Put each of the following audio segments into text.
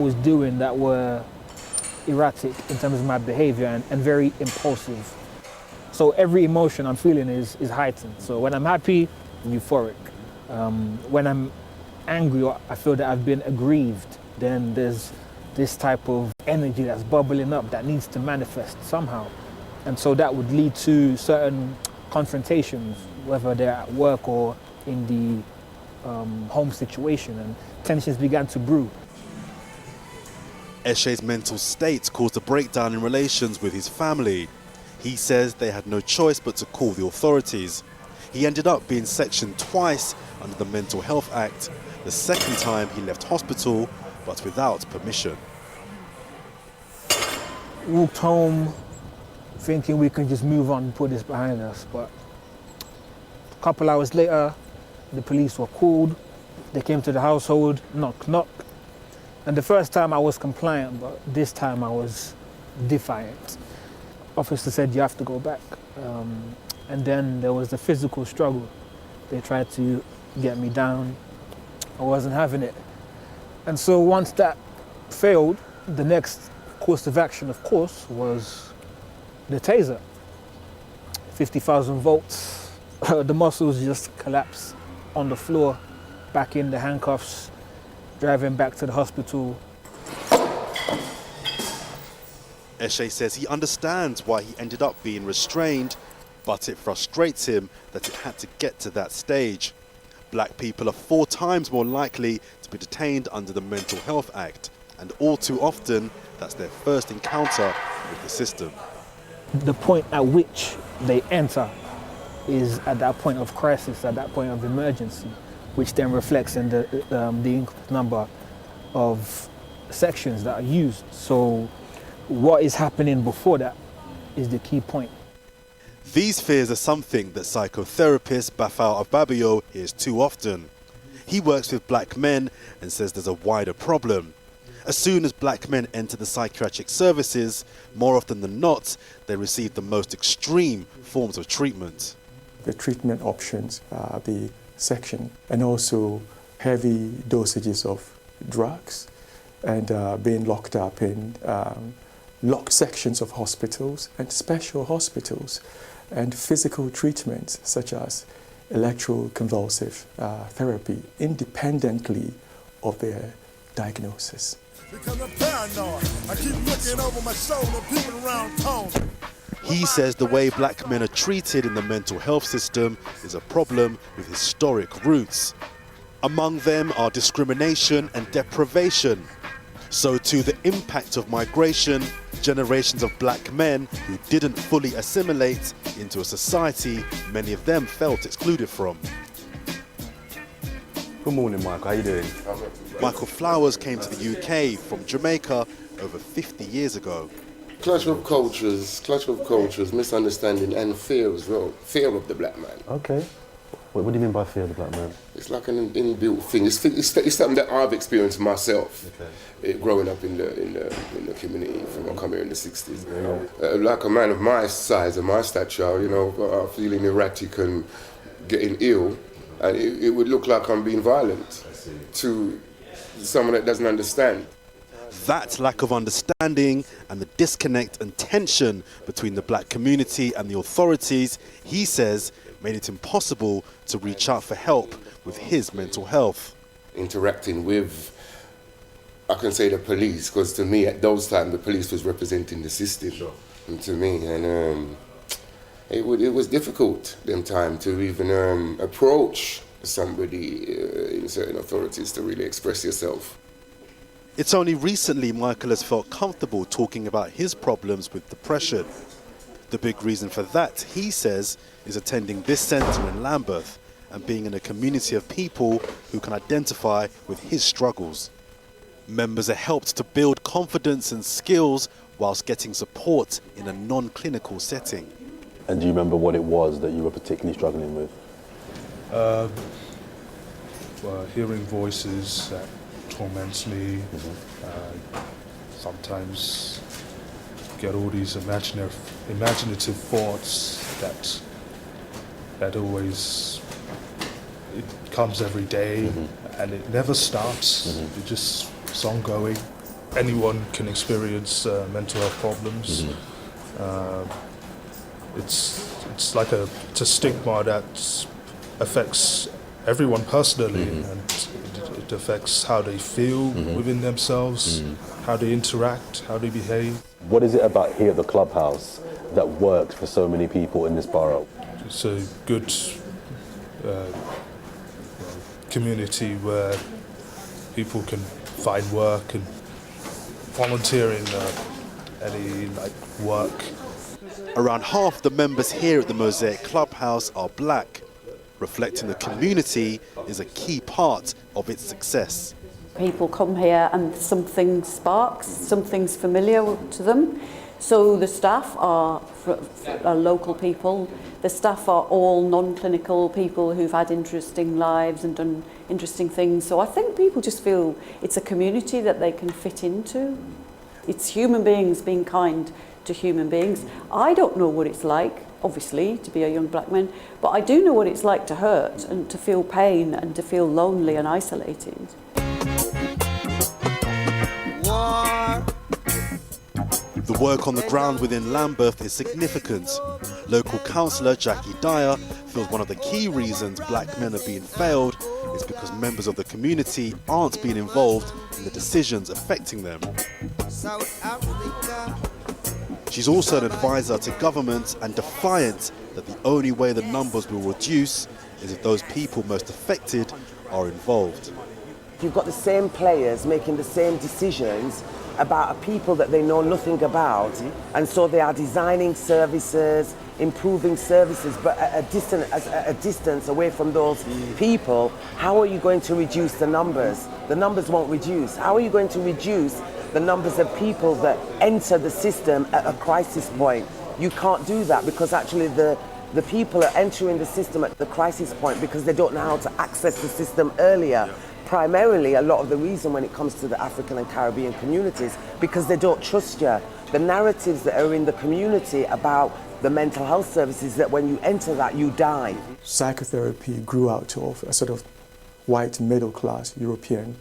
was doing that were erratic in terms of my behavior and very impulsive. So every emotion I'm feeling is heightened. So when I'm happy, I'm euphoric. When I'm angry or I feel that I've been aggrieved, then there's this type of energy that's bubbling up that needs to manifest somehow. And so that would lead to certain confrontations, whether they're at work or in the home situation, and tensions began to brew. Eshe's mental state caused a breakdown in relations with his family. He says they had no choice but to call the authorities. He ended up being sectioned twice under the Mental Health Act. The second time he left hospital, but without permission. Walked home thinking we can just move on and put this behind us, but a couple hours later, the police were called. They came to the household, knock, knock. And the first time I was compliant, but this time I was defiant. Officer said, you have to go back. And then there was the physical struggle. They tried to get me down. I wasn't having it. And so once that failed, the next course of action, of course, was the taser. 50,000 volts. The muscles just collapsed on the floor, back in the handcuffs, driving back to the hospital. Eshe says he understands why he ended up being restrained, but it frustrates him that it had to get to that stage. Black people are 4 times more likely to be detained under the Mental Health Act, and all too often, that's their first encounter with the system. The point at which they enter is at that point of crisis, at that point of emergency, which then reflects in the increased number of sections that are used. So what is happening before that is the key point. These fears are something that psychotherapist Bafao Ababio hears too often. He works with black men and says there's a wider problem. As soon as black men enter the psychiatric services, more often than not, they receive the most extreme forms of treatment. The treatment options, the section, and also heavy dosages of drugs, and being locked up in locked sections of hospitals and special hospitals, and physical treatments such as electroconvulsive therapy independently of their diagnosis. Because I'm paranoid. I keep looking over my shoulder, people around town. He says the way black men are treated in the mental health system is a problem with historic roots. Among them are discrimination and deprivation. So too the impact of migration, generations of black men who didn't fully assimilate into a society many of them felt excluded from. Good morning, Michael. How you doing? Michael Flowers came to the UK from Jamaica over 50 years ago. Clash of cultures, misunderstanding and fear as well. Fear of the black man. Okay. What do you mean by fear of the black man? It's like an inbuilt thing. It's something that I've experienced myself, growing up in the community from I come here in the 60s. Like a man of my size and my stature, you know, feeling erratic and getting ill, and it would look like I'm being violent to someone that doesn't understand. That lack of understanding and the disconnect and tension between the black community and the authorities, he says, made it impossible to reach out for help with his mental health. Interacting with, I can say the police, because to me at those times the police was representing the system. Sure. And to me, and it was difficult them time to even approach somebody in certain authorities to really express yourself. It's only recently Michael has felt comfortable talking about his problems with depression. The big reason for that, he says, is attending this centre in Lambeth and being in a community of people who can identify with his struggles. Members are helped to build confidence and skills whilst getting support in a non-clinical setting. And do you remember what it was that you were particularly struggling with? Hearing voices that torments me. Sometimes get all these imaginative thoughts that always, it comes every day, and it never stops. It just it's ongoing. anyone can experience mental health problems. It's like it's a stigma that affects everyone personally, and it affects how they feel within themselves, how they interact, how they behave. What is it about here at the clubhouse that works for so many people in this borough? It's a good community where people can find work and volunteer in any work. Around half the members here at the Mosaic Clubhouse are black. Reflecting the community is a key part of its success. People come here and something sparks, something's familiar to them. So the staff are local people. The staff are all non-clinical people who've had interesting lives and done interesting things. So I think people just feel it's a community that they can fit into. It's human beings being kind to human beings. I don't know what it's like, obviously, to be a young black man, but I do know what it's like to hurt and to feel pain and to feel lonely and isolated. The work on the ground within Lambeth is significant. Local councillor Jackie Dyer feels one of the key reasons black men are being failed is because members of the community aren't being involved in the decisions affecting them. She's also an advisor to government and defiant that the only way the numbers will reduce is if those people most affected are involved. You've got the same players making the same decisions about a people that they know nothing about, and so they are designing services, improving services, but at a distance away from those people. How are you going to reduce the numbers? The numbers won't reduce. How are you going to reduce the numbers of people that enter the system at a crisis point? You can't do that because actually the people are entering the system at the crisis point because they don't know how to access the system earlier. Primarily, a lot of the reason when it comes to the African and Caribbean communities, because they don't trust you. The narratives that are in the community about the mental health services, that when you enter that, you die. Psychotherapy grew out of a sort of white middle-class European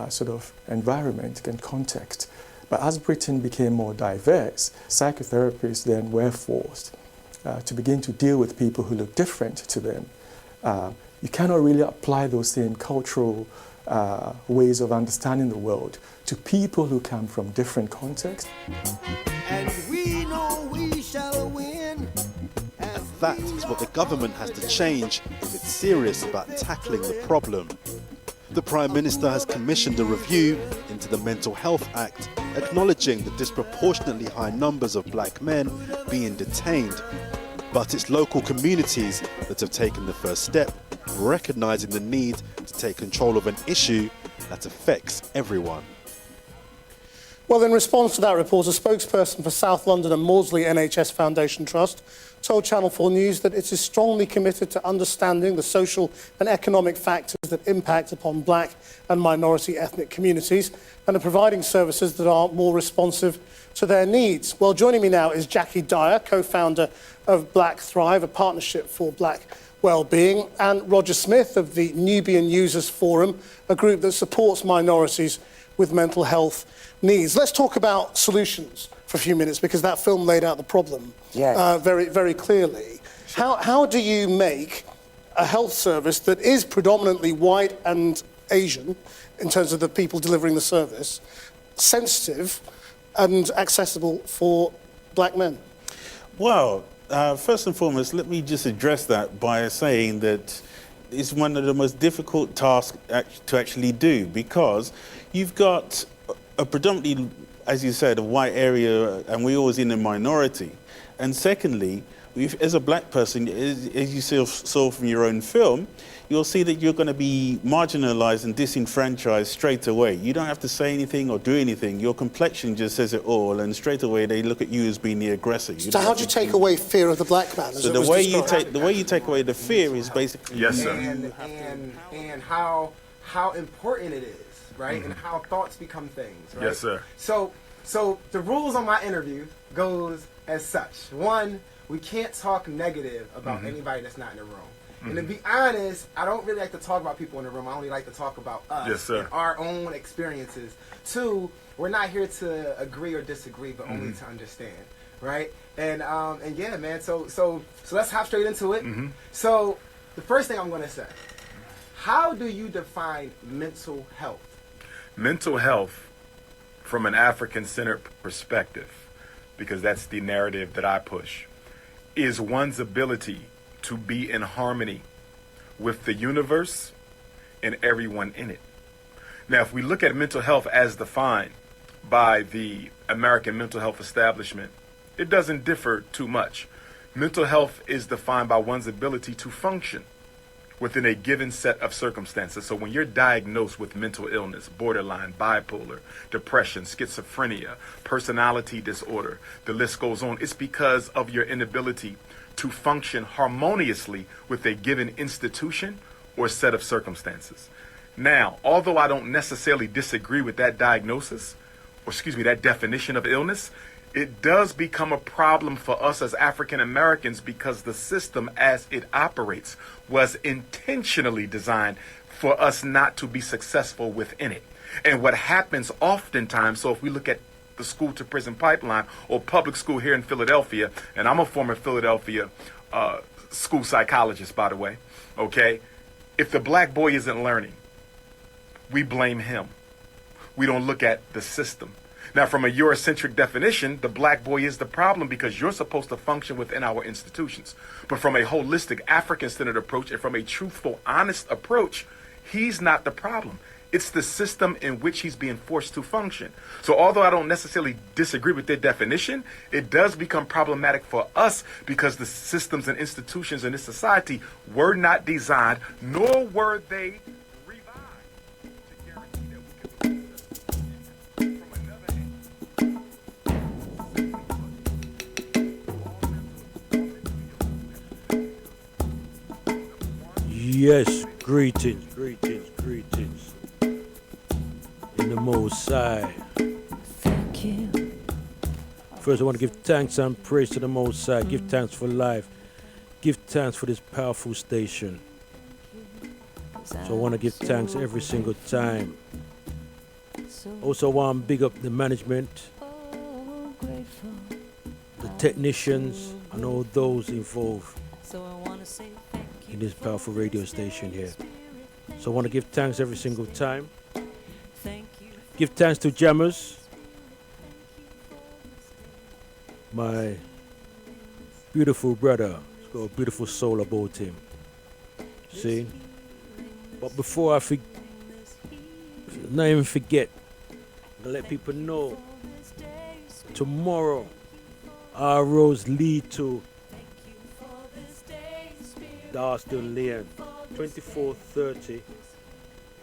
sort of environment and context. But as Britain became more diverse, psychotherapists then were forced to begin to deal with people who look different to them. You cannot really apply those same cultural ways of understanding the world to people who come from different contexts. And we know we shall win. And that is what the government has to change if it's serious about tackling the problem. The Prime Minister has commissioned a review into the Mental Health Act, acknowledging the disproportionately high numbers of black men being detained. But it's local communities that have taken the first step, recognising the need to take control of an issue that affects everyone. Well, in response to that report, a spokesperson for South London and Maudsley NHS Foundation Trust told Channel 4 News that it is strongly committed to understanding the social and economic factors that impact upon black and minority ethnic communities and are providing services that are more responsive to their needs. Well, joining me now is Jackie Dyer, co-founder of Black Thrive, a partnership for black well-being, and Roger Smith of the Nubian Users Forum, a group that supports minorities with mental health needs. Let's talk about solutions for a few minutes, because that film laid out the problem very, very clearly. How do you make a health service that is predominantly white and Asian, in terms of the people delivering the service, sensitive and accessible for black men? Well, first and foremost, let me just address that by saying that it's one of the most difficult tasks to actually do, because you've got a predominantly, as you said, a white area, and we're always in a minority. And secondly, as a black person, as you saw from your own film, you'll see that you're going to be marginalized and disenfranchised straight away. You don't have to say anything or do anything. Your complexion just says it all, and straight away they look at you as being the aggressor. So how do you take away fear of the black man? So the way you take away the fear is basically and how important it is, right? And how thoughts become things, right? Yes, sir. So the rules on my interview goes as such. One, we can't talk negative about anybody that's not in the room. And to be honest, I don't really like to talk about people in the room. I only like to talk about us Yes, sir. and our own experiences. Two, we're not here to agree or disagree, but only to understand, right? And yeah, man. So let's hop straight into it. So the first thing I'm going to say, how do you define mental health? Mental health, from an African-centered perspective, because that's the narrative that I push, is one's ability to be in harmony with the universe and everyone in it. Now, if we look at mental health as defined by the American mental health establishment, it doesn't differ too much. Mental health is defined by one's ability to function within a given set of circumstances. So when you're diagnosed with mental illness, borderline, bipolar, depression, schizophrenia, personality disorder, the list goes on, it's because of your inability to function harmoniously with a given institution or set of circumstances. Now, although I don't necessarily disagree with that diagnosis, or that definition of illness, it does become a problem for us as African Americans because the system as it operates was intentionally designed for us not to be successful within it. And what happens oftentimes, so if we look at the school to prison pipeline or public school here in Philadelphia, and I'm a former Philadelphia school psychologist, by the way, okay? If the black boy isn't learning, we blame him. We don't look at the system. Now, from a Eurocentric definition, the black boy is the problem because you're supposed to function within our institutions. But from a holistic African-centered approach and from a truthful, honest approach, he's not the problem. It's the system in which he's being forced to function. So although I don't necessarily disagree with their definition, it does become problematic for us because the systems and institutions in this society were not designed, nor were they Yes, greetings, greetings, greetings. In the Most High. Thank you. First, I want to give thanks and praise to the Most High. Give thanks for life. Give thanks for this powerful station. So I want to give thanks every single time. Also, I want to big up the management, the technicians, and all those involved in this powerful radio station here. So I want to give thanks every single time. Give thanks to Jammers, my beautiful brother. He's got a beautiful soul about him. See? But before I not even forget, I'm gonna let people know tomorrow our roads lead to Darston Lane, 2430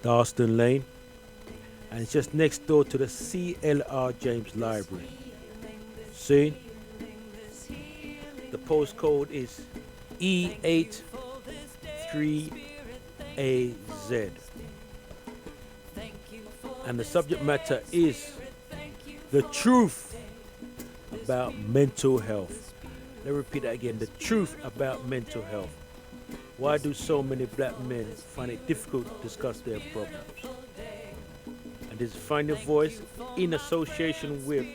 Darston Lane, and it's just next door to the CLR James Library. See? The postcode is E83AZ. And the subject matter is the truth about mental health. Let me repeat that again. The truth about mental health. Why do so many black men find it difficult to discuss their problems? And this is Find Your Voice in association with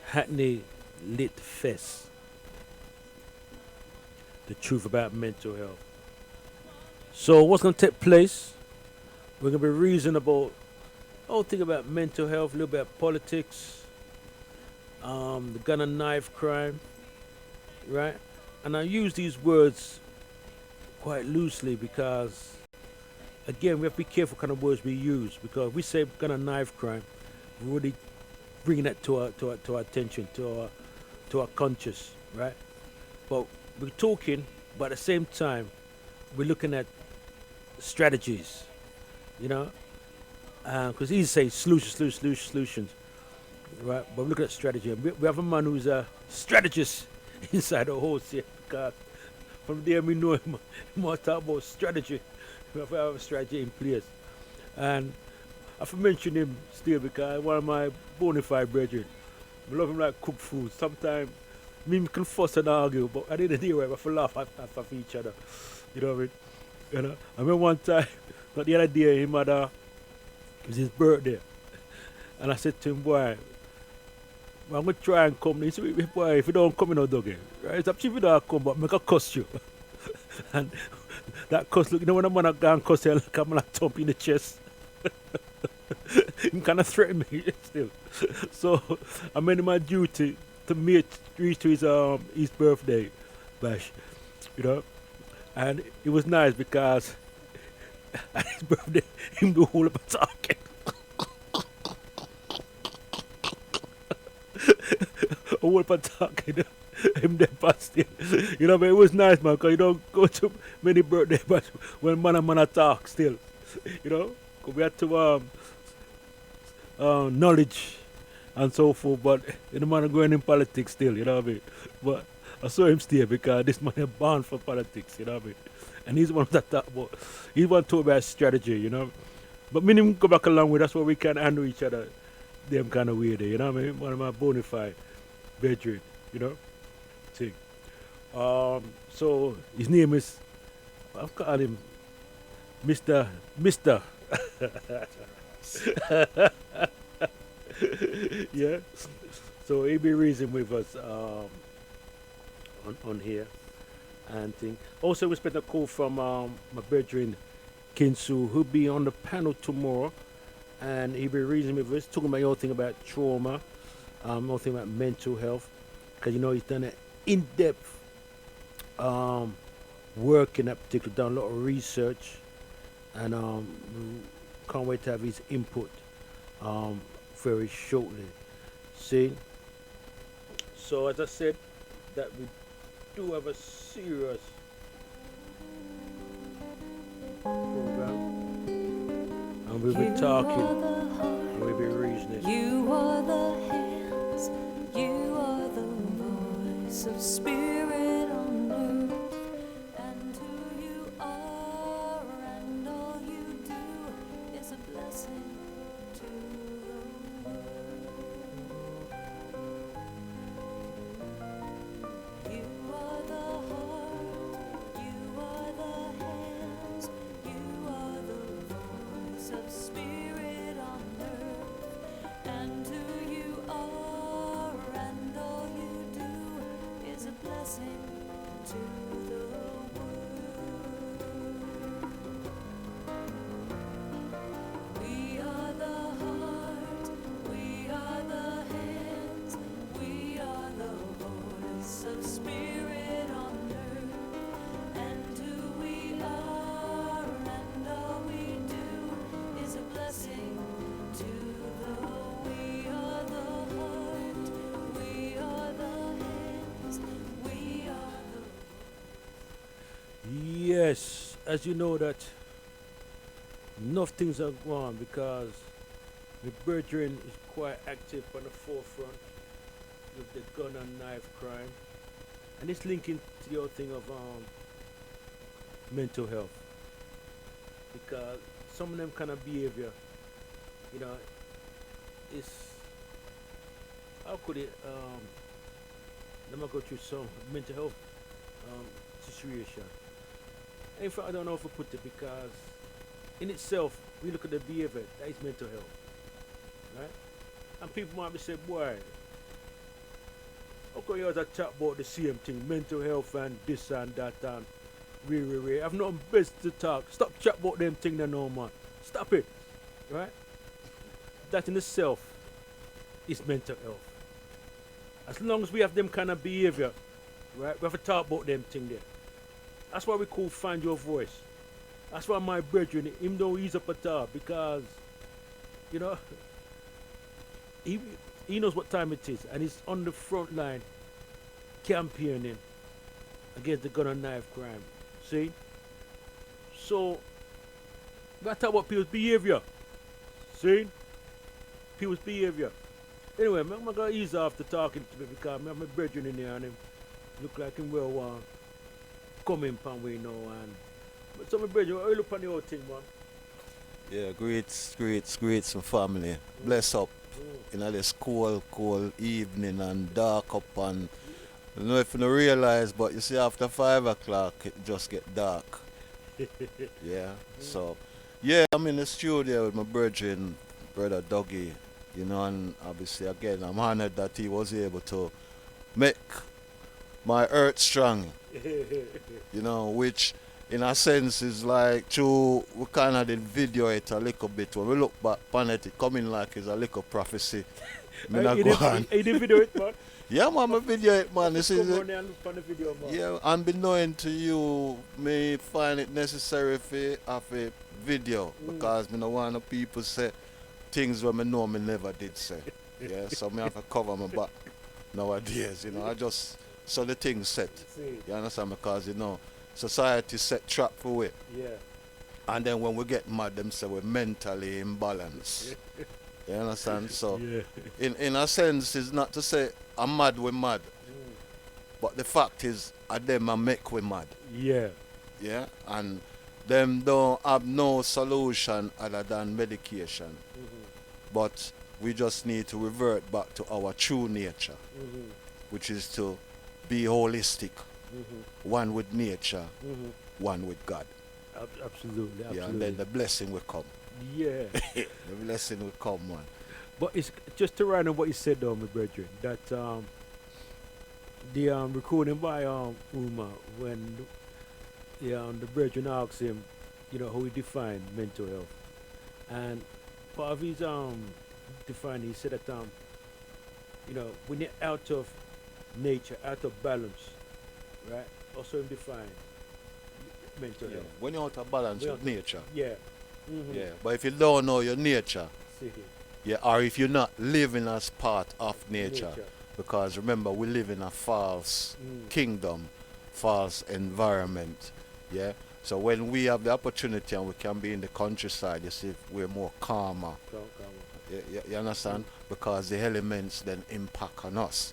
Hackney Lit Fest. The truth about mental health. So what's going to take place? We're going to be reasoning about whole thing about mental health, a little bit of politics, the gun and knife crime, right? And I use these words quite loosely because, again, we have to be careful what kind of words we use, because if we say gun and knife crime, we're really bringing that to our attention, to our conscious, right? But we're talking, but at the same time, we're looking at strategies, you know? Because easy to say solutions, right? But we're looking at strategy. We have a man who's a strategist inside the horse here, because from there we know him more talk about strategy. We have to have a strategy in place. And I have to mention him still because one of my bona fide brethren. I love him like cook food. Sometimes me can fuss and argue, but at the end of the day, we have to laugh at each other. You know what I mean? You know? I remember one time, not the other day, his mother, it was his birthday. And I said to him, boy, I'm going to try and come. He said, boy, if you don't come, you know, Dougie. Right? It's up to you if you don't come, but make a cuss you. And that cuss, look, you know, when a man go and cuss you, like I'm going to thump in the chest. He kind of threatened me still. So I made it my duty to reach to his birthday bash, you know. And it was nice because at his birthday, him do a whole lot of talking. A whole lot of talking. Him there past it. You know, but it was nice, man, because you don't go to many birthday bash when man and man talk still. You know, because we had to knowledge and so forth, but the man going in politics still, you know what I mean? But I saw him stay because this man is born for politics, you know what I mean? And he's one that talk about, he's one to talk about strategy, you know? But me and him go back along with, that's why we can handle each other them kind of way there, you know what I mean? One of my bona fide bedroom, you know? Thing. So his name is, I've called him Mr. Yeah, so he'll be reasoning with us on here and thing. Also, we expect a call from my brethren Kinsu, who'll be on the panel tomorrow, and he'll be reasoning with us, talking about your thing about trauma, your thing about mental health, because you know he's done an in-depth work in that particular, done a lot of research, and can't wait to have his input very shortly. See, so as I said, that we do have a serious program, and we'll be talking, and we'll be reasoning. You are the hands, you are the voice of spirit on earth, and who you are, and all you do is a blessing to the world. You are the heart, you are the hands, you are the voice of spirit on earth, and who you are, and all you do is a blessing to the world. We are the heart, we are the hands, we are the voice of spirit on earth, and who we are, and all we do is a blessing to the world. We are the heart, we are the hands, we are the... Yes, as you know that enough things are going on because the brethren is quite active on the forefront with the gun and knife crime, and it's linking to the whole thing of mental health, because some of them kind of behavior, you know, is, how could it let me go through some mental health situation. In fact, I don't know if I put it, because in itself, we look at the behavior, that is mental health, right? And people might be saying, boy, how come you always chat about the same thing, mental health and this and that and I've nothing best to talk. Stop chat about them things no man. Stop it, right? That in itself is mental health. As long as we have them kind of behavior, right, we have to talk about them things there. That's why we call Find Your Voice. That's why my brethren, him don't ease up at all, because, you know, he knows what time it is, and he's on the front line campaigning against the gun and knife crime. See? So, we gotta talk about people's behavior. See? People's behavior. Anyway, I'm gonna ease off the talking to me, because I have my brethren in there, and him look like him well coming pan we know, and but some of my brethren, what you look on the whole thing, man? Yeah, great some family. Bless up in this cold evening and dark up and I don't know if you don't realize, but you see after 5 o'clock it just get dark. Yeah. So yeah, I'm in the studio with my brother Dougie, you know, and obviously again I'm honored that he was able to make my earth strong, you know, which in a sense is like true. We kind of did video it a little bit. When we look back on it, it coming like it's a little prophecy. Me not go on. You did video it, man? Yeah, man, I video it, man. This is Come it. on and look on the video, man. Yeah, unbeknown to you, me find it necessary for have a video because me no want no people say things where me know me never did say. Yeah, so me have to cover my back nowadays. You know, I just so the things set. You understand? Because you know, society set trap for it. Yeah. And then when we get mad, them say we're mentally imbalanced. You understand? So, in a sense, it's not to say I'm mad, we're mad. But the fact is, them I make we mad. Yeah. Yeah? And them don't have no solution other than medication. But we just need to revert back to our true nature, which is to be holistic. One with nature, one with God. Absolutely. Yeah, and then the blessing will come. Yeah. The blessing will come, man. But it's just to run on what you said though, my brethren, that the recording by Uma when the brethren asked him, you know, how he defined mental health. And part of his defining, he said that you know, when you're out of nature, out of balance, right? Also define mental health. When you're out of balance with nature. Yeah. Yeah. But if you don't know your nature, yeah, or if you're not living as part of nature. Because remember, we live in a false kingdom, false environment. Yeah. So when we have the opportunity and we can be in the countryside, you see, we're more calmer. You understand? Because the elements then impact on us.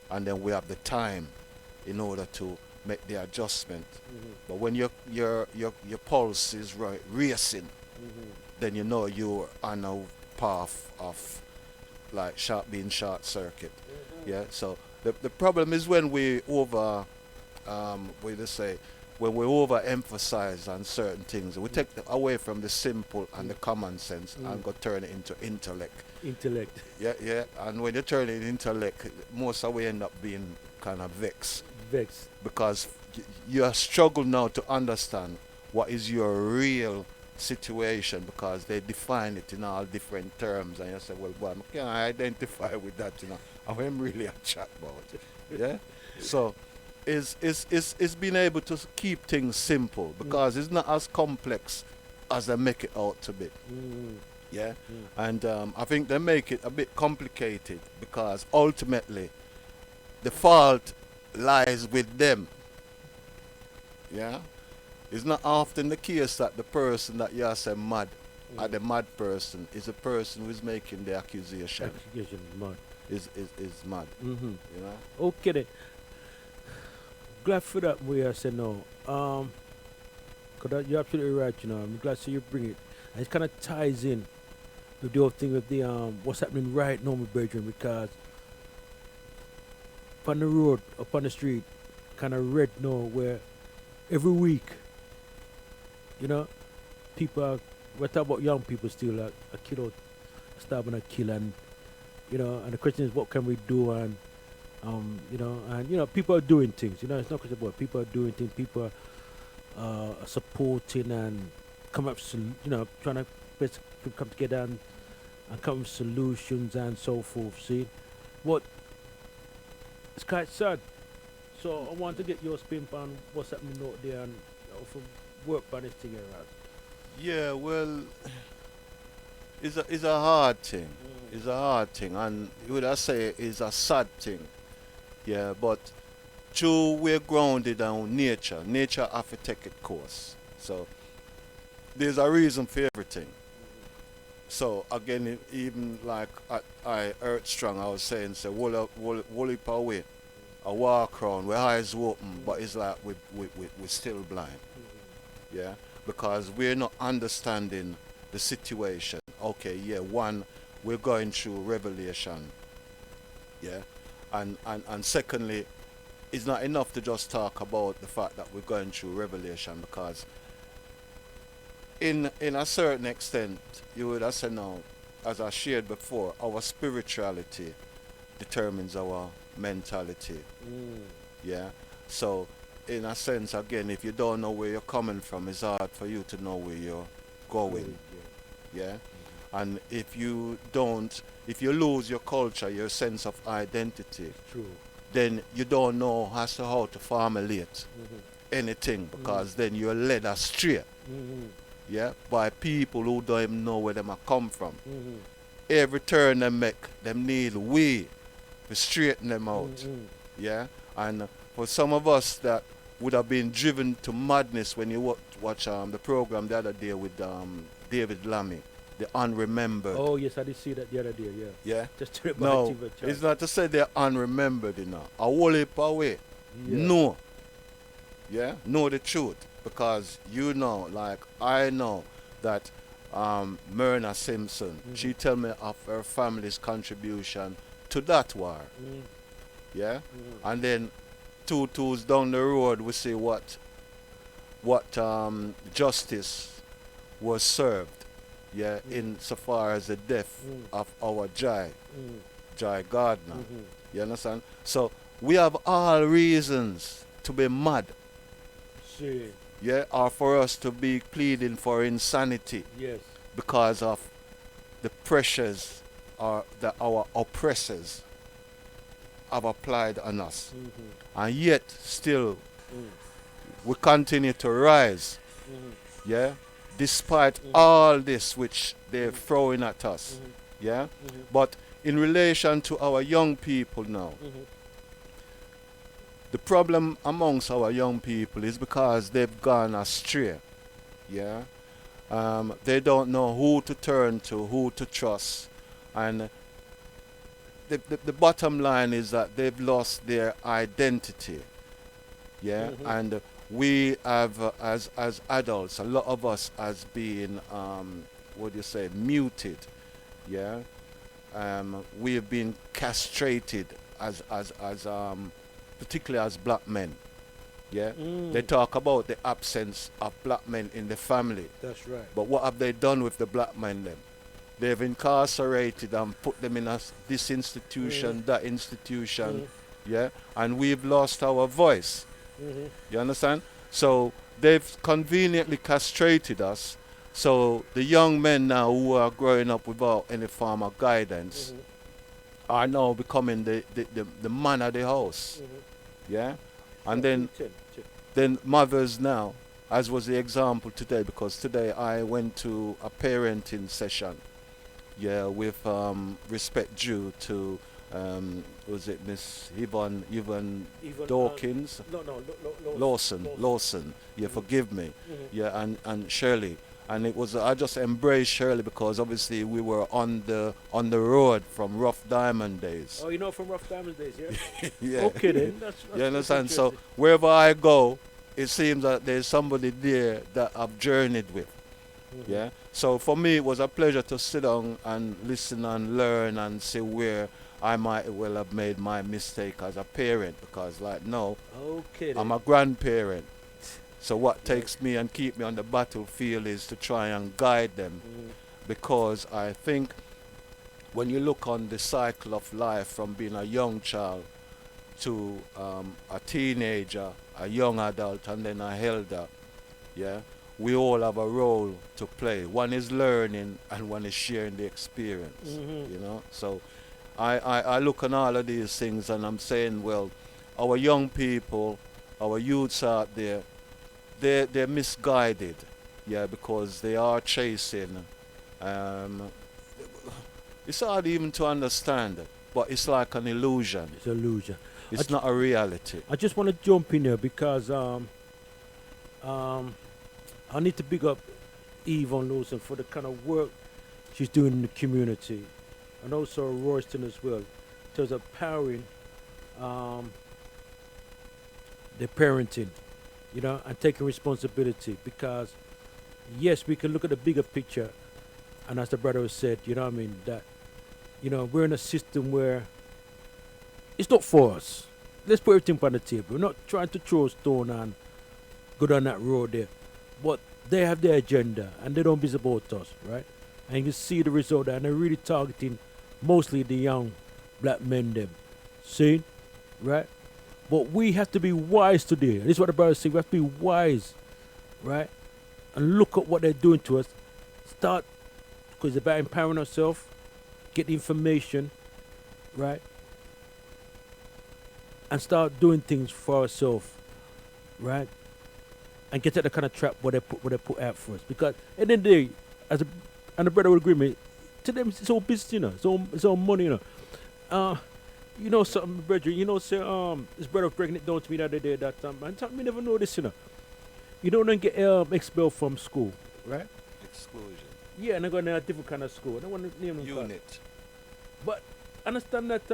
And then we have the time in order to make the adjustment. But when your pulse is racing, then you know you're on a path of like being short circuit. Yeah. So the problem is when we when we overemphasize on certain things, we take away from the simple and the common sense and go turn it into intellect. Yeah, yeah. And when you turn it into intellect, most of we end up being kind of vexed. Because you struggle now to understand what is your real situation, because they define it in all different terms, and you say, well, boy, I can't identify with that, you know. I'm really a chat about it. Yeah. So it's being able to keep things simple, because it's not as complex as they make it out to be. Yeah. And I think they make it a bit complicated, because ultimately the fault lies with them. Yeah. It's not often the case that the person that you say mad, or the mad person, is the person who is making the accusation. Mad. Is mad. You know? Okay then. Glad for that way I said no. Cause you're absolutely right, you know. I'm glad to see you bring it. And it kind of ties in with the whole thing with the what's happening right now, my brethren, because up on the road, up on the street, kind of red now, where every week, you know, people we're talking about young people still, like a kid out stabbing a kill, and you know, and the question is, what can we do? And you know, people are doing things. You know, it's not just about people are doing things. People are supporting and come up, you know, trying to come together and come with solutions and so forth. See, but it's quite sad. So I want to get your spin on what's happening out there and for work on this thing around. Yeah, well, it's a hard thing. It's a hard thing, and would I say it's a sad thing. Yeah, but true, we're grounded on nature. Nature have to take its course. So there's a reason for everything. So again, even like I Earth Strong, I was saying, say, wool up away. I walk around with eyes open, but it's like we're still blind. Yeah, because we're not understanding the situation. Okay, yeah, one, we're going through revelation. Yeah, and secondly, it's not enough to just talk about the fact that we're going through revelation, because in a certain extent, you would have said now, as I shared before, our spirituality determines our mentality. Yeah. So in a sense, again, if you don't know where you're coming from, it's hard for you to know where you're going. Yeah. And if you lose your culture, your sense of identity, True. then you don't know as to how to formulate anything, because then you're led astray. Yeah, by people who don't even know where they might come from. Every turn they make, them need way to straighten them out. Yeah, and for some of us that would have been driven to madness when you watch the program the other day with David Lammy, The Unremembered. Oh yes, I did see that the other day. Yeah. Yeah. Just turn it No, back to the it's not to say they're unremembered, you know. A whole heap away. Yeah. No. Yeah. Know the truth, because you know, like I know that Myrna Simpson, she tell me of her family's contribution to that war. Yeah. And then 2 tours down the road, we see what justice was served. Yeah, insofar as the death of our Jai Gardner. You understand? So we have all reasons to be mad. See. Yeah, or for us to be pleading for insanity. Yes. Because of the pressures that our oppressors have applied on us. And yet still we continue to rise. Yeah, despite all this which they're throwing at us. Yeah, but in relation to our young people now, the problem amongst our young people is because they've gone astray. Yeah, they don't know who to turn to, who to trust, and the bottom line is that they've lost their identity. Yeah, and we have, as adults, a lot of us has been, muted. Yeah, we have been castrated as particularly as black men. Yeah, they talk about the absence of black men in the family. That's right. But what have they done with the black men then? They've incarcerated and put them in this institution, that institution. Yeah, and we've lost our voice. You understand? So they've conveniently castrated us. So the young men now who are growing up without any form of guidance are now becoming the man of the house. Yeah? And then mothers now, as was the example today, because today I went to a parenting session, yeah, with respect due to was it Miss Yvonne Dawkins? Lawson. Yeah, forgive me. Yeah, and Shirley. And it was I just embraced Shirley because obviously we were on the road from Rough Diamond days. Oh, you know from Rough Diamond days, yeah? Yeah. Okay then. That's you understand? So wherever I go, it seems that there's somebody there that I've journeyed with. Yeah. So for me, it was a pleasure to sit down and listen and learn and see where I might well have made my mistake as a parent, because like no, I'm a grandparent. So what takes me and keep me on the battlefield is to try and guide them, because I think when you look on the cycle of life from being a young child to a teenager, a young adult, and then a elder, yeah, we all have a role to play. One is learning and one is sharing the experience, you know. So I look on all of these things and I'm saying, well, our young people, our youths out there, they're misguided, yeah, because they are chasing. It's hard even to understand, but it's like an illusion. It's an illusion. It's not a reality. I just want to jump in there because I need to big up Yvonne Lawson for the kind of work she's doing in the community, and also Royston as well, in terms of powering the parenting, you know, and taking responsibility. Because yes, we can look at the bigger picture, and as the brother has said, you know what I mean, that, you know, we're in a system where it's not for us. let's put everything on the table. We're not trying to throw a stone and go down that road there. But they have their agenda and they don't be about us, right? And you can see the result, and they're really targeting mostly the young black men them. See? Right? But we have to be wise today. This is what the brother said. We have to be wise, right? And look at what they're doing to us. Start, because it's about empowering ourselves, get the information, right? And start doing things for ourselves, right? And get at the kind of trap what they put out for us. Because at the end of the day, and the brother would agree with me, to them it's all business, you know. It's all money, you know. You know something, brethren, you know, say, this brother was breaking it down to me the other day that, man, me never know this, you know. You don't get expelled from school, right? Exclusion. Yeah, and they're going to a different kind of school. I don't want to name them. Unit. But understand that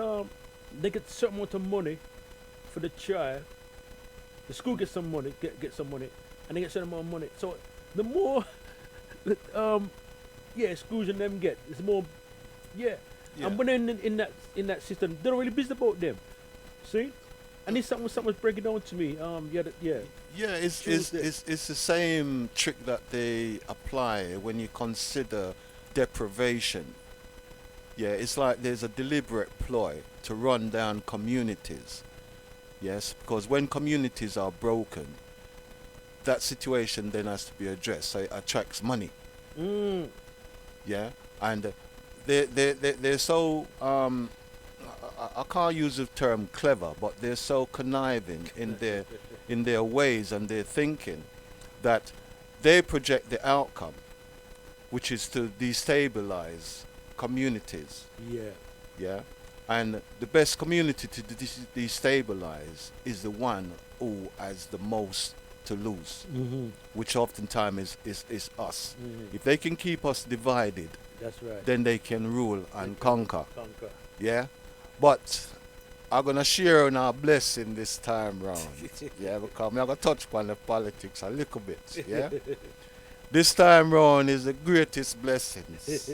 they get certain amount of money for the child. The school gets some money, get some money, and they get certain amount of money. So the more, exclusion them get, it's more, yeah. And when they're in that system, they don't really business about them. See? And this something was breaking down to me. Yeah, it's the same trick that they apply when you consider deprivation. Yeah, it's like there's a deliberate ploy to run down communities. Yes, because when communities are broken, that situation then has to be addressed. So it attracts money. Yeah, and they're so I can't use the term clever, but they're so conniving in their ways and their thinking that they project the outcome, which is to destabilize communities. Yeah. And the best community to destabilize is the one who has the most to lose, which oftentimes is us. If they can keep us divided, that's right, then they can rule and conquer. Yeah, but I'm gonna share on our blessing this time round. Yeah, because I'm gonna touch upon the politics a little bit. Yeah, this time round is the greatest blessings.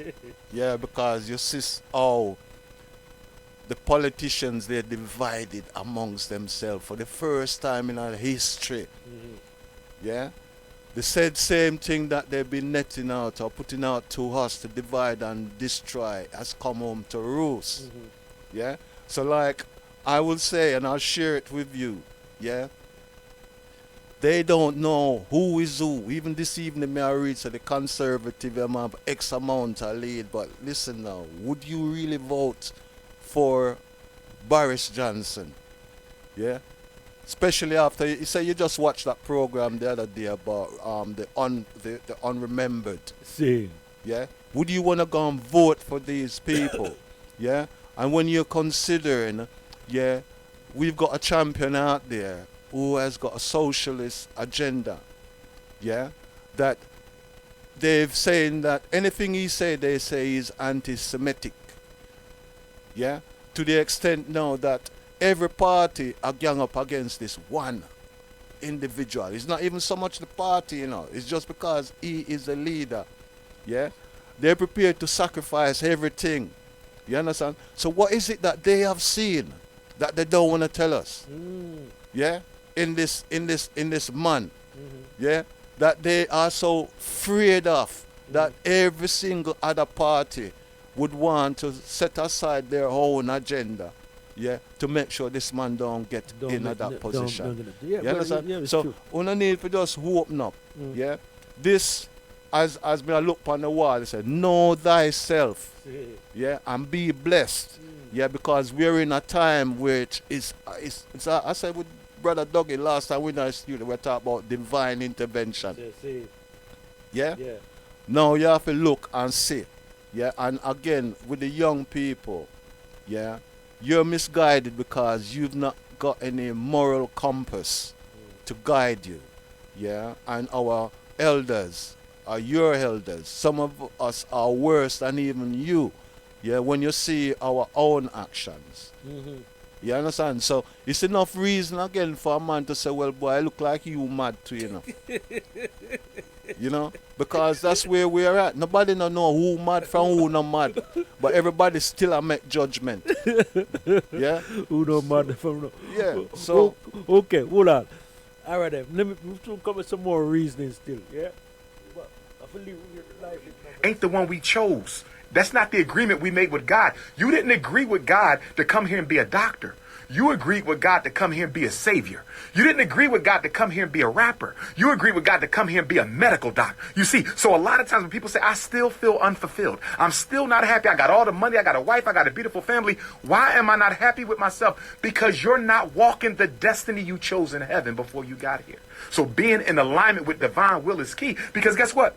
Yeah, because you see how the politicians, they're divided amongst themselves for the first time in our history. Yeah, they said same thing that they've been netting out or putting out to us to divide and destroy has come home to roost. Yeah, so like I will say, and I'll share it with you. Yeah, they don't know who is who. Even this evening, I read so the Conservative have X amount of lead. But listen now, would you really vote for Boris Johnson? Yeah, especially after you say you just watched that program the other day about the unremembered. See. Yeah, would you want to go and vote for these people? Yeah, and when you're considering, yeah, we've got a champion out there who has got a socialist agenda. Yeah, that they've saying that anything he say, they say is anti-Semitic. Yeah, to the extent now that every party are gang up against this one individual. It's not even so much the party, you know. It's just because he is the leader. Yeah, they're prepared to sacrifice everything. You understand? So what is it that they have seen that they don't want to tell us? Yeah, in this man. Yeah, that they are so afraid of that every single other party would want to set aside their own agenda, yeah, to make sure this man don't get in that position. You understand? So we don't need to just open up. Yeah, this as me I look on the wall, it said, know thyself, yeah, and be blessed, yeah, because we're in a time which is I said with Brother Dougie last time we in the studio, we talked about divine intervention. Yeah. Now you have to look and see. Yeah, and again, with the young people, yeah, you're misguided because you've not got any moral compass to guide you. Yeah, and our elders are your elders. Some of us are worse than even you. Yeah, when you see our own actions. You understand? So it's enough reason again for a man to say, well, boy, I look like you mad too, you know. You know, because that's where we're at. Nobody don't know who mad from who not mad, but everybody still a make judgment. Yeah, who not mad from no. Yeah. So okay, hold on. All right, then. Let me come with some more reasoning still. Yeah. But I believe life ain't the one we chose. That's not the agreement we made with God. You didn't agree with God to come here and be a doctor. You agreed with God to come here and be a savior. You didn't agree with God to come here and be a rapper. You agreed with God to come here and be a medical doctor. You see, so a lot of times when people say, I still feel unfulfilled, I'm still not happy, I got all the money, I got a wife, I got a beautiful family, why am I not happy with myself? Because you're not walking the destiny you chose in heaven before you got here. So being in alignment with divine will is key, because guess what?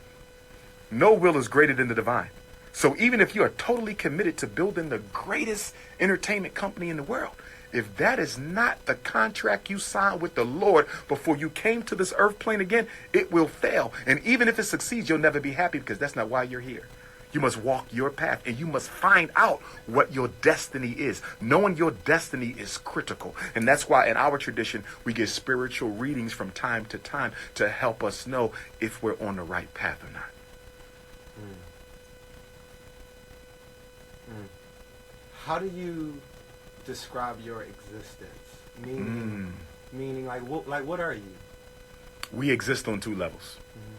No will is greater than the divine. So even if you are totally committed to building the greatest entertainment company in the world, if that is not the contract you signed with the Lord before you came to this earth plane again, it will fail. And even if it succeeds, you'll never be happy, because that's not why you're here. You must walk your path, and you must find out what your destiny is. Knowing your destiny is critical. And that's why in our tradition, we get spiritual readings from time to time to help us know if we're on the right path or not. How do you describe your existence? Meaning, like what are you? We exist on two levels.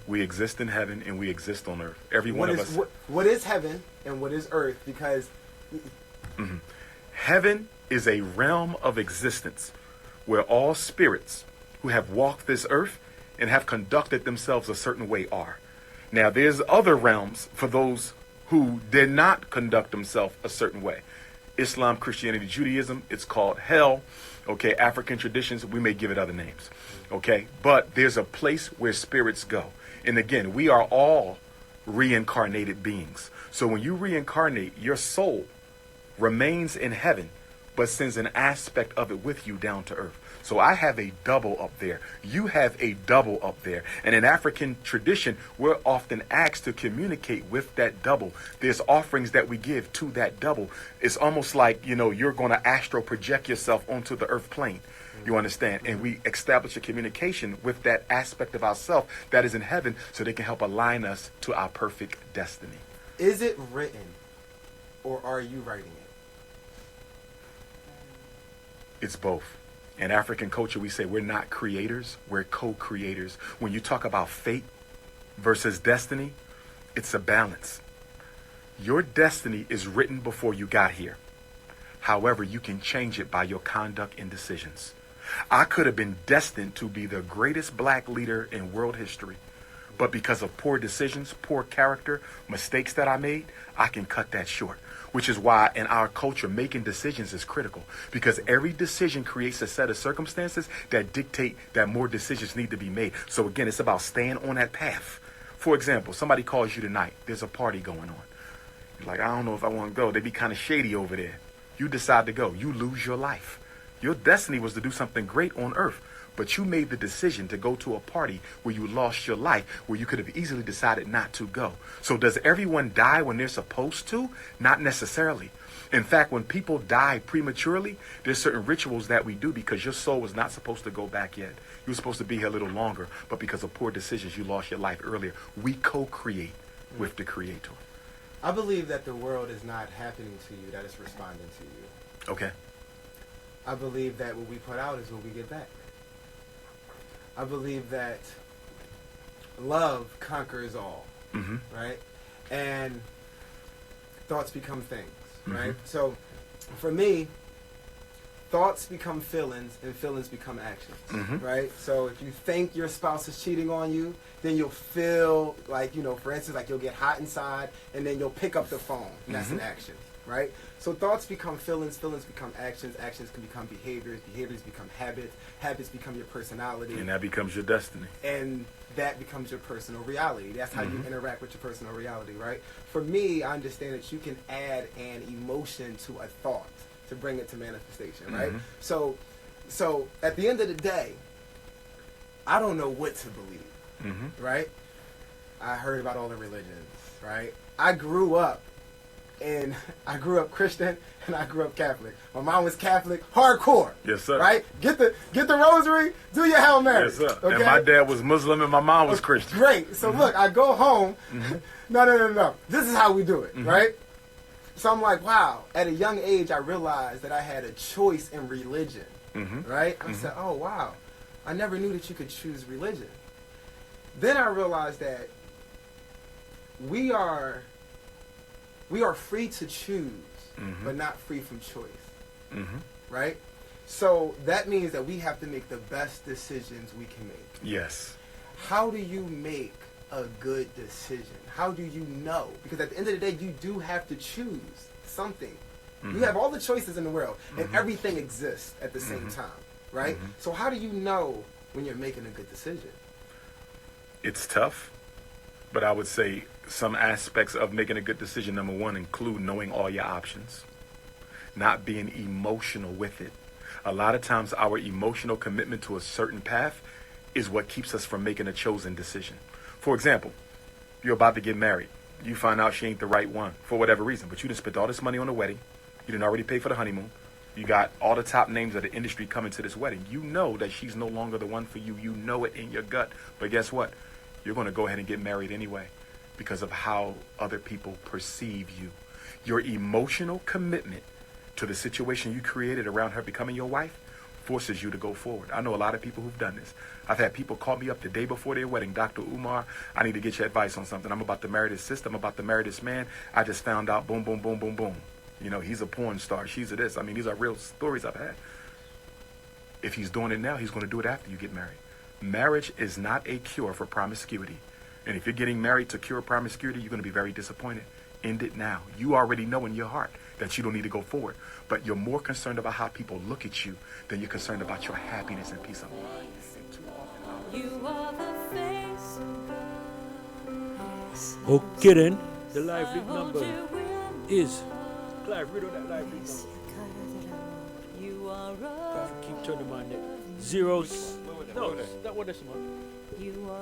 We exist in heaven and we exist on earth. Every one of us. What is heaven and what is earth? Because heaven is a realm of existence where all spirits who have walked this earth and have conducted themselves a certain way are. Now, there's other realms for those who did not conduct themselves a certain way. Islam, Christianity, Judaism, it's called hell. Okay, African traditions, we may give it other names. Okay, but there's a place where spirits go. And again, we are all reincarnated beings. So when you reincarnate, your soul remains in heaven, but sends an aspect of it with you down to earth. So I have a double up there. You have a double up there. And in African tradition, we're often asked to communicate with that double. There's offerings that we give to that double. It's almost like, you're going to astral project yourself onto the earth plane. You understand? And we establish a communication with that aspect of ourself that is in heaven so they can help align us to our perfect destiny. Is it written or are you writing it? It's both. In African culture, we say we're not creators, we're co-creators. When you talk about fate versus destiny, it's a balance. Your destiny is written before you got here. However, you can change it by your conduct and decisions. I could have been destined to be the greatest black leader in world history, but because of poor decisions, poor character, mistakes that I made, I can cut that short. Which is why in our culture, making decisions is critical, because every decision creates a set of circumstances that dictate that more decisions need to be made. So again, it's about staying on that path. For example, somebody calls you tonight. There's a party going on. You're like, I don't know if I want to go. They be kind of shady over there. You decide to go. You lose your life. Your destiny was to do something great on earth, but you made the decision to go to a party where you lost your life, where you could have easily decided not to go. So does everyone die when they're supposed to? Not necessarily. In fact, when people die prematurely, there's certain rituals that we do because your soul was not supposed to go back yet. You were supposed to be here a little longer, but because of poor decisions, you lost your life earlier. We co-create with the Creator. I believe that the world is not happening to you, that it's responding to you. Okay. I believe that what we put out is what we get back. I believe that love conquers all, right? And thoughts become things, right? So for me, thoughts become feelings and feelings become actions, right? So if you think your spouse is cheating on you, then you'll feel like, for instance, like you'll get hot inside and then you'll pick up the phone and that's an action, right? So thoughts become feelings, feelings become actions, actions can become behaviors, behaviors become habits, habits become your personality. And that becomes your destiny. And that becomes your personal reality. That's how you interact with your personal reality, right? For me, I understand that you can add an emotion to a thought to bring it to manifestation, right? So at the end of the day, I don't know what to believe, right? I heard about all the religions, right? I grew up And I grew up Christian and I grew up Catholic. My mom was Catholic, hardcore. Yes, sir. Right? Get the rosary, do your Hail Mary. Yes, sir. Okay? And my dad was Muslim and my mom was Christian. Great. So look, I go home. No. This is how we do it, right? So I'm like, wow. At a young age, I realized that I had a choice in religion, right? I said, oh, wow. I never knew that you could choose religion. Then I realized that we are free to choose, but not free from choice, right? So that means that we have to make the best decisions we can make. Yes. How do you make a good decision? How do you know? Because at the end of the day, you do have to choose something. You have all the choices in the world, and everything exists at the same time, right? So how do you know when you're making a good decision? It's tough, but I would say some aspects of making a good decision, number one, include knowing all your options, not being emotional with it. A lot of times our emotional commitment to a certain path is what keeps us from making a chosen decision. For example, you're about to get married. You find out she ain't the right one for whatever reason, but you done spent all this money on the wedding. You didn't already pay for the honeymoon. You got all the top names of the industry coming to this wedding. You know that she's no longer the one for you. You know it in your gut. But guess what? You're going to go ahead and get married anyway because of how other people perceive you. Your emotional commitment to the situation you created around her becoming your wife forces you to go forward. I know a lot of people who've done this. I've had people call me up the day before their wedding. Dr. Umar, I need to get your advice on something. I'm about to marry this sister. I'm about to marry this man. I just found out, boom, boom, boom, boom, boom. You know, he's a porn star. She's a this. I mean, these are real stories I've had. If he's doing it now, he's going to do it after you get married. Marriage is not a cure for promiscuity. And if you're getting married to cure promiscuity, you're going to be very disappointed. End it now. You already know in your heart that you don't need to go forward. But you're more concerned about how people look at you than you're concerned about your happiness and peace of mind. You are the face of Okay then, the live link number is Clive, read on that live link number. You are Keep turning my neck. Zeros. No, that one is one.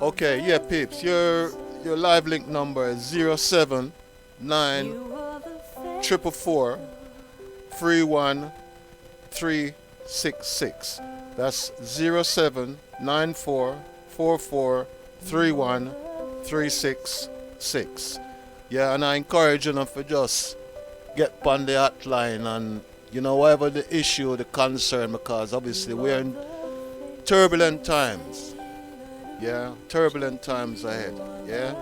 Okay, yeah, peeps. Your live link number is 079 444 31366. That's 0794 44 31366. Yeah, and I encourage you to just get on the hotline and, you know, whatever the issue, the concern, because obviously we're in turbulent times. Yeah, turbulent times ahead. Yeah,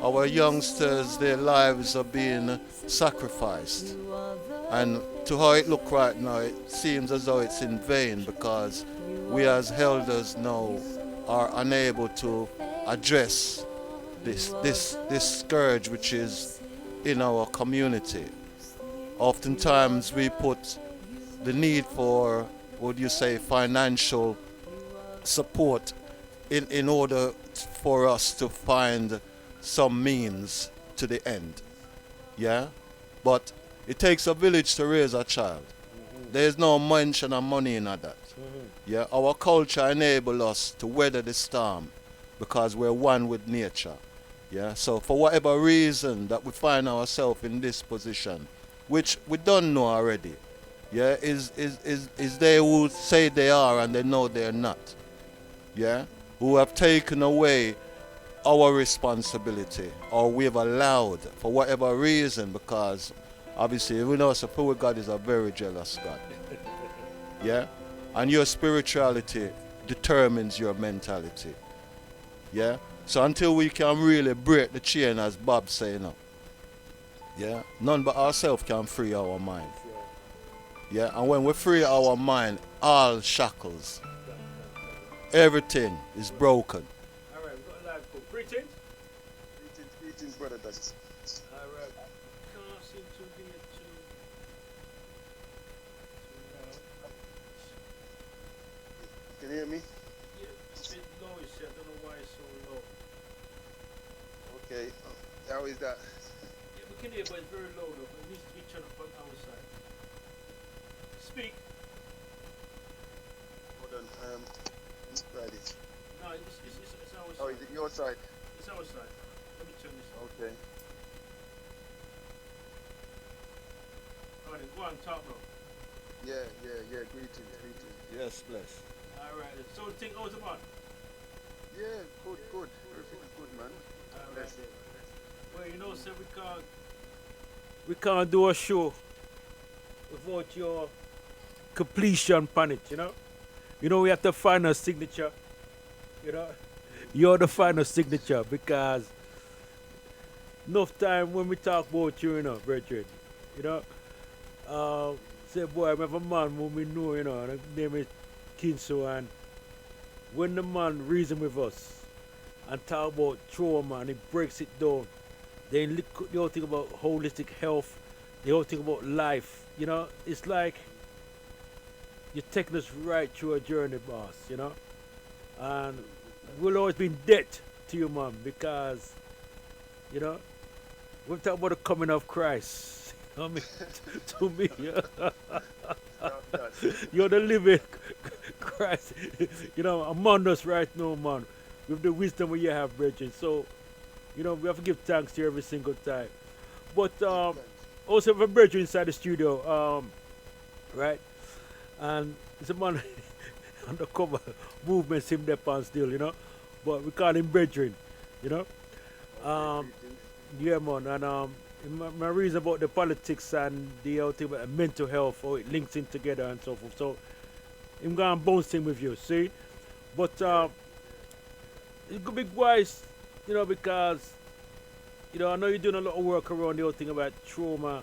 our youngsters, their lives are being sacrificed. And to how it look right now, it seems as though it's in vain because we as elders now are unable to address this scourge which is in our community. Oftentimes we put the need for, would you say, financial support in order for us to find some means to the end. Yeah? But it takes a village to raise a child. There's no mention of money in that. Yeah? Our culture enables us to weather the storm because we're one with nature. Yeah? So for whatever reason that we find ourselves in this position, which we don't know already, yeah, is they who say they are and they know they're not. Yeah? Who have taken away our responsibility, or we have allowed for whatever reason, because obviously we know so God is a very jealous God. Yeah? And your spirituality determines your mentality. Yeah? So until we can really break the chain, as Bob say now, yeah, none but ourselves can free our mind. Yeah, and when we free our mind, all shackles, everything is broken. All right, we've got a live call. Greetings. Greetings, brother Dougie. All right. Can't seem to hear too. Can you hear me? Yeah, it's a bit low, you see. I don't know why it's so low. Okay. How is that? Yeah, we can hear, but it's very low though. It needs to be turned up on our side. Speak. Hold on. Friday. No, it's our side. Oh, is it your side? It's our side. Let me turn this on. Okay. Go on, talk now. Yeah. Greetings. Yes, bless. All right. So think how's the man? Yeah, good. Everything's good, man. All Bless. right. Well, you know, sir, we can't do a show without your completion on it, you know? You know, we have to find a signature, you know? You're the final signature because enough time when we talk about you, you know, brethren, you know? Say, boy, I have a man whom we know, you know, and his name is Kinso, and when the man reason with us and talk about trauma and he breaks it down, then they all think about holistic health, they all think about life, you know? It's like you're taking us right through a journey, boss, you know? And we'll always be in debt to you, man, because, you know, we've talked about the coming of Christ. I mean, to me, you're the living Christ, you know, among us right now, man, with the wisdom we have, brethren. So, you know, we have to give thanks to you every single time. But also, have a brethren inside the studio, right? And it's a man undercover movements him there on still, you know. But we call him brethren, you know. Yeah, man. And my reason about the politics and the whole thing about mental health, how it links in together and so forth. So I'm going to bounce in with you, see? But it could be wise, you know, because, you know, I know you're doing a lot of work around the whole thing about trauma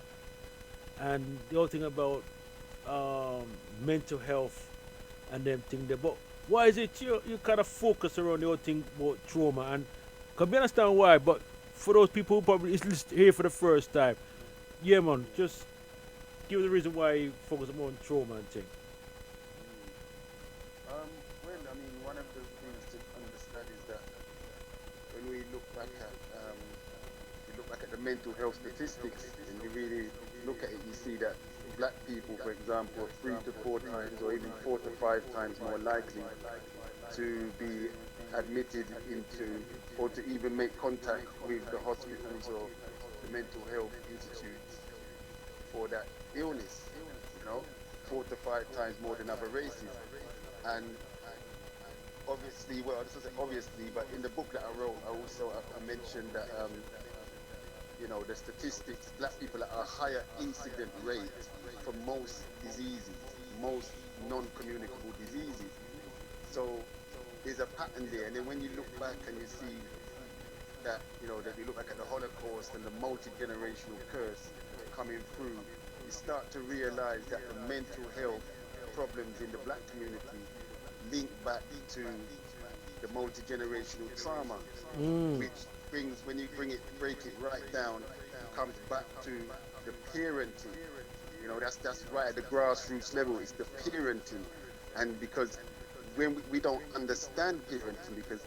and the whole thing about mental health and them thing there. But why is it you kind of focus around the whole thing about trauma? And can we understand why? But for those people who probably is here for the first time, yeah, man, just give the reason why you focus more on trauma and thing. Well, I mean, one of the things to understand is that when we look back at the mental health statistics, and you really look at it, you see that black people, for example, are 3 to 4 times or even 4 to 5 times more likely to be admitted into or to even make contact with the hospitals or the mental health institutes for that illness, you know, 4 to 5 times more than other races. And obviously, well, this isn't obviously, but in the book that I wrote, I mentioned that, you know, the statistics, black people are a higher incident rate for most diseases, most non-communicable diseases. So there's a pattern there, and then when you look back and you see that, you know, that you look back at the Holocaust and the multi-generational curse coming through, you start to realize that the mental health problems in the black community link back to the multi-generational trauma, which brings, when you break it right down, it comes back to the parenting. You know, that's right at the grassroots level, it's the parenting. And because when we don't understand parenting, because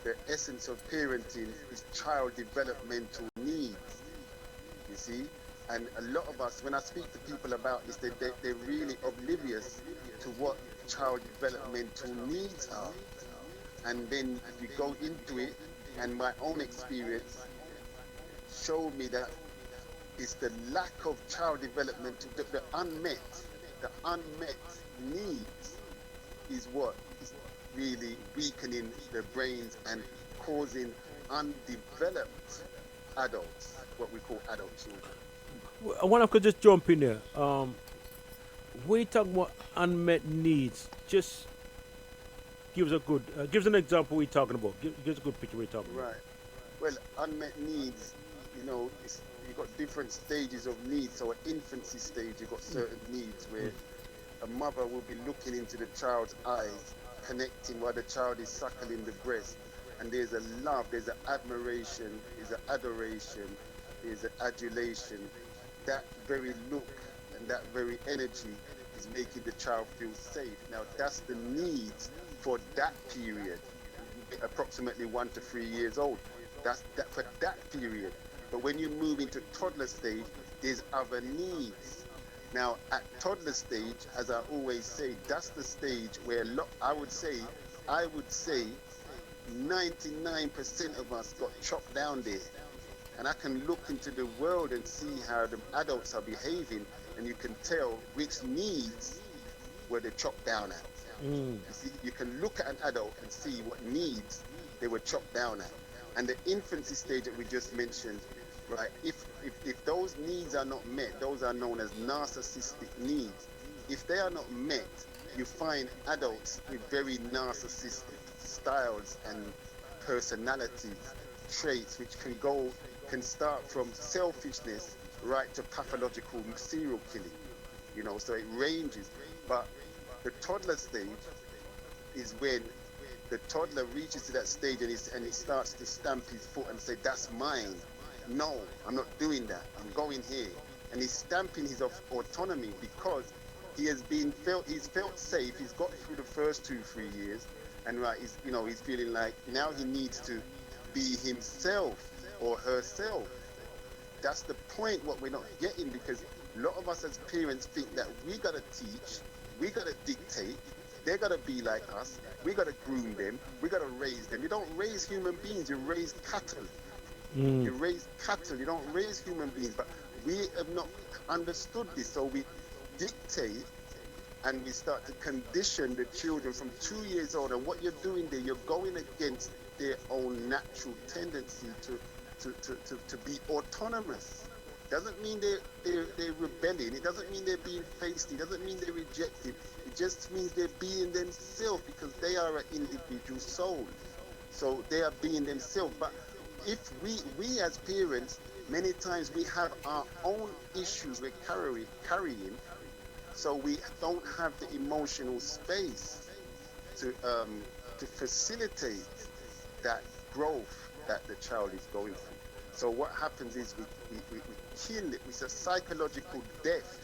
the essence of parenting is child developmental needs, you see? And a lot of us, when I speak to people about this, they're really oblivious to what child developmental needs are. And then if you go into it, and my own experience showed me that it's the lack of child development, the unmet needs is what is really weakening the brains and causing undeveloped adults, what we call adult children. I wonder if I could just jump in there. When you talk about unmet needs, just give us an example what you're talking about. Give us a good picture what you're talking about. Right. Well, unmet needs, you know, you've got different stages of needs. So at infancy stage, you've got certain needs where a mother will be looking into the child's eyes, connecting while the child is suckling the breast. And there's a love, there's an admiration, there's an adoration, there's an adulation. That very look and that very energy is making the child feel safe. Now, that's the needs for that period, approximately 1 to 3 years old. That's that for that period. But when you move into toddler stage, there's other needs. Now, at toddler stage, as I always say, that's the stage where I would say 99% of us got chopped down there. and I can look into the world and see how the adults are behaving, and you can tell which needs were they chopped down at. You see, you can look at an adult and see what needs they were chopped down at. And the infancy stage that we just mentioned, right, if those needs are not met, those are known as narcissistic needs. If they are not met, you find adults with very narcissistic styles and personalities, traits, which can start from selfishness right to pathological serial killing. You know, so it ranges. But the toddler stage is when the toddler reaches to that stage and he starts to stamp his foot and say, that's mine. No, I'm not doing that. I'm going here. And he's stamping his autonomy because he's felt safe. He's got through the first 2-3 years, and right, he's feeling like now he needs to be himself or herself. That's the point what we're not getting, because a lot of us as parents think that we gotta teach, we gotta dictate, they gotta be like us, we gotta groom them, we gotta raise them. You don't raise human beings, you raise cattle. You raise cattle, you don't raise human beings. But we have not understood this, so we dictate and we start to condition the children from 2 years old. And what you're doing there, you're going against their own natural tendency to be autonomous. Doesn't mean they're rebelling. It doesn't mean they're being feisty. It doesn't mean they're rejected. It just means they're being themselves, because they are an individual soul. So they are being themselves. But if we as parents, many times we have our own issues we're carrying, so we don't have the emotional space to facilitate that growth that the child is going through. So what happens is we kill it. It's a psychological death.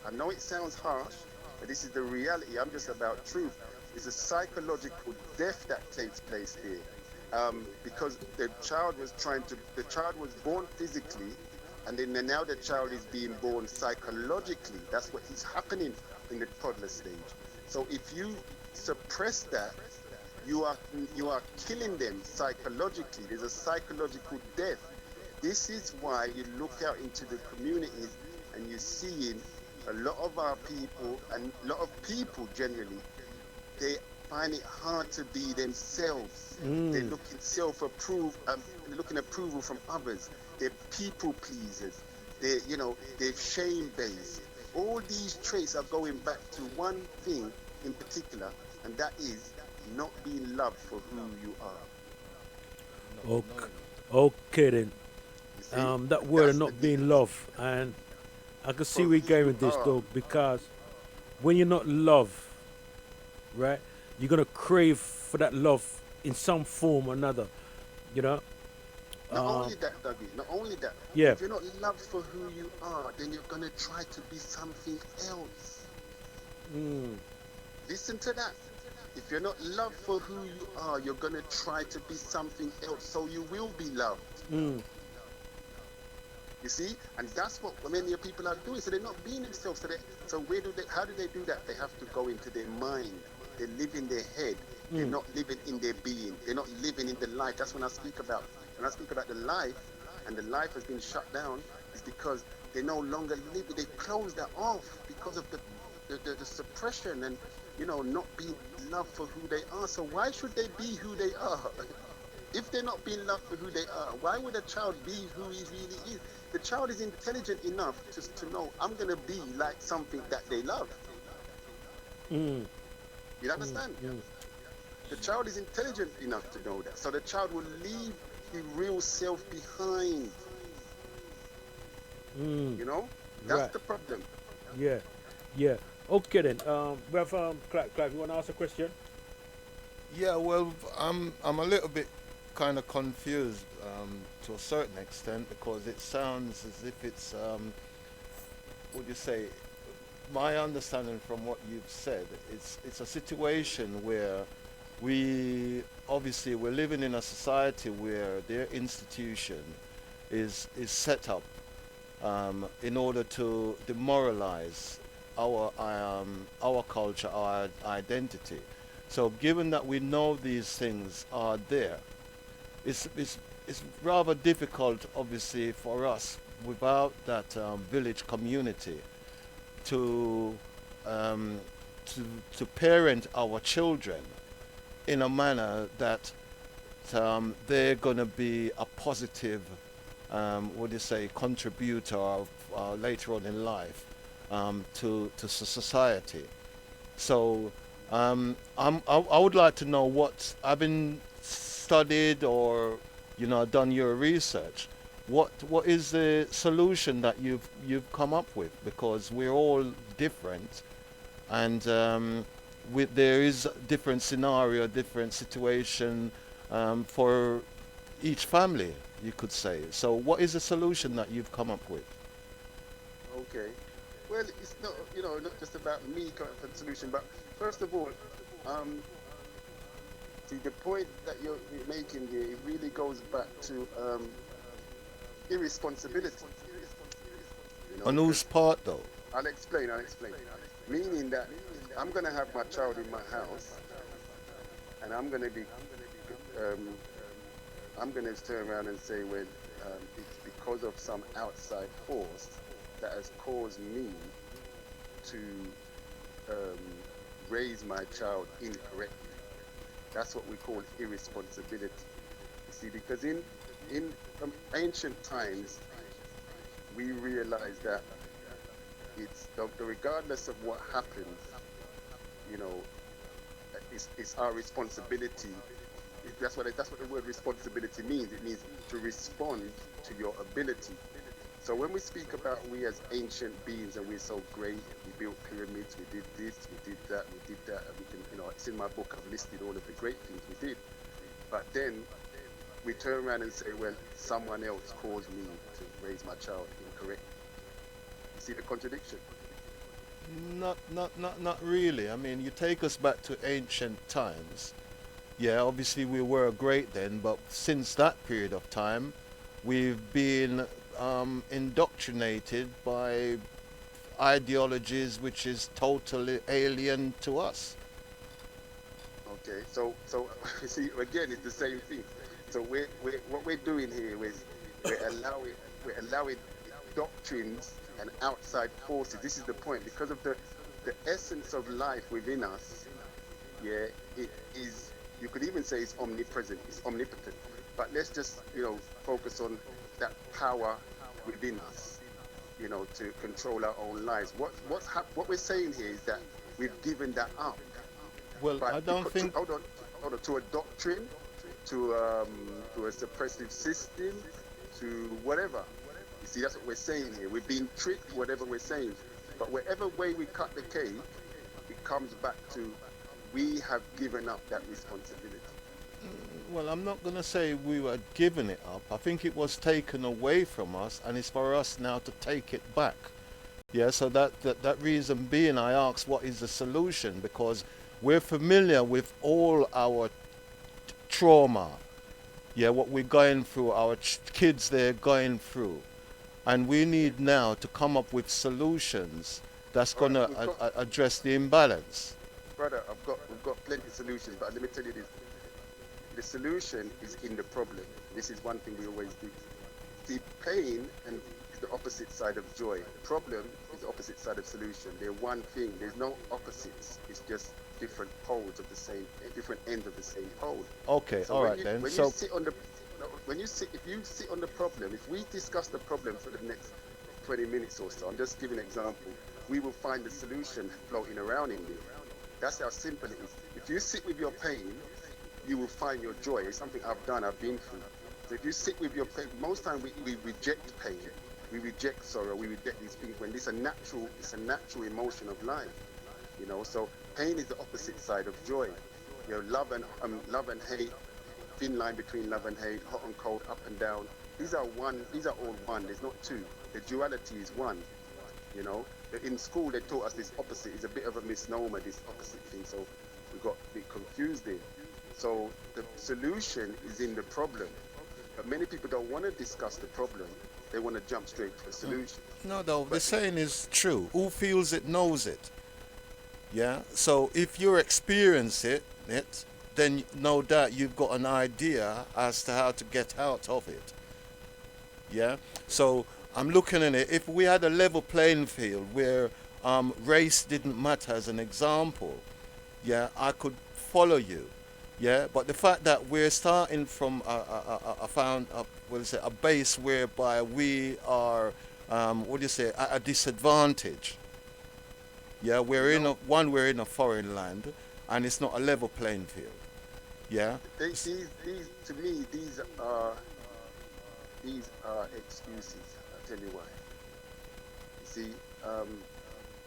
I know it sounds harsh, but this is the reality. I'm just about truth. It's a psychological death that takes place there. Because the child was born physically, and then now the child is being born psychologically. That's what is happening in the toddler stage. So if you suppress that, you are killing them psychologically. There's a psychological death. This is why you look out into the communities and you're seeing a lot of our people, and a lot of people generally, they find it hard to be themselves. They're looking they're looking approval from others. They're people pleasers. They're shame based. All these traits are going back to one thing in particular, and that is not being loved for who you are. Okay then. That word of not being loved, and I can see where you're going with this though, because when you're not loved, right, you're gonna crave for that love in some form or another, you know. Not only that, Dougie, not only that. Yeah. If you're not loved for who you are, then you're gonna try to be something else. Listen to that. If you're not loved for who you are, you're gonna try to be something else, so you will be loved. You see, and that's what many people are doing. So they're not being themselves. How do they do that? They have to go into their mind. They live in their head. They're not living in their being. They're not living in the life. That's when I speak about the life, and the life has been shut down, is because they no longer live. They close that off because of the suppression and not being loved for who they are. So why should they be who they are? If they're not being loved for who they are, why would a child be who he really is? The child is intelligent enough just to know, I'm going to be like something that they love. You understand? The child is intelligent enough to know that. So the child will leave the real self behind. That's the problem. Yeah. Okay then. We have Clive, you want to ask a question? Yeah, well, I'm a little bit kind of confused to a certain extent, because it sounds as if it's would you say, my understanding from what you've said, it's a situation where we're living in a society where their institution is set up in order to demoralize our culture, our identity. So given that we know these things are there, it's it's rather difficult, obviously, for us without that village community to, um, to parent our children in a manner that they're going to be a positive, what do you say, contributor later on in life to society. So I would like to know what, having studied or done your research, what is the solution that you've come up with? Because we're all different, and there is different scenario, different situation for each family, you could say. So what is the solution that you've come up with? Okay. Well, it's not, not just about me coming up with a solution, but first of all, see, the point that you're making here, it really goes back to irresponsibility. On whose part, though? I'll explain. Meaning that I'm going to have my child in my house, and I'm going to be, I'm going to turn around and say, well, it's because of some outside force that has caused me to raise my child incorrectly. That's what we call irresponsibility. You see, because in ancient times, we realize that it's regardless of what happens, it's our responsibility. That's what the word responsibility means. It means to respond to your ability. So when we speak about we as ancient beings and we're so great, we built pyramids, we did this, we did that, and we can, it's in my book, I've listed all of the great things we did. But then we turn around and say, well, someone else caused me to raise my child incorrectly. You see the contradiction? Not really. I mean, you take us back to ancient times. Yeah, obviously we were great then, but since that period of time, we've been indoctrinated by ideologies which is totally alien to us. Okay, so you see, again, it's the same thing. So what we're doing here is we're allowing doctrines and outside forces. This is the point, because of the essence of life within us. Yeah, it is. You could even say it's omnipresent, it's omnipotent. But let's just focus on that power within us, to control our own lives. What we're saying here is that we've given that up. Well, I don't think. Hold on. To a doctrine, to a suppressive system, to whatever. You see, that's what we're saying here. We're being tricked, whatever we're saying. But whatever way we cut the cake, it comes back to we have given up that responsibility. Well, I'm not going to say we were giving it up. I think it was taken away from us, and it's for us now to take it back. Yeah, so that reason being, I asked what is the solution, because we're familiar with all our trauma. Yeah, what we're going through, our kids they're going through. And we need now to come up with solutions that's going to address the imbalance. Brother, we've got plenty of solutions, but let me tell you this. The solution is in the problem. This is one thing we always do. See, pain is the opposite side of joy. Problem is the opposite side of solution. They're one thing. There's no opposites. It's just different poles of the same, different ends of the same pole. Okay, so all right then. When so you sit on the, if you sit on the problem, if we discuss the problem for the next 20 minutes or so, I'm just giving an example, we will find the solution floating around in you. That's how simple it is. If you sit with your pain, you will find your joy. It's something I've done, I've been through. So if you sit with your pain, most time we reject pain, we reject sorrow, we reject these things when it's a natural emotion of life. So pain is the opposite side of joy. Love and hate, thin line between love and hate, hot and cold, up and down. These are all one. There's not two. The duality is one. In school they taught us this opposite is a bit of a misnomer, this opposite thing. So we got a bit confused there. So the solution is in the problem. But many people don't want to discuss the problem. They want to jump straight to a solution. No, though, the saying is true. Who feels it knows it. Yeah? So if you experience it, then no doubt you've got an idea as to how to get out of it. Yeah? So I'm looking at it, if we had a level playing field where race didn't matter as an example, yeah, I could follow you. Yeah, but the fact that we're starting from a base whereby we are, at a disadvantage. Yeah, we're in a foreign land, and it's not a level playing field. Yeah. These to me, these are excuses. I'll tell you why. You see,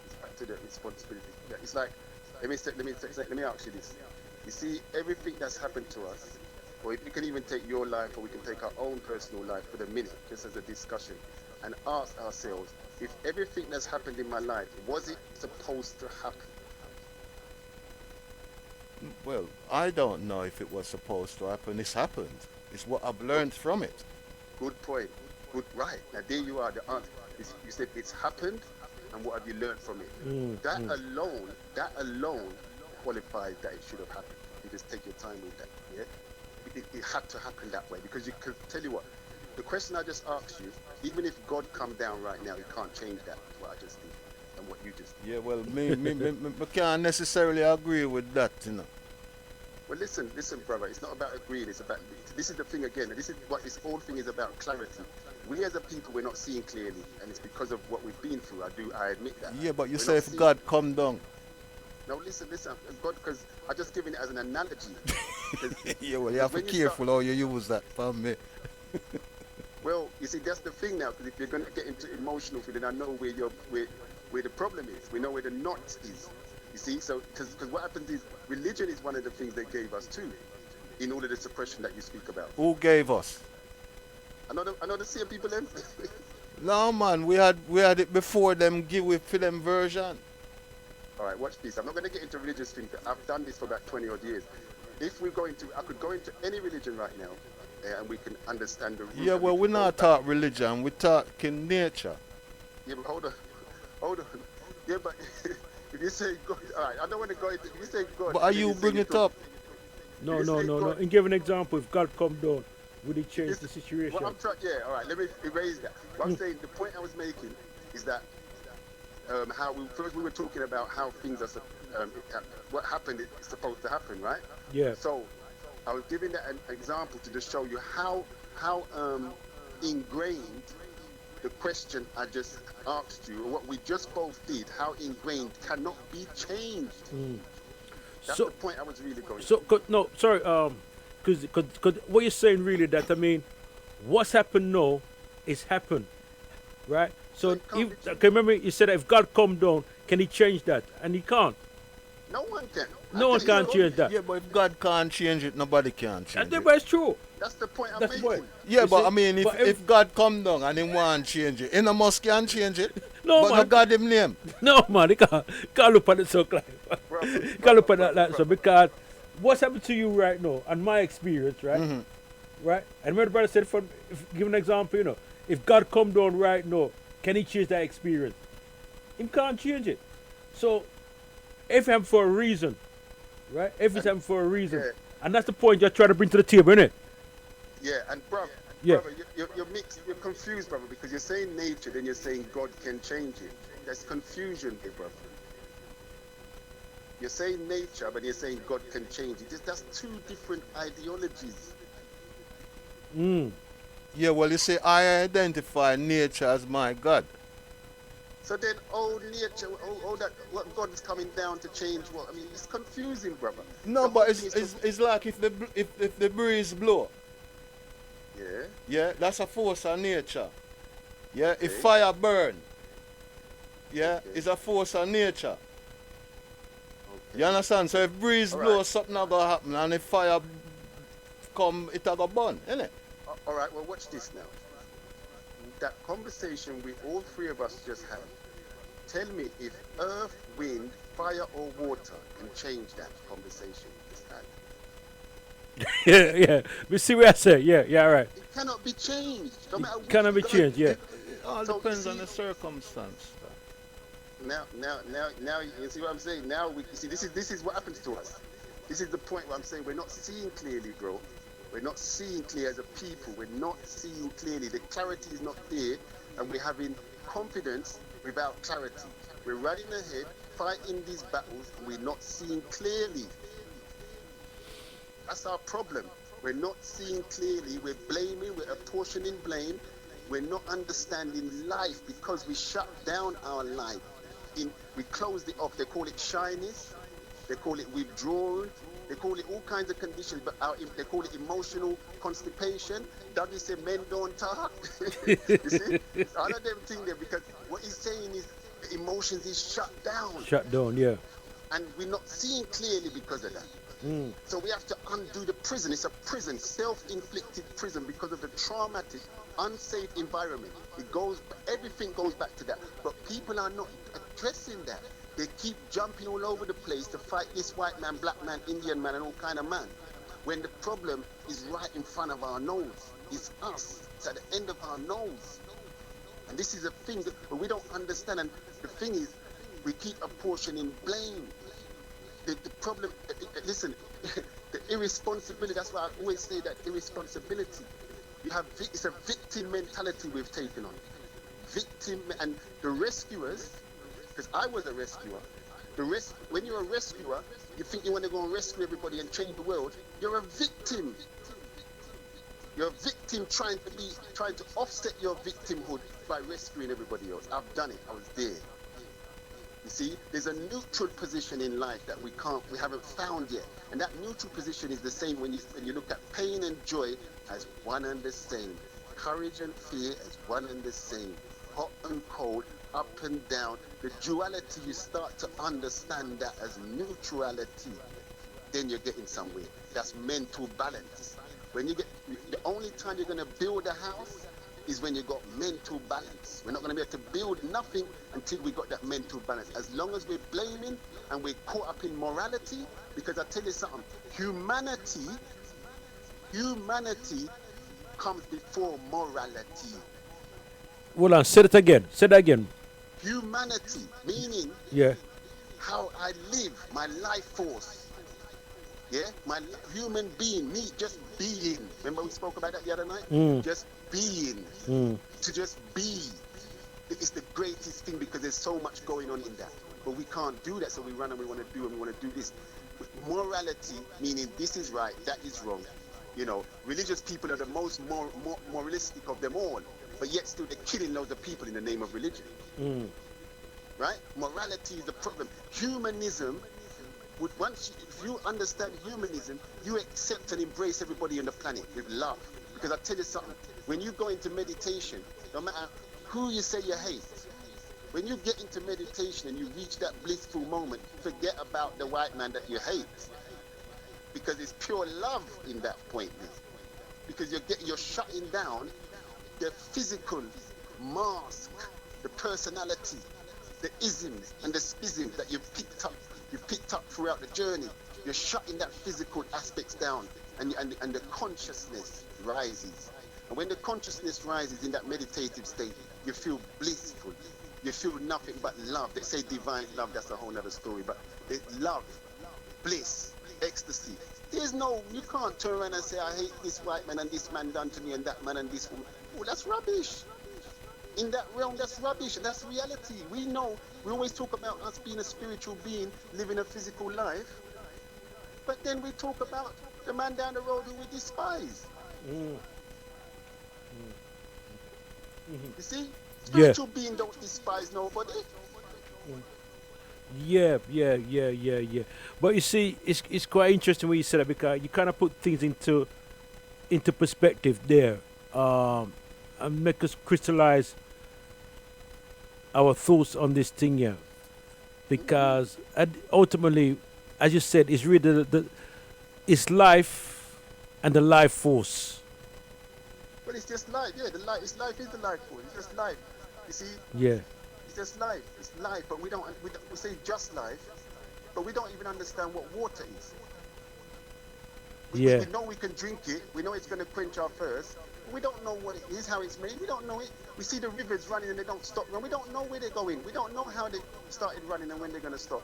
it's back to the responsibility. It's like, let me ask you this. You see, everything that's happened to us, or if we can even take your life, or we can take our own personal life for the minute, just as a discussion, and ask ourselves, if everything that's happened in my life, was it supposed to happen? Well, I don't know if it was supposed to happen. It's happened. It's what I've learned from it. Good point. Good, right. Now there you are, the answer. You said it's happened, and what have you learned from it? That alone qualifies that it should have happened. You just take your time with that. Yeah, it had to happen that way, because you can tell you what. The question I just asked you, even if God come down right now, he can't change that. What I just did and what you just did. Yeah, well, me can't necessarily agree with that, you know. Well, listen, brother. It's not about agreeing. It's about, this is the thing again. This is what this whole thing is about, clarity. We as a people, we're not seeing clearly, and it's because of what we've been through. I admit that. Yeah, but you say if God come down. No, listen, God, because I'm just giving it as an analogy. Yeah, well, you have to be careful how you use that for me. Well, you see, that's the thing now, because if you're going to get into emotional feeling, I know where the problem is. We know where the knot is. You see, so because what happens is religion is one of the things they gave us too, in order the suppression that you speak about. Who gave us? I know the same people then. No, man, we had it before them give with film version. All right, watch this. I'm not going to get into religious things. I've done this for about 20 odd years. If we're going to, I could go into any religion right now, and we can understand the. Yeah, well, we're not talking religion. We're talking nature. Yeah, but hold on. Yeah, but if you say God, all right, I don't want to go into. If you say God, but are you bring it up? No. And give an example. If God come down, would he change the situation? Well, all right. Let me erase that. What I'm saying, the point I was making is that how we were talking about how things are, what happened is supposed to happen, right? Yeah. So I was giving that an example to just show you how ingrained the question I just asked you, or what we just both did, how ingrained cannot be changed. That's the point I was really going. Because what you're saying really that, I mean, what's happened now is happened, right? So remember you said that if God come down, can he change that? And he can't. No one can. No one can change that. Yeah, but if God can't change it, nobody can change it. But it's true. That's the point I'm making. Yeah, but I mean, if God come down and he want to change it, in a must can change it. No, but man. no God him name. No, man, he can't look at it so clear. Can't look at that like so, because what's happened to you right now, and my experience, right? Mm-hmm. Right? And remember the brother said, give an example, you know, if God come down right now, can he change that experience? He can't change it. So, if I'm for a reason, right? If it's for a reason. Yeah. And that's the point you're trying to bring to the table, isn't it? Yeah, and brother, you're mixed, you're confused, brother, because you're saying nature, then you're saying God can change it. There's confusion here, brother. You're saying nature, but you're saying God can change it. That's two different ideologies. Yeah, well, you say, I identify nature as my God. So then, nature, that what God is coming down to change what? I mean, it's confusing, brother. No, but it's like if the breeze blow. Yeah. Yeah, that's a force of nature. Yeah, okay. If fire burn. Yeah, it's a force of nature. Okay. You understand? So if breeze blow, something will happen, and if fire come, it'll go burn, innit? All right, well, watch this now. That conversation we all three of us just had, tell me if earth, wind, fire or water can change that conversation we just had. Yeah. We see what I say. Yeah, right. It cannot be changed. No matter it cannot be changed, yeah. It all depends on the circumstance. Now, you see what I'm saying? Now, this is what happens to us. This is the point where I'm saying we're not seeing clearly, bro. We're not seeing clear as a people. We're not seeing clearly. The clarity is not there, and we're having confidence without clarity. We're running ahead, fighting these battles, and we're not seeing clearly. That's our problem. We're not seeing clearly. We're blaming, we're apportioning blame. We're not understanding life because we shut down our life. We closed it off. They call it shyness. They call it withdrawal. They call it all kinds of conditions, but they call it emotional constipation. Dougie said men don't talk. You see? All of them things there, because what he's saying is the emotions is shut down. Shut down, yeah. And we're not seeing clearly because of that. So we have to undo the prison. It's a prison, self-inflicted prison because of the traumatic, unsafe environment. Everything goes back to that. But people are not addressing that. They keep jumping all over the place to fight this white man, black man, Indian man, and all kind of man. When the problem is right in front of our nose. It's us. It's at the end of our nose. And this is a thing that we don't understand. And the thing is, we keep apportioning blame. The problem, listen, the irresponsibility, that's why I always say that irresponsibility. It's a victim mentality we've taken on. Victim, and the rescuers, because I was a rescuer. When you're a rescuer, you think you want to go and rescue everybody and change the world. You're a victim. You're a victim trying to offset your victimhood by rescuing everybody else. I've done it. I was there. You see, there's a neutral position in life that we haven't found yet. And that neutral position is the same when you look at pain and joy as one and the same. Courage and fear as one and the same. Hot and cold, up and down. The duality, you start to understand that as neutrality. Then you're getting somewhere. That's mental balance. The only time you're going to build a house is when you got mental balance. We're not going to be able to build nothing until we got that mental balance. As long as we're blaming and we're caught up in morality, because I tell you something, humanity comes before morality. Hold on, say that again. Say that again. Humanity, meaning how I live, my life force. Yeah, my human being, me just being. Remember we spoke about that the other night? Just being. To just be. It's the greatest thing because there's so much going on in that. But we can't do that, so we run and we want to do and we want to do this. Morality, meaning this is right, that is wrong. You know, religious people are the most moralistic of them all, but yet still they're killing loads of people in the name of religion. Right? Morality is the problem. Humanism, if you understand humanism, you accept and embrace everybody on the planet with love. Because I tell you something, when you go into meditation, no matter who you say you hate, when you get into meditation and you reach that blissful moment, forget about the white man that you hate. Because it's pure love in that point. Because you're shutting down the physical mask, the personality, the isms and the schisms that you've picked up throughout the journey. You're shutting that physical aspects down, and the consciousness rises. And when the consciousness rises in that meditative state, you feel blissful. You feel nothing but love. They say divine love, that's a whole other story, but it's love, bliss, ecstasy. You can't turn around and say, I hate this white man and this man done to me and that man and this woman. Oh, that's rubbish. In that realm, that's rubbish. That's reality. We know, we always talk about us being a spiritual being, living a physical life. But then we talk about the man down the road who we despise. You see? Spiritual being don't despise nobody. Yeah. But you see, it's quite interesting when you say that, because you kind of put things into perspective there, and make us crystallize our thoughts on this thing here. Because ultimately, as you said, it's really it's life and the life force. But it's just life, yeah. Life is the life force. It's just life. You see? Yeah. It's just life. It's life, but we say just life, but we don't even understand what water is. We know we can drink it. We know it's going to quench our thirst. We don't know what it is, how it's made. We don't know it. We see the rivers running and they don't stop. And we don't know where they're going. We don't know how they started running and when they're going to stop.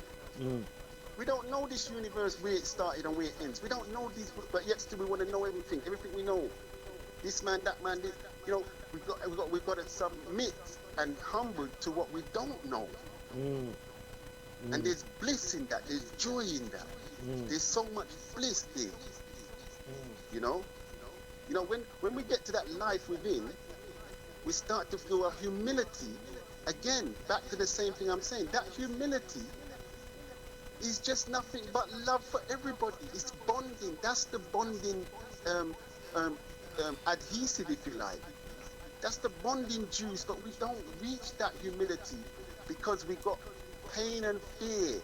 We don't know this universe where it started and where it ends. We don't know these, but yet still we want to know everything. Everything we know. This man, that man, this, you know, we've got to submit and humble to what we don't know. And there's bliss in that. There's joy in that. There's so much bliss there. You know, when we get to that life within, we start to feel a humility. Again, back to the same thing I'm saying. That humility is just nothing but love for everybody. It's bonding. That's the bonding adhesive, if you like. That's the bonding juice, but we don't reach that humility because we got pain and fear.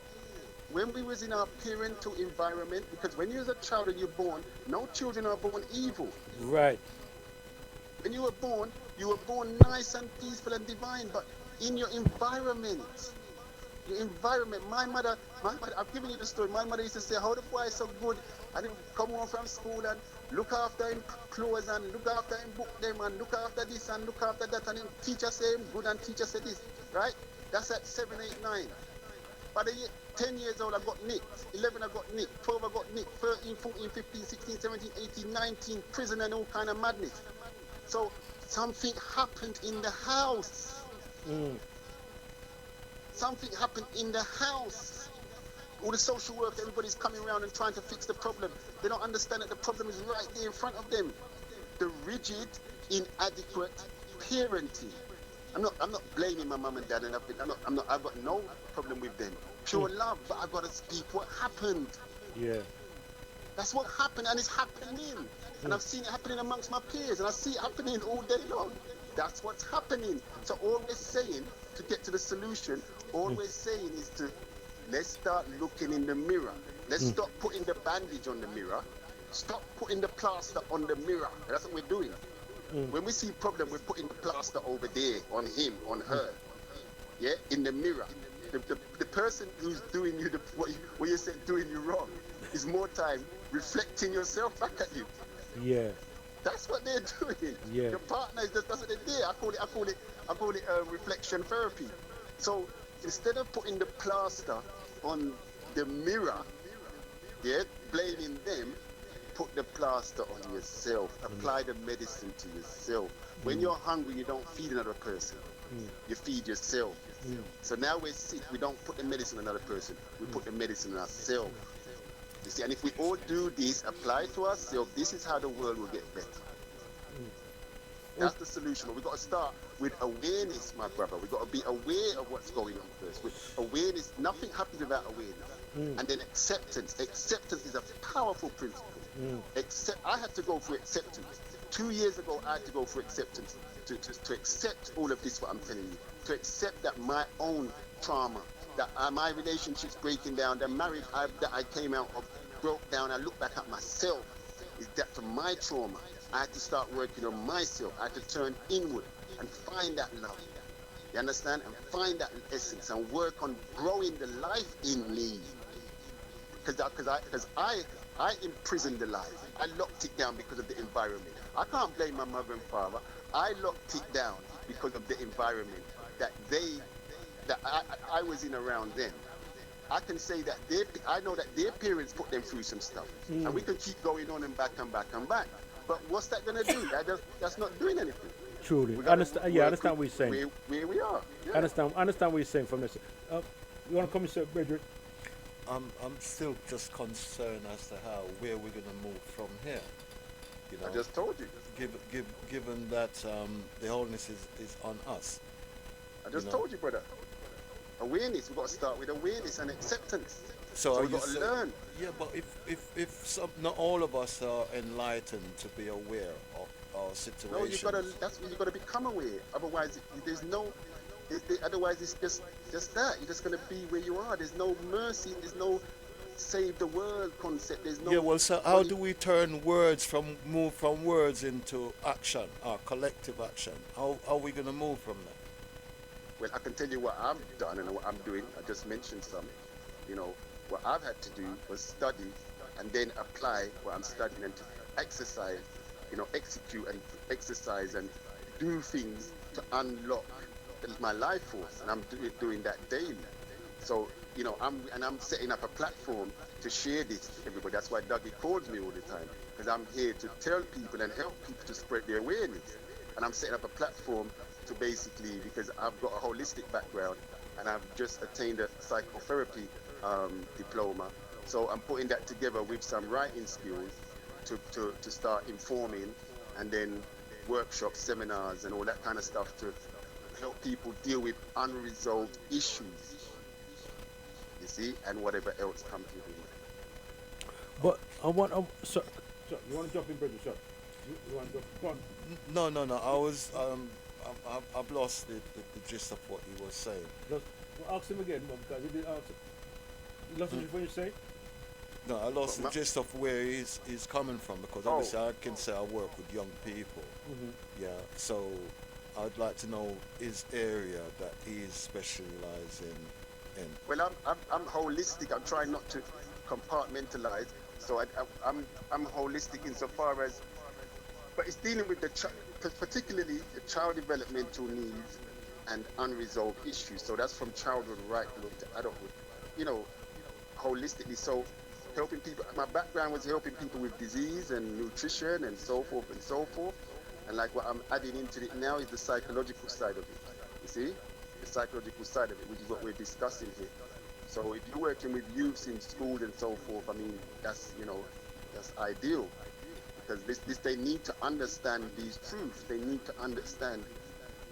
When we was in our parental environment, because when you was a child and you're born, no children are born evil. Right. When you were born nice and peaceful and divine, but in your environment, my mother, I've given you the story. My mother used to say, how the boy is so good. I didn't come home from school and look after him clothes and look after him book them and look after this and look after that. And him teacher say him good and teacher say this, right? That's at 7, 8, 9. By the year, 10 years old, I got nicked. 11, I got nicked. 12, I got nicked. 13, 14, 15, 16, 17, 18, 19, prison and all kind of madness. So something happened in the house. Something happened in the house. All the social work, everybody's coming around and trying to fix the problem. They don't understand that the problem is right there in front of them. The rigid, inadequate parenting. I'm not blaming my mum and dad and everything. I've got no problem with them. Pure love, but I've got to speak what happened. Yeah. That's what happened, and it's happening. And I've seen it happening amongst my peers, and I see it happening all day long. That's what's happening. So all we're saying, to get to the solution, all we're saying is to, let's start looking in the mirror. Let's stop putting the bandage on the mirror. Stop putting the plaster on the mirror. That's what we're doing. When we see a problem, we're putting the plaster over there, on him, on her. Yeah, in the mirror. The person who's doing you, what you said doing you wrong, is more time reflecting yourself back at you. Yeah. That's what they're doing. Yeah. Your partner is just, that's what they do. I call it reflection therapy. So instead of putting the plaster on the mirror, yeah, blaming them, put the plaster on yourself. Apply the medicine to yourself. When you're hungry, you don't feed another person. You feed yourself. So now we're sick. We don't put the medicine on another person. We put the medicine on ourselves. You see, and if we all do this, apply to ourselves, this is how the world will get better. That's the solution. But we've got to start with awareness, my brother. We've got to be aware of what's going on first. With awareness, nothing happens without awareness. And then acceptance. Acceptance is a powerful principle. I had to go through acceptance. 2 years ago, I had to go through acceptance. To accept all of this, what I'm telling you. To accept that my own trauma, that my relationship's breaking down, the marriage that I came out of broke down. I look back at myself. Is that for my trauma? I had to start working on myself. I had to turn inward and find that love. You understand? And find that essence and work on growing the life in me. Because I imprisoned the life. I locked it down because of the environment. I can't blame my mother and father. I locked it down because of the environment that I was in around them. I can say that I know that their parents put them through some stuff. And we can keep going on and back and back and back. But what's that going to do? That's not doing anything. Truly. I understand what you're saying. Where we are. Yeah. I understand what you're saying from this. You want to come, Sir Bridget? I'm still just concerned as to where we're going to move from here. You know, I just told you. Given that the wholeness is on us. I just told you, brother. Awareness. We've got to start with awareness and acceptance. So we've got to learn. Yeah, but if not all of us are enlightened to be aware of our situation. No, you've got to become aware. Otherwise, there's no. Otherwise, it's just that. You're just going to be where you are. There's no mercy. There's no save the world concept. There's no. Yeah, well, so how do we turn move from words into action, or collective action? How are we going to move from that? Well, I can tell you what I've done and what I'm doing. I just mentioned some. You know, what I've had to do was study and then apply what I'm studying and to exercise. You know, execute and exercise and do things to unlock my life force, and I'm doing that daily. So, you know, I'm setting up a platform to share this to everybody. That's why Dougie calls me all the time, because I'm here to tell people and help people to spread their awareness. And I'm setting up a platform to basically, because I've got a holistic background and I've just attained a psychotherapy diploma. So I'm putting that together with some writing skills to start informing, and then workshops, seminars, and all that kind of stuff to help people deal with unresolved issues, you see, and whatever else comes with it. But I want, so you want to jump in, Bridget? Sure. You want to go on? No. I was, I've lost the gist of what he was saying. Well, ask him again, because he didn't answer. You lost what you say? No, I lost the gist of where he's coming from, because obviously I can say I work with young people. Yeah, so I'd like to know his area that he's specialising in. Well, I'm holistic. I'm trying not to compartmentalize. So I'm holistic insofar as, but it's dealing with particularly the child developmental needs and unresolved issues. So that's from childhood right through to adulthood, you know, holistically. So helping people, my background was helping people with disease and nutrition and so forth and so forth. And like what I'm adding into it now is the psychological side of it. You see? The psychological side of it, which is what we're discussing here. So if you're working with youths in schools and so forth, I mean, that's, you know, that's ideal. Because this they need to understand these truths. They need to understand,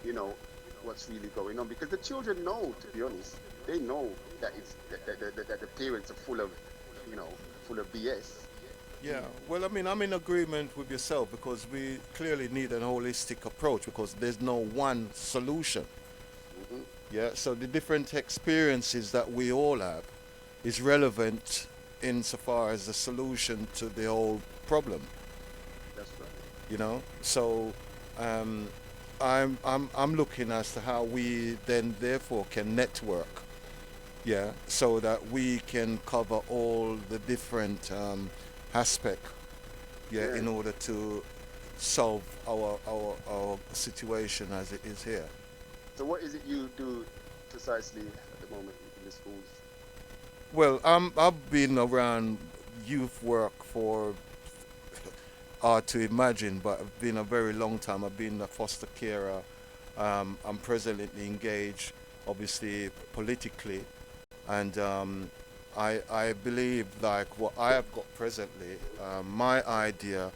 you know, what's really going on. Because the children know, to be honest, they know that it's that the parents are full of, you know, full of BS. Yeah, well, I mean, I'm in agreement with yourself, because we clearly need an holistic approach, because there's no one solution. Yeah, so the different experiences that we all have is relevant insofar as the solution to the whole problem. That's right. You know, so I'm looking as to how we then therefore can network. Yeah, so that we can cover all the different aspect, yeah, in order to solve our situation as it is here. So what is it you do precisely at the moment in the schools? Well, I've been around youth work for hard to imagine, but it's been a very long time. I've been a foster carer. I'm presently engaged, obviously politically, and I believe, like what I have got presently, my idea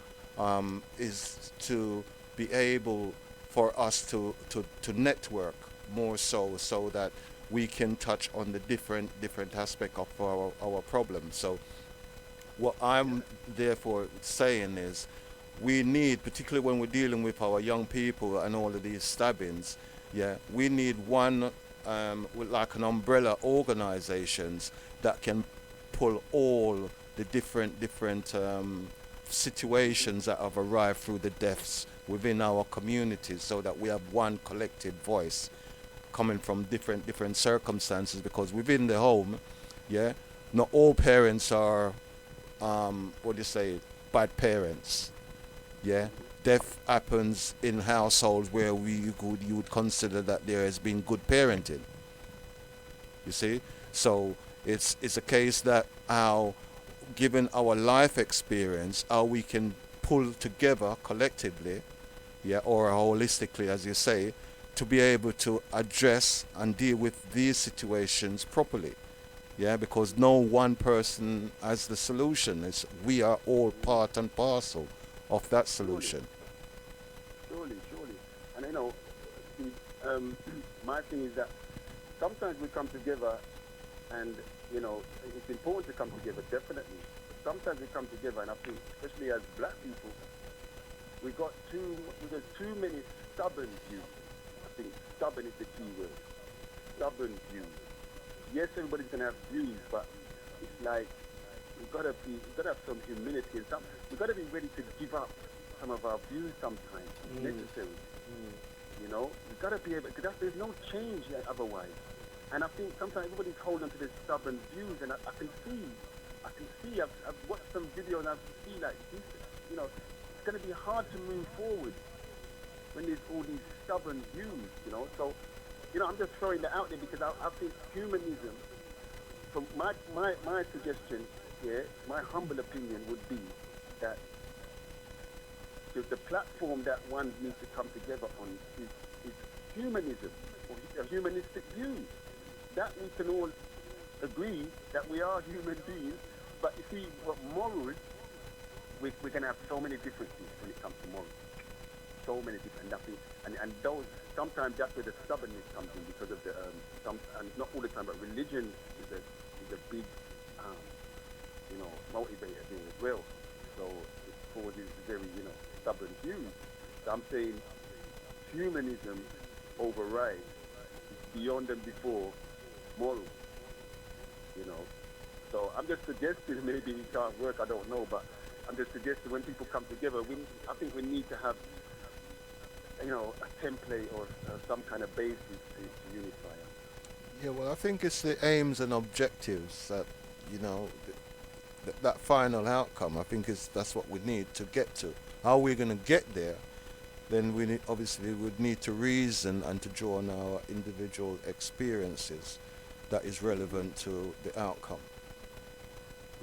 is to be able for us to network more so that we can touch on the different aspect of our problems. So what I'm therefore saying is, we need, particularly when we're dealing with our young people and all of these stabbings, yeah, we need one with like an umbrella organizations that can pull all the different situations that have arrived through the deaths within our communities, so that we have one collective voice coming from different circumstances. Because within the home, yeah, not all parents are bad parents. Yeah, death happens in households where you would consider that there has been good parenting. You see, so it's a case that how, given our life experience, how we can pull together collectively, yeah, or holistically, as you say, to be able to address and deal with these situations properly. Yeah, because no one person has the solution. We are all part and parcel of that solution. Surely. And you know, my thing is that sometimes we come together, and you know, it's important to come together, definitely. But sometimes we come together, and I think, especially as black people, we got too many stubborn views. I think stubborn is the key word. Stubborn views. Yes, everybody's gonna have views, but it's like we've got to have some humility, and we've got to be ready to give up some of our views sometimes. It's necessary. You know, we've got to be able, because there's no change otherwise. And I think sometimes everybody's holding on to their stubborn views, and I can see, I've watched some videos, and I see like this, you know, it's going to be hard to move forward when there's all these stubborn views, you know. So, you know, I'm just throwing that out there, because I think humanism from my suggestion, yeah, my humble opinion would be that the platform that one needs to come together on is humanism, or a humanistic view. That we can all agree that we are human beings, but you see, what morals, we're going to have so many differences when it comes to morals. So many different, and those, sometimes that's where the stubbornness comes in, because of the, and not all the time, but religion is a big, motivator thing as well. So it causes very, stubborn views. So I'm saying humanism overrides, beyond and before morals, So I'm just suggesting, maybe it can't work, I don't know, but I'm just suggesting when people come together, I think we need to have, a template or some kind of basis to unify. Yeah, well, I think it's the aims and objectives that, that final outcome. I think that's what we need to get to. How we're going to get there, then we obviously would need to reason and to draw on our individual experiences that is relevant to the outcome.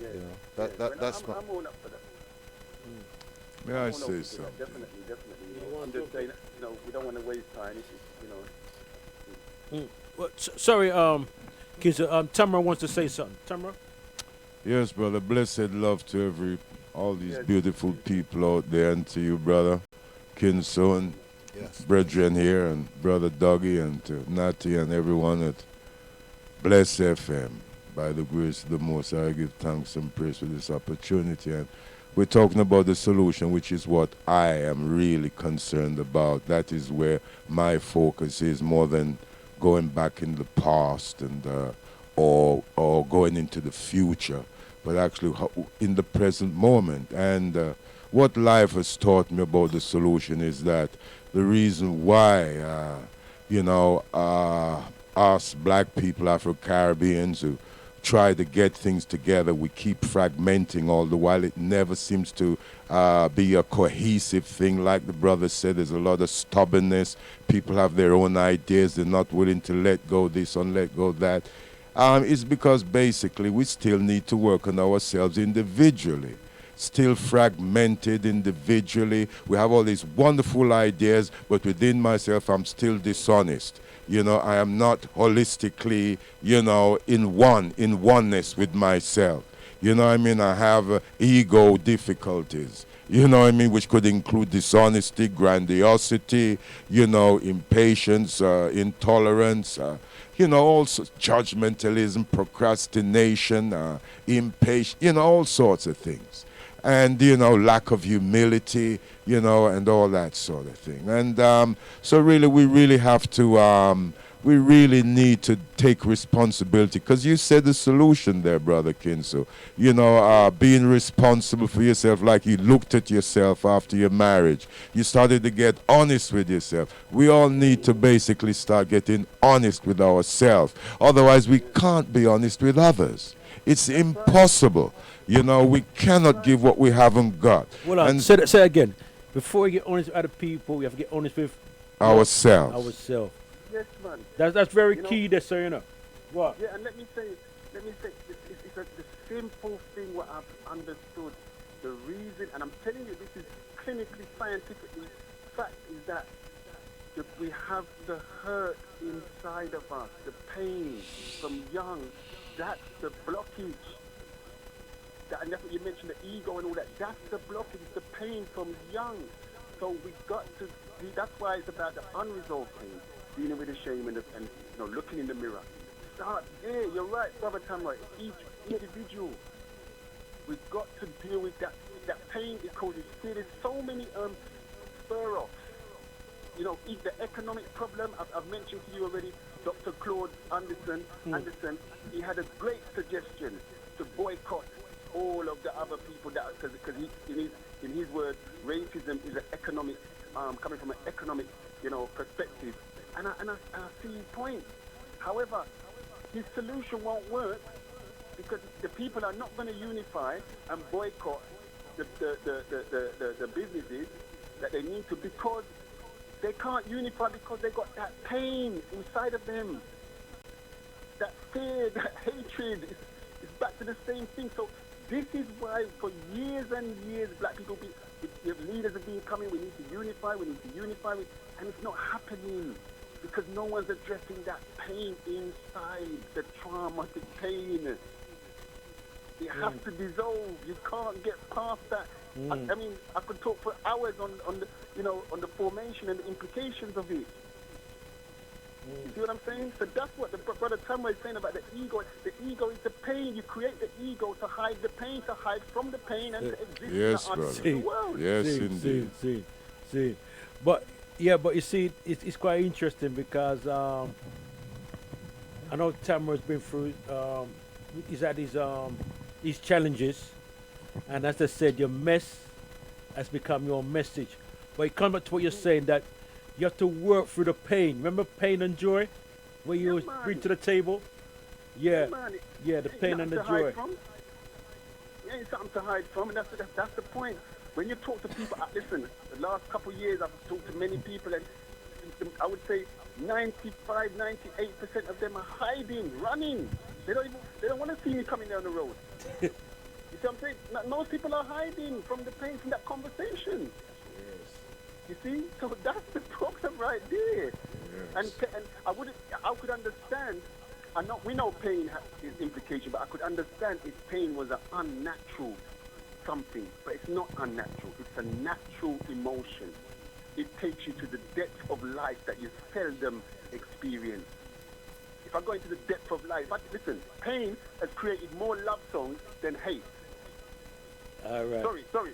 Yeah, that's I'm all up for that. May I say something? Definitely. I'm just saying, we don't want to waste time. Well, sorry, Kinsa, Tamara wants to say something. Tamara? Yes, brother. Blessed love to all these beautiful people out there, and to you, brother Kinso, and brethren here, and brother Dougie, and to Natty and everyone at Bless FM. By the grace of the Most High, I give thanks and praise for this opportunity. And we're talking about the solution, which is what I am really concerned about. That is where my focus is, more than going back in the past and or going into the future, but actually in the present moment. And what life has taught me about the solution is that the reason why, us black people, Afro-Caribbeans, who try to get things together, we keep fragmenting all the while. It never seems to be a cohesive thing. Like the brother said, there's a lot of stubbornness. People have their own ideas. They're not willing to let go this and let go that. It's because basically we still need to work on ourselves individually. Still fragmented individually. We have all these wonderful ideas, but within myself, I'm still dishonest. I am not holistically, in oneness with myself. I have ego difficulties, which could include dishonesty, grandiosity, impatience, intolerance, also judgmentalism, procrastination, impatience, all sorts of things. And, lack of humility, and all that sort of thing. And so really, we really have to, we really need to take responsibility. Because you said the solution there, Brother Kinso. Being responsible for yourself, like you looked at yourself after your marriage. You started to get honest with yourself. We all need to basically start getting honest with ourselves. Otherwise, we can't be honest with others. It's impossible. We cannot give what we haven't got. Well, and say that again. Before we get honest with other people, we have to get honest with ourselves. Yes, man. That's very key there, so What? Yeah, and let me say, it's the simple thing what I've understood. The reason, and I'm telling you, this is clinically, scientifically fact, is that we have the hurt inside of us, the pain from young. That's the blockage. And that's what you mentioned, the ego and all that. That's the blockage, the pain from young. So we got to, that's why it's about the unresolved pain, dealing with the shame and looking in the mirror. Start there, you're right, Brother Tamara, each individual. We've got to deal with that pain because there's so many spur-offs. The economic problem, I've mentioned to you already, Dr. Claude Anderson, he had a great suggestion to boycott all of the other people because in his words, racism is an economic, coming from an economic, perspective. And I see his point. However, his solution won't work because the people are not going to unify and boycott the businesses that they need to, because they can't unify because they got that pain inside of them. That fear, that hatred. It's back to the same thing. So this is why for years and years black people, leaders have been coming, we need to unify, and it's not happening because no one's addressing that pain inside, the traumatic pain. It has to dissolve. You can't get past that. I mean, I could talk for hours on the formation and the implications of it. You see what I'm saying? So that's what the brother Tamara is saying about the ego. The ego is the pain. You create the ego to hide the pain, to hide from the pain, and to exist Yes, in the brother. unseen world. Yes, indeed. See. But you see, it's quite interesting because I know Tamara's been through. He's had his challenges, and as I said, your mess has become your message. But it comes back to what you're saying, that you have to work through the pain. Remember pain and joy, where you bring to the table. Yeah, the pain and the joy. Yeah, it's something to hide from, and that's the point. When you talk to people, listen, the last couple of years I've talked to many people, and I would say 95, 98% of them are hiding, running. They don't want to see me coming down the road. You see what I'm saying? Most people are hiding from the pain, from that conversation. You see, so that's the problem right there. And I could understand. We know pain has implication, but I could understand if pain was an unnatural something, but it's not unnatural. It's a natural emotion. It takes you to the depth of life that you seldom experience. If I go into the depth of life, listen, pain has created more love songs than hate. All right. Sorry.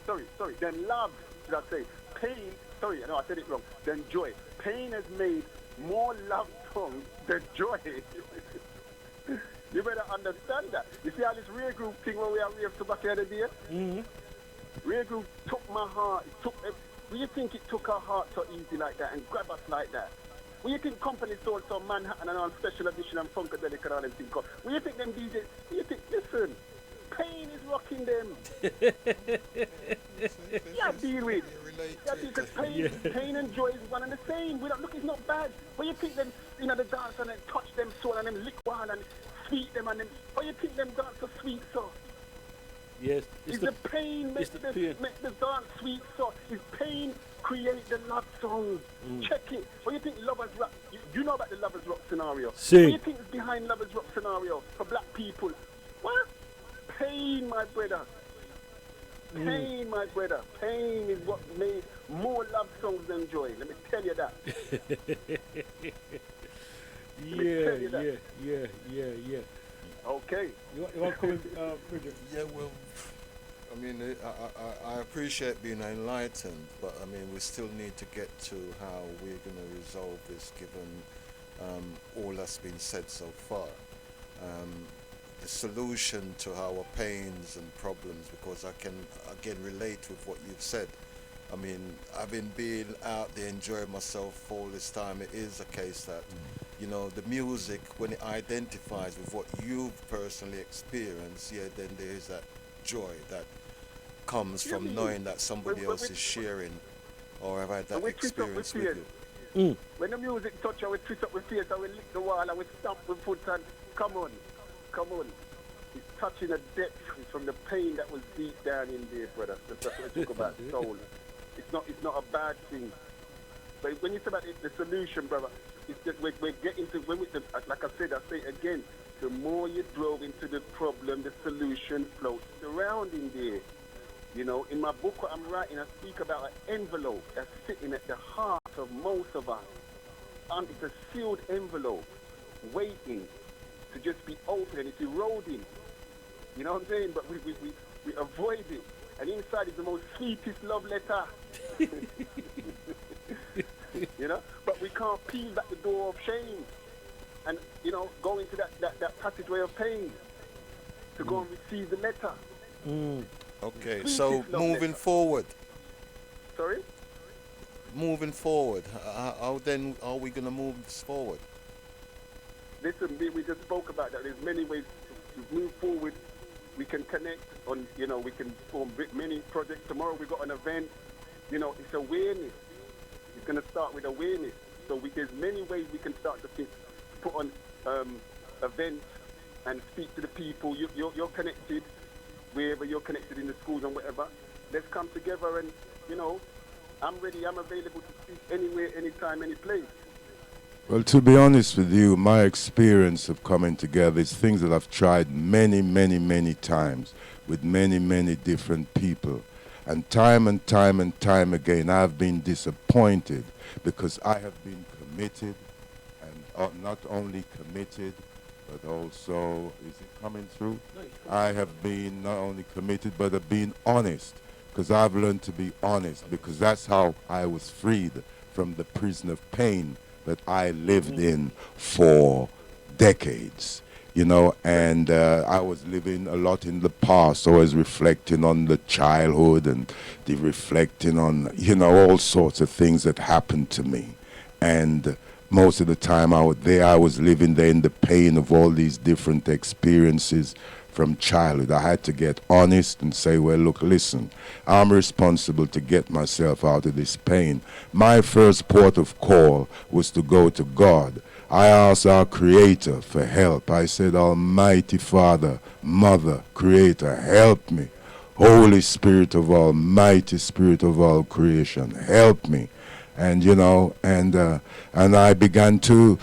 Then love, should I say? Pain. Sorry, no, I said it wrong. Then joy. Pain has made more love songs than joy. You better understand that. You see how this rear group thing where we are rear to back the other day? Rear group took my heart. Do you think it took our heart so easy like that and grab us like that? When you think company sold some Manhattan and on special edition and Funkadelic and all them things, when you think them DJs, listen, pain is rocking them. Yeah, deal with. Yeah, because pain and joy is one and the same. Look, it's not bad. When you think them, the dance and then touch them soul and then lick one and sweet them and then, when you think them dance so sweet so. Yes, it's the pain makes the dance sweet so. It's pain create the love song. Check it. What do you think Lovers Rock? You know about the Lovers Rock scenario. What do you think is behind Lovers Rock scenario for black people? What? Pain, my brother. Pain, my brother. Pain is what made more love songs than joy. Let me tell you that. Yeah. Okay. You want to come in, Bridget? Yeah, well, I mean, I appreciate being enlightened, but I mean, we still need to get to how we're going to resolve this given all that's been said so far. The solution to our pains and problems, because I can again relate with what you've said. I mean, I've been being out there enjoying myself all this time. It is a case that, the music, when it identifies with what you've personally experienced, then there is that joy that comes from knowing that somebody else is sharing or have had that experience with you. When the music touch, I will twist up with face, I will lick the wall, I will stamp with foot and come on. It's touching a depth from the pain that was deep down in there, brother. That's what I talk about, soul. It's not a bad thing. But when you say about the solution, brother, it's just we're getting to, like I said, I say it again, the more you drove into the problem, the solution floats around in there. In my book what I'm writing, I speak about an envelope that's sitting at the heart of most of us. It's a sealed envelope, waiting to just be open, and it's eroding. You know what I'm saying? But we avoid it. And inside is the most sweetest love letter. But we can't peel back the door of shame and, go into that passageway of pain to go and receive the letter. Okay, so moving forward. Sorry? Moving forward, how then are we going to move this forward? Listen, we just spoke about that. There's many ways to move forward. We can connect on, we can form many projects. Tomorrow we got an event. It's awareness. It's going to start with awareness. So there's many ways we can start to put on events and speak to the people. You're connected, wherever you're connected in the schools and whatever. Let's come together and, you know, I'm ready, I'm available to speak anywhere, anytime, any place. Well, to be honest with you, my experience of coming together is things that I've tried many, many, many times with many, many different people. And time again, I've been disappointed because I have been committed, and not only committed, but also, is it coming through? I have been not only committed, but I've been honest, because I've learned to be honest, because that's how I was freed from the prison of pain that I lived in for decades, you know, and I was living a lot in the past, so I was reflecting on the childhood and reflecting on, you know, all sorts of things that happened to me. And most of the time I was living there in the pain of all these different experiences from childhood. I had to get honest and say, well, look, listen, I'm responsible to get myself out of this pain. My first port of call was to go to God. I asked our Creator for help. I said, Almighty Father, Mother, Creator, help me. Holy Spirit of Almighty Spirit of all creation, help me. And, you know, and I began to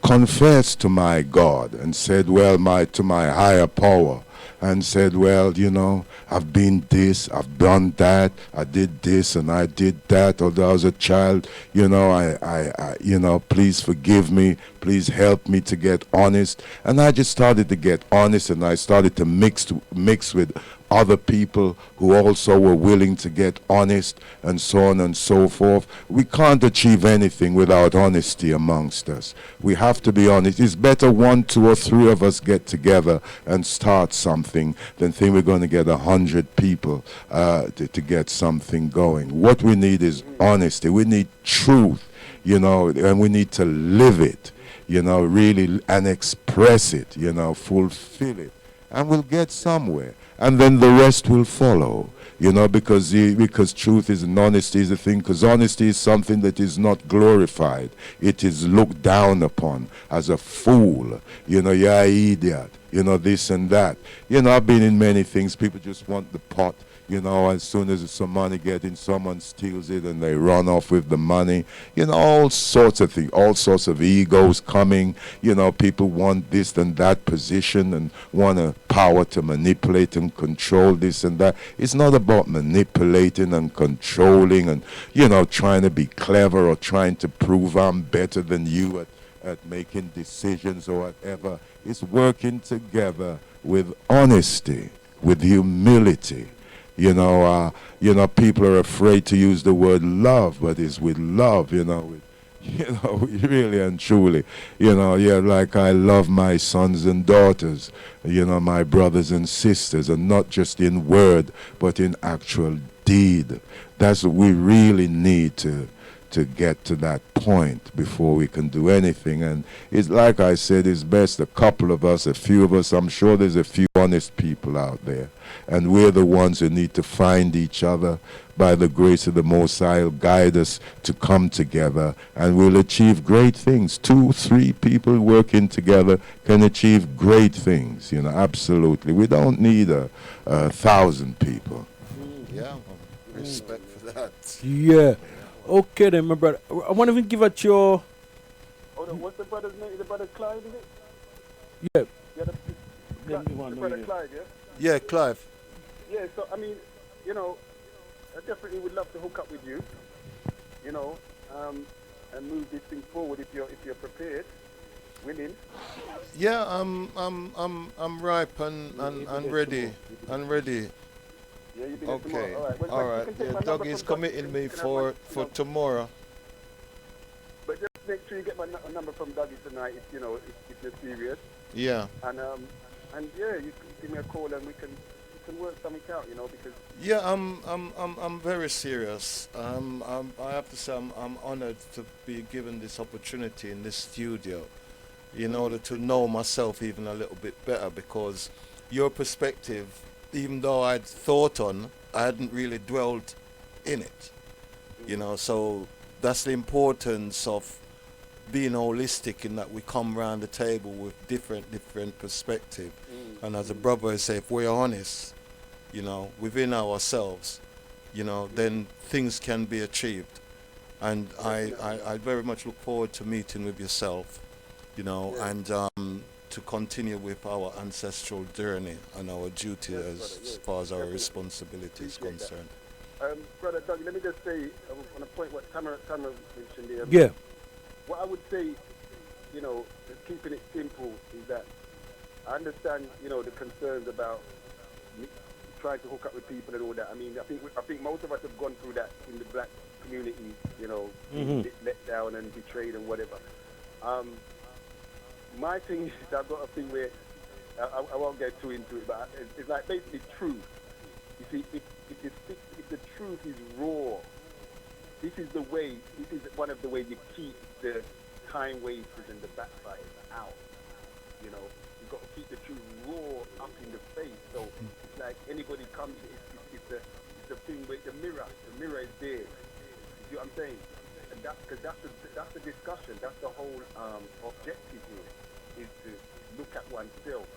confessed to my God and said, well, to my higher power, and said, well, you know, I've been this, I've done that, I did this and I did that, although I was a child, you know, I you know, please forgive me, please help me to get honest. And I just started to get honest, and I started to mix with other people who also were willing to get honest, and so on and so forth. We can't achieve anything without honesty amongst us. We have to be honest. It's better 1, 2, or 3 of us get together and start something than think we're going to get 100 people to get something going. What we need is honesty. We need truth, you know, and we need to live it, you know, really, and express it, you know, fulfill it, and we'll get somewhere. And then the rest will follow, you know, because truth is, and honesty is a thing, because honesty is something that is not glorified. It is looked down upon as a fool, you know, you're an idiot, you know, this and that. You know, I've been in many things. People just want the pot, you know, as soon as some money gets in, someone steals it and they run off with the money. You know, all sorts of things, all sorts of egos coming. You know, people want this and that position and want a power to manipulate and control this and that. It's not about manipulating and controlling and, you know, trying to be clever or trying to prove I'm better than you at making decisions or whatever. It's working together with honesty, with humility. You know, people are afraid to use the word love, but it's with love, you know, really and truly. You know, yeah, like I love my sons and daughters, you know, my brothers and sisters, and not just in word, but in actual deed. That's what we really need to get to that point before we can do anything. And it's like I said, it's best a couple of us, a few of us. I'm sure there's a few honest people out there, and we're the ones who need to find each other. By the grace of the Most High, He'll guide us to come together, and we'll achieve great things. 2, 3 people working together can achieve great things, you know, absolutely. We don't need 1,000 people. Yeah, respect for that. Yeah. Okay then, my brother. I want to give out your... Oh, what's the brother's name? The brother Clyde, is it? Yeah. Yeah, the brother Clyde, yeah? Yeah, Clive. Yeah, so, I mean, you know, I definitely would love to hook up with you, you know, and move this thing forward if you're prepared, willing. Yeah, I'm ripe and ready. Yeah, you'll be there Okay. tomorrow. All right. Yeah, Dougie's committing me for tomorrow. But just make sure you get my number from Dougie tonight, if you're serious. Yeah. And yeah, you can give me a call and we can work something out, you know, because. Yeah, I'm very serious. I have to say I'm honored to be given this opportunity in this studio, in order to know myself even a little bit better, because your perspective, even though I'd thought on, I hadn't really dwelled in it, you know. So that's the importance of being holistic in that we come around the table with different perspective. And as a brother I say, if we're honest, you know, within ourselves, you know, then things can be achieved. And I very much look forward to meeting with yourself, you know, and to continue with our ancestral journey and our duty as far as our responsibility is concerned. Brother Dougie, let me just say on a point what Tamara mentioned there. Yeah. What I would say, you know, just keeping it simple, is that I understand, you know, the concerns about trying to hook up with people and all that. I mean, I think most of us have gone through that in the black community, you know, being let down and betrayed and whatever. My thing is, I've got a thing where I won't get too into it, but it's like basically truth. You see, if the truth is raw, this is one of the ways you keep the time wasters and the backfires out. You know, you've got to keep the truth raw up in the face. So it's like anybody comes, it's the thing with the mirror. The mirror is there. You see what I'm saying? And because that's the discussion. That's the whole objective here, is to look at oneself.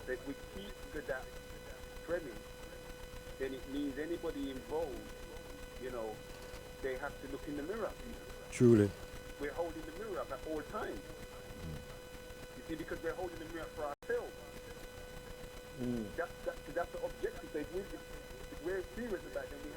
So if we keep to that premise, then it means anybody involved, you know, they have to look in the mirror. Truly. We're holding the mirror up at all times. You see, because we're holding the mirror for ourselves. That's the objective. So if we're serious about it, then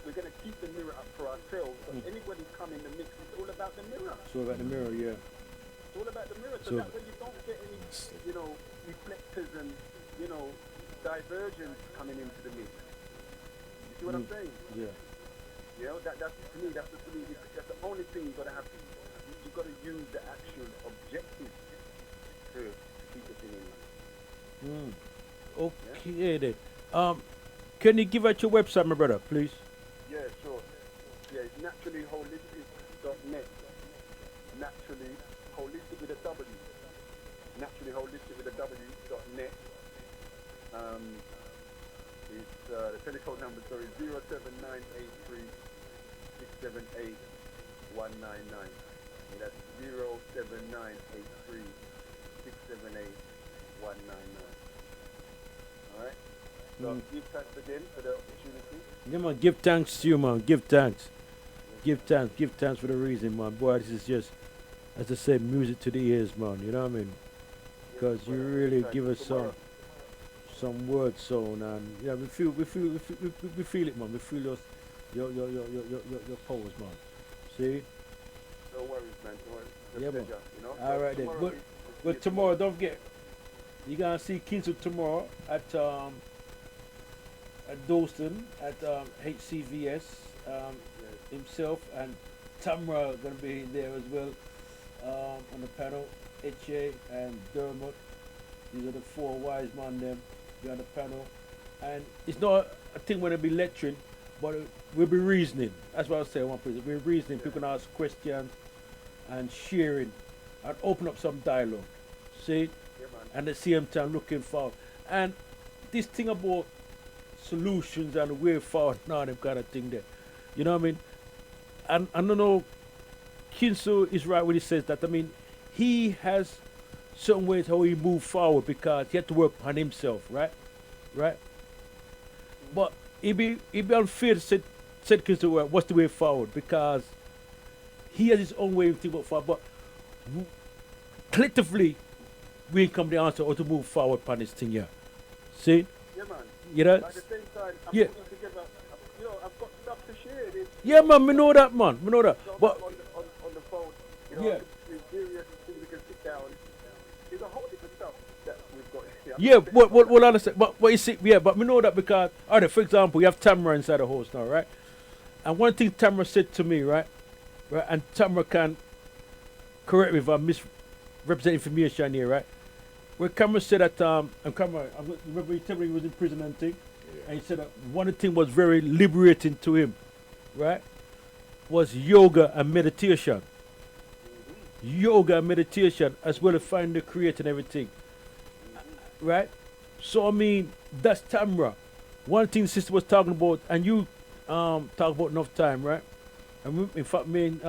we're going to keep the mirror up for ourselves. So anybody come in the mix, it's all about the mirror. It's all about the mirror, yeah. It's all about the mirror. So that way you don't get any, you know, reflectors and, you know, diversions coming into the mix. You see what I'm saying? Yeah. You know, that's to me, that's the only thing you've got to have. You've got to use the actual objective to keep the thing in mind. Okay then. Can you give out your website, my brother, please? Yeah, sure. Yeah, it's naturallyholistic.net. Naturally holistic with a W. Naturally holistic with a W.net. It's the telephone number, sorry, 07983 678 199. That's 07983 678 199. Alright? So give thanks again for the opportunity. Yeah, man, give thanks to you, man. Give thanks. Give thanks. Give thanks for the reason, man. Boy, this is just, as I said, music to the ears, man. You know what I mean? Because you really give us some words, so, and yeah, we feel it, man. We feel your powers, man. See? No worries, man. No worries. It's a Yeah, man. pleasure, you know? All right then. But tomorrow, don't forget, you're gonna see Kinsu tomorrow at Dalston at HCVS himself, and Tamara gonna be there as well on the panel. Eche and Dermot. These are the four wise men them be on the panel. And it's not a thing where they'll be lecturing, but we'll be reasoning. That's what I was saying one place. We're reasoning, people can ask questions and sharing and open up some dialogue. See? And at the same time looking forward. And this thing about solutions and the way forward now, them kind of thing there. You know what I mean? And I don't know, Kinsu is right when he says that. I mean, he has certain ways how he moved forward because he had to work on himself, right? Right? But it'd be unfair to say Kinsu, well, what's the way forward? Because he has his own way of thinking about forward. But collectively, we ain't come the answer how to move forward on this thing here. See? Yeah, man. You know? But at the same time, I'm Yeah. putting together, you know, I've got stuff to share. There's Yeah, man, we know that, man. We know that. But on the phone, you know, Yeah. there's various things we can sit down. There's a whole different stuff that we've got here. yeah, what I understand. But you see, yeah, but we know that because, all right, for example, you have Tamara inside the house now, right? And one thing Tamara said to me, right, and Tamara can correct me if I misrepresent information here, right? Where Cameron said that, and Cameron, remember he told me he was in prison and thing, and he said that one of the things was very liberating to him, right, was yoga and meditation. Yoga and meditation, as well as finding the creator and everything, right? So I mean, that's Tamara. One thing the sister was talking about, and you talk about enough time, right? And in fact, me and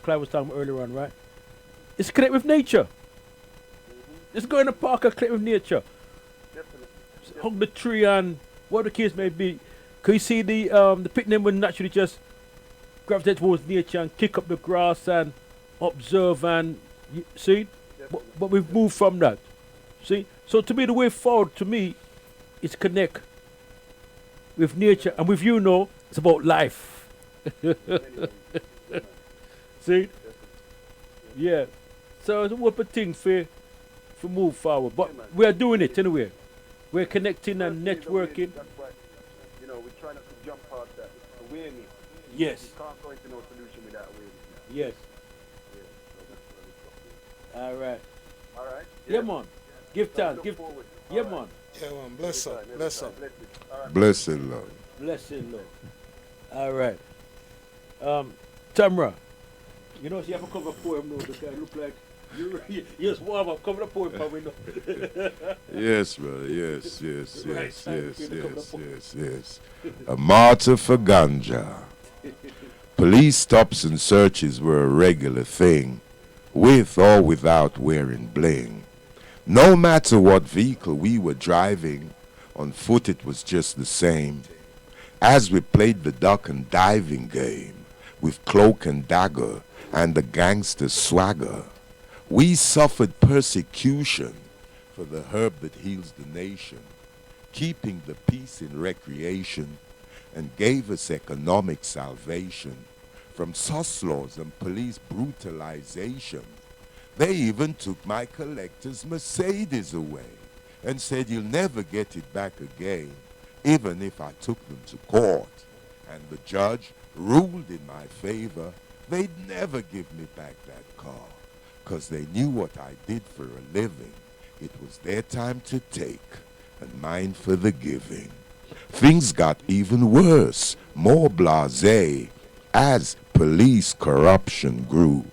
Clive was talking about earlier on, right? It's connect with nature. Just go in the park and connect with nature. Hug the tree and what the case may be. Can you see the picnic will naturally just gravitate towards nature and kick up the grass and observe and see? But we've moved from that. See? So to me, the way forward to me is connect with nature and with you know, it's about life. See? Yeah. So it's a whole thing for move forward. But we are doing it anyway. We're connecting and networking. That's why, you know, we try not to jump past that awareness. Yes. You can't go into no solution without awareness. Yes. Yeah, so that's All right. all right. Yeah, man. Give thanks. Give. Yeah, man. Yeah, man. Bless up. Bless up. Blessed Lord. Blessed Lord. All right. Tamara, you know, she have a cover poem now because it look like you just warm up. Cover the poem for me now. Yes, brother. Yes, yes, Right yes, time yes, for you to come yes, to yes, yes. A martyr for ganja. Police stops and searches were a regular thing, with or without wearing bling. No matter what vehicle we were driving, on foot it was just the same. As we played the duck and diving game, with cloak and dagger and the gangster's swagger, we suffered persecution for the herb that heals the nation, keeping the peace in recreation, and gave us economic salvation from sus laws and police brutalization. They even took my collector's Mercedes away and said you'll never get it back again, even if I took them to court. And the judge ruled in my favor. They'd never give me back that car, 'cause they knew what I did for a living. It was their time to take and mine for the giving. Things got even worse, more blasé, as police corruption grew.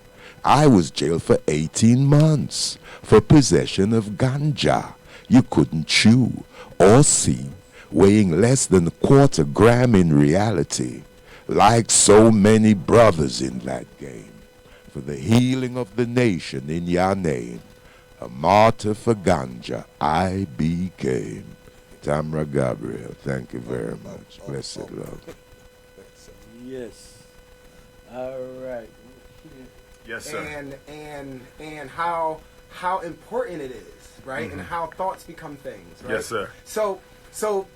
I was jailed for 18 months for possession of ganja you couldn't chew or see, weighing less than a quarter gram in reality, like so many brothers in that game. For the healing of the nation in your name, a martyr for ganja I became. Tamara Gabriel, thank you very much. Blessed love. Yes. All right. Yes, sir. And how important it is, right? And how thoughts become things, right? Yes, sir. So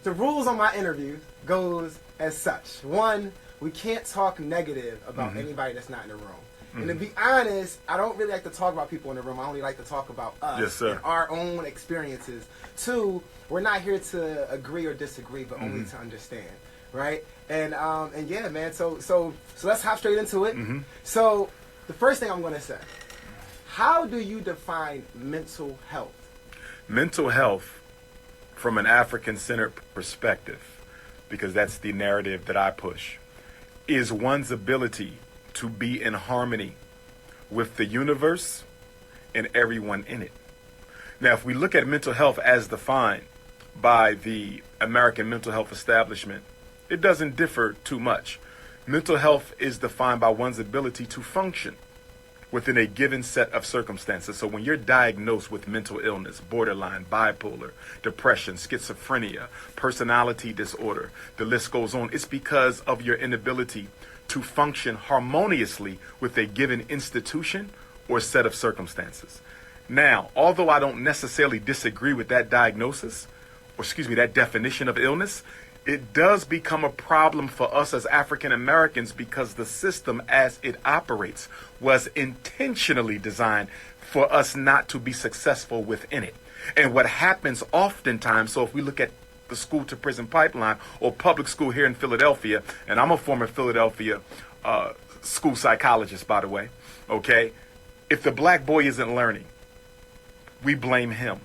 the rules on my interview goes as such. One, we can't talk negative about anybody that's not in the room. And to be honest, I don't really like to talk about people in the room. I only like to talk about us Yes, sir. and our own experiences. Two, we're not here to agree or disagree, but only to understand, right? And yeah, man. So let's hop straight into it. So the first thing I'm going to say, how do you define mental health? Mental health, from an African-centered perspective, because that's the narrative that I push, is one's ability to be in harmony with the universe and everyone in it. Now, if we look at mental health as defined by the American mental health establishment, it doesn't differ too much. Mental health is defined by one's ability to function within a given set of circumstances. So when you're diagnosed with mental illness, borderline, bipolar, depression, schizophrenia, personality disorder, the list goes on, it's because of your inability to function harmoniously with a given institution or set of circumstances. Now, although I don't necessarily disagree with that diagnosis, or excuse me, that definition of illness, it does become a problem for us as African Americans because the system as it operates was intentionally designed for us not to be successful within it. And what happens oftentimes, so if we look at the school to prison pipeline or public school here in Philadelphia, and I'm a former Philadelphia school psychologist, by the way, okay? If the black boy isn't learning, we blame him.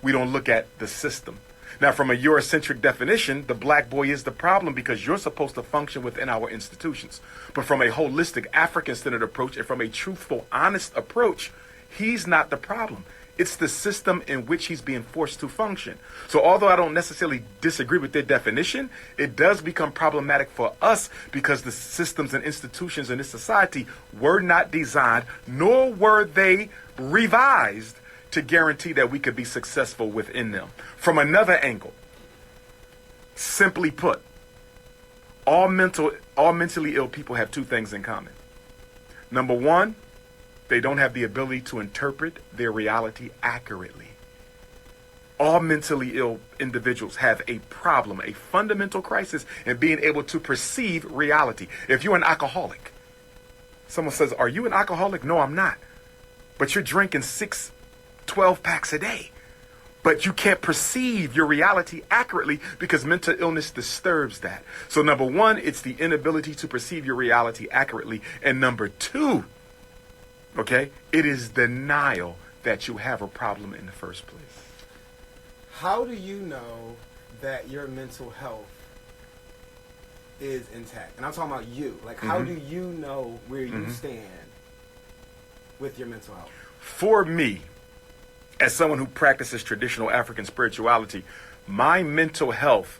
We don't look at the system. Now, from a Eurocentric definition, the black boy is the problem because you're supposed to function within our institutions. But from a holistic African-centered approach and from a truthful, honest approach, he's not the problem. It's the system in which he's being forced to function. So although I don't necessarily disagree with their definition, it does become problematic for us because the systems and institutions in this society were not designed, nor were they revised to guarantee that we could be successful within them. From another angle, simply put, all mentally ill people have two things in common. Number one, they don't have the ability to interpret their reality accurately. All mentally ill individuals have a problem, a fundamental crisis in being able to perceive reality. If you're an alcoholic, someone says, "Are you an alcoholic?" No, I'm not. But you're drinking 12 packs a day. But you can't perceive your reality accurately because mental illness disturbs that. So number one, it's the inability to perceive your reality accurately. And number two, okay, it is denial that you have a problem in the first place. How do you know that your mental health is intact? And I'm talking about you. Like, how do you know where you stand with your mental health? For me, as someone who practices traditional African spirituality, my mental health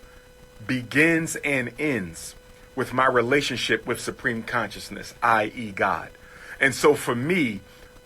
begins and ends with my relationship with Supreme Consciousness, i.e. God. And so for me,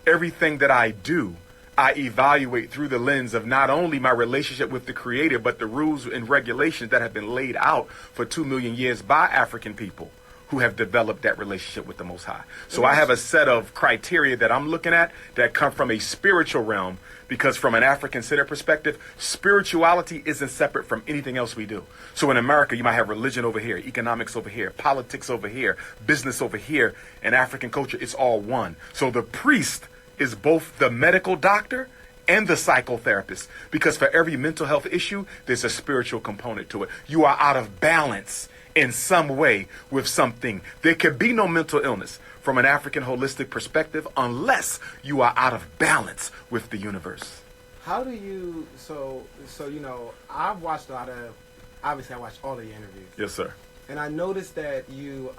everything that I do, I evaluate through the lens of not only my relationship with the Creator, but the rules and regulations that have been laid out for 2 million years by African people who have developed that relationship with the Most High. So I have a set of criteria that I'm looking at that come from a spiritual realm, because from an African-centered perspective, spirituality isn't separate from anything else we do. So in America, you might have religion over here, economics over here, politics over here, business over here, and African culture, it's all one. So the priest is both the medical doctor and the psychotherapist, because for every mental health issue, there's a spiritual component to it. You are out of balance in some way with something. There could be no mental illness from an African holistic perspective unless you are out of balance with the universe. How do you, so you know, I've watched a lot of, obviously I watched all of your interviews. Yes, sir. And I noticed that you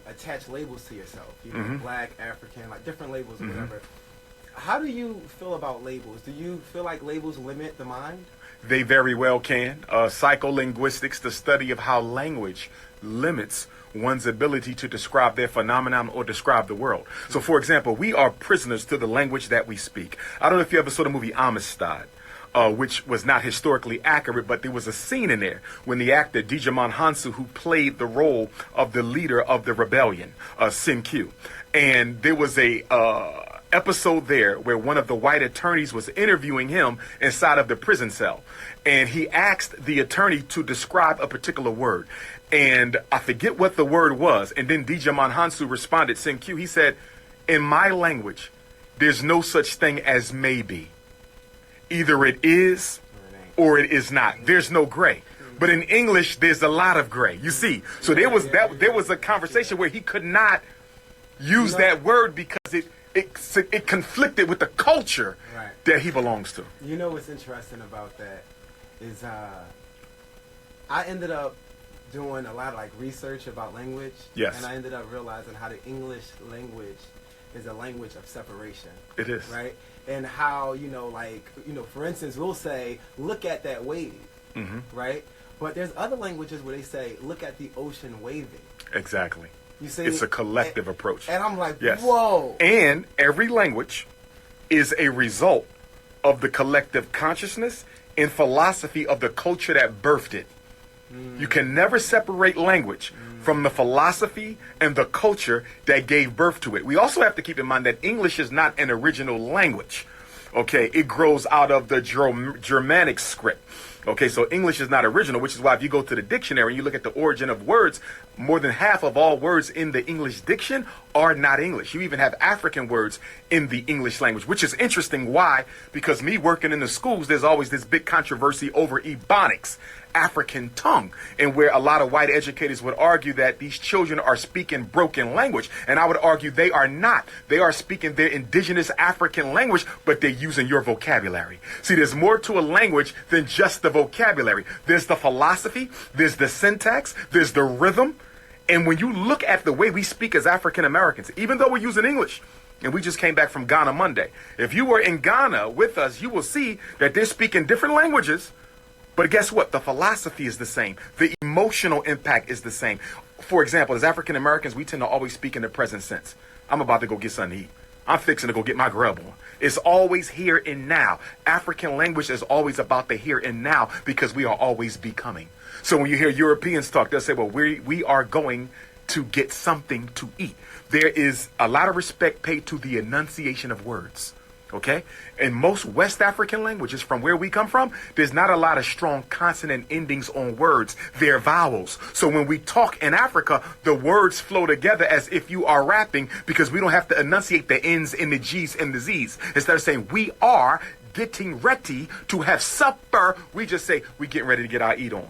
attach labels to yourself. You know, Black, African, like different labels or whatever. How do you feel about labels? Do you feel like labels limit the mind? They very well can. Psycholinguistics, the study of how language limits one's ability to describe their phenomenon or describe the world. So, for example, we are prisoners to the language that we speak. I don't know if you ever saw the movie Amistad, which was not historically accurate, but there was a scene in there when the actor Djimon Hounsou, who played the role of the leader of the rebellion, Sin Q, and there was a episode there where one of the white attorneys was interviewing him inside of the prison cell, and he asked the attorney to describe a particular word, and I forget what the word was, and then Djimon Hounsou responded, Sin Q, he said, "In my language, there's no such thing as maybe. Either it is or it is not. There's no gray." But in English, there's a lot of gray. You see, so there was a conversation where he could not use that word because it conflicted with the culture that he belongs to. You know what's interesting about that is I ended up doing a lot of like research about language. Yes. And I ended up realizing how the English language is a language of separation. It is. Right? And how, you know, like, you know, for instance, we'll say, look at that wave. Right? But there's other languages where they say, look at the ocean waving. Exactly. You see, it's a collective approach. And I'm like, yes. Whoa. And every language is a result of the collective consciousness and philosophy of the culture that birthed it. You can never separate language from the philosophy and the culture that gave birth to it. We also have to keep in mind that English is not an original language. Okay, it grows out of the Germanic script. Okay, so English is not original, which is why if you go to the dictionary and you look at the origin of words, more than half of all words in the English diction are not English. You even have African words in the English language, which is interesting. Why? Because me working in the schools, there's always this big controversy over Ebonics, African tongue, and where a lot of white educators would argue that these children are speaking broken language. And I would argue they are not. They are speaking their indigenous African language, but they're using your vocabulary. See, there's more to a language than just the vocabulary. There's the philosophy, there's the syntax, there's the rhythm. And when you look at the way we speak as African Americans, even though we're using English, And we just came back from Ghana Monday. If you were in Ghana with us, you will see that they're speaking different languages. But guess what? The philosophy is the same. The emotional impact is the same. For example, as African Americans, we tend to always speak in the present sense. I'm about to go get something to eat. I'm fixing to go get my grub on. It's always here and now. African language is always about the here and now because we are always becoming. So when you hear Europeans talk, they'll say, well, we are going to get something to eat. There is a lot of respect paid to the enunciation of words. Okay? In most West African languages, from where we come from, there's not a lot of strong consonant endings on words. They're vowels. So when we talk in Africa, the words flow together as if you are rapping because we don't have to enunciate the N's and the G's and the Z's. Instead of saying we are getting ready to have supper, we just say we getting ready to get our eat on.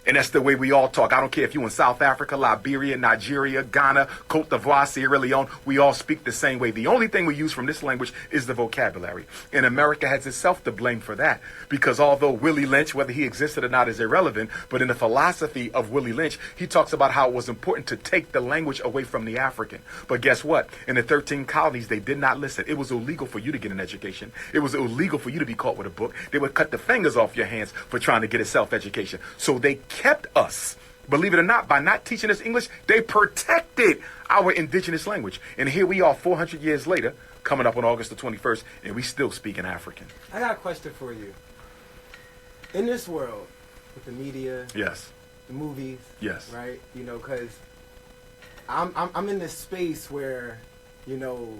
And that's the way we all talk. I don't care if you're in South Africa, Liberia, Nigeria, Ghana, Cote d'Ivoire, Sierra Leone. We all speak the same way. The only thing we use from this language is the vocabulary. And America has itself to blame for that. Because although Willie Lynch, whether he existed or not, is irrelevant, but in the philosophy of Willie Lynch, he talks about how it was important to take the language away from the African. But guess what? In the 13 colonies, they did not listen. It was illegal for you to get an education. It was illegal for you to be caught with a book. They would cut the fingers off your hands for trying to get a self-education. So they kept us, believe it or not, by not teaching us English, they protected our indigenous language. And here we are 400 years later, coming up on August the 21st, and we still speak in African. I got a question for you. In this world, with the media, yes, the movies, yes, right? You know, because I'm in this space where, you know,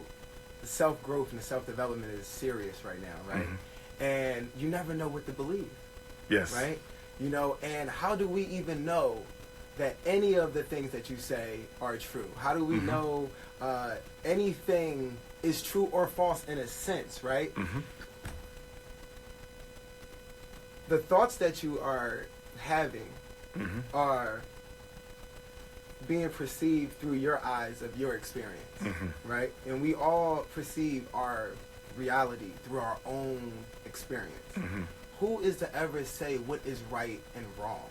the self-growth and the self-development is serious right now, right? Mm-hmm. And you never know what to believe. Yes. Right? You know, and how do we even know that any of the things that you say are true? How do we Mm-hmm. know anything is true or false in a sense, right? Mm-hmm. The thoughts that you are having Mm-hmm. are being perceived through your eyes of your experience, Mm-hmm. right? And we all perceive our reality through our own experience. Mm-hmm. Who is to ever say what is right and wrong?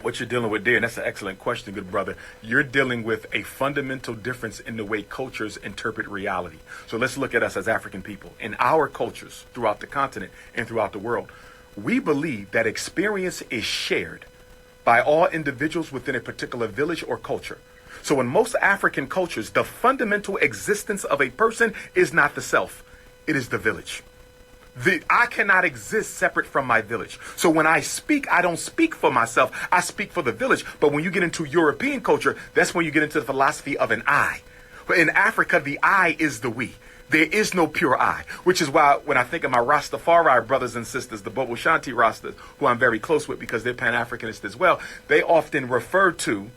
What you're dealing with there, and that's an excellent question, good brother. You're dealing with a fundamental difference in the way cultures interpret reality. So let's look at us as African people. In our cultures throughout the continent and throughout the world, we believe that experience is shared by all individuals within a particular village or culture. So in most African cultures, the fundamental existence of a person is not the self, it is the village. I cannot exist separate from my village. So when I speak, I don't speak for myself. I speak for the village. But when you get into European culture, that's when you get into the philosophy of an I. But in Africa, the I is the we. There is no pure I, which is why when I think of my Rastafari brothers and sisters, the Bobo Shanti Rastas, who I'm very close with because they're Pan-Africanist as well, they often refer to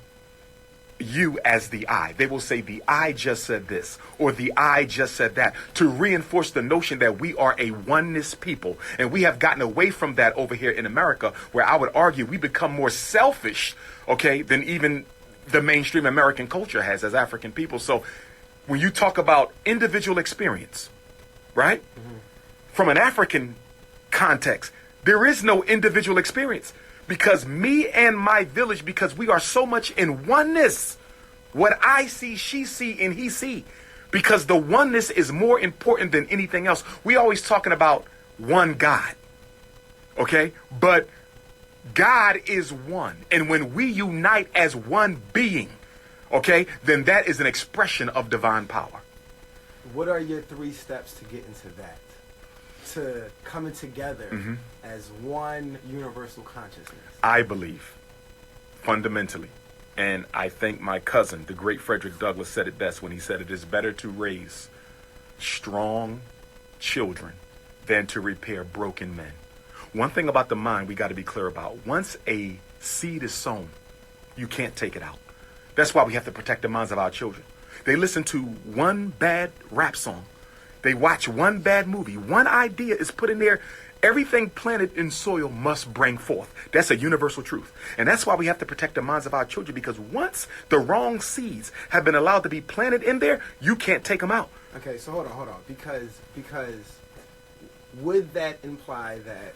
you as the I. They will say the I just said this or the I just said that to reinforce the notion that we are a oneness people. And we have gotten away from that over here in America, where I would argue we become more selfish, okay, than even the mainstream American culture has as African people. So when you talk about individual experience, right, from an African context, there is no individual experience. Because me and my village, because we are so much in oneness, what I see, she see, and he see. Because the oneness is more important than anything else. We always talking about one God, okay? But God is one. And when we unite as one being, okay, then that is an expression of divine power. What are your 3 steps to get into that? To coming together as one universal consciousness? I believe, fundamentally, and I think my cousin, the great Frederick Douglass, said it best when he said it is better to raise strong children than to repair broken men. One thing about the mind we got to be clear about. Once a seed is sown, you can't take it out. That's why we have to protect the minds of our children. They listen to one bad rap song. They watch one bad movie. One idea is put in there. Everything planted in soil must bring forth. That's a universal truth. And that's why we have to protect the minds of our children, because once the wrong seeds have been allowed to be planted in there, you can't take them out. Okay, so hold on. Because would that imply that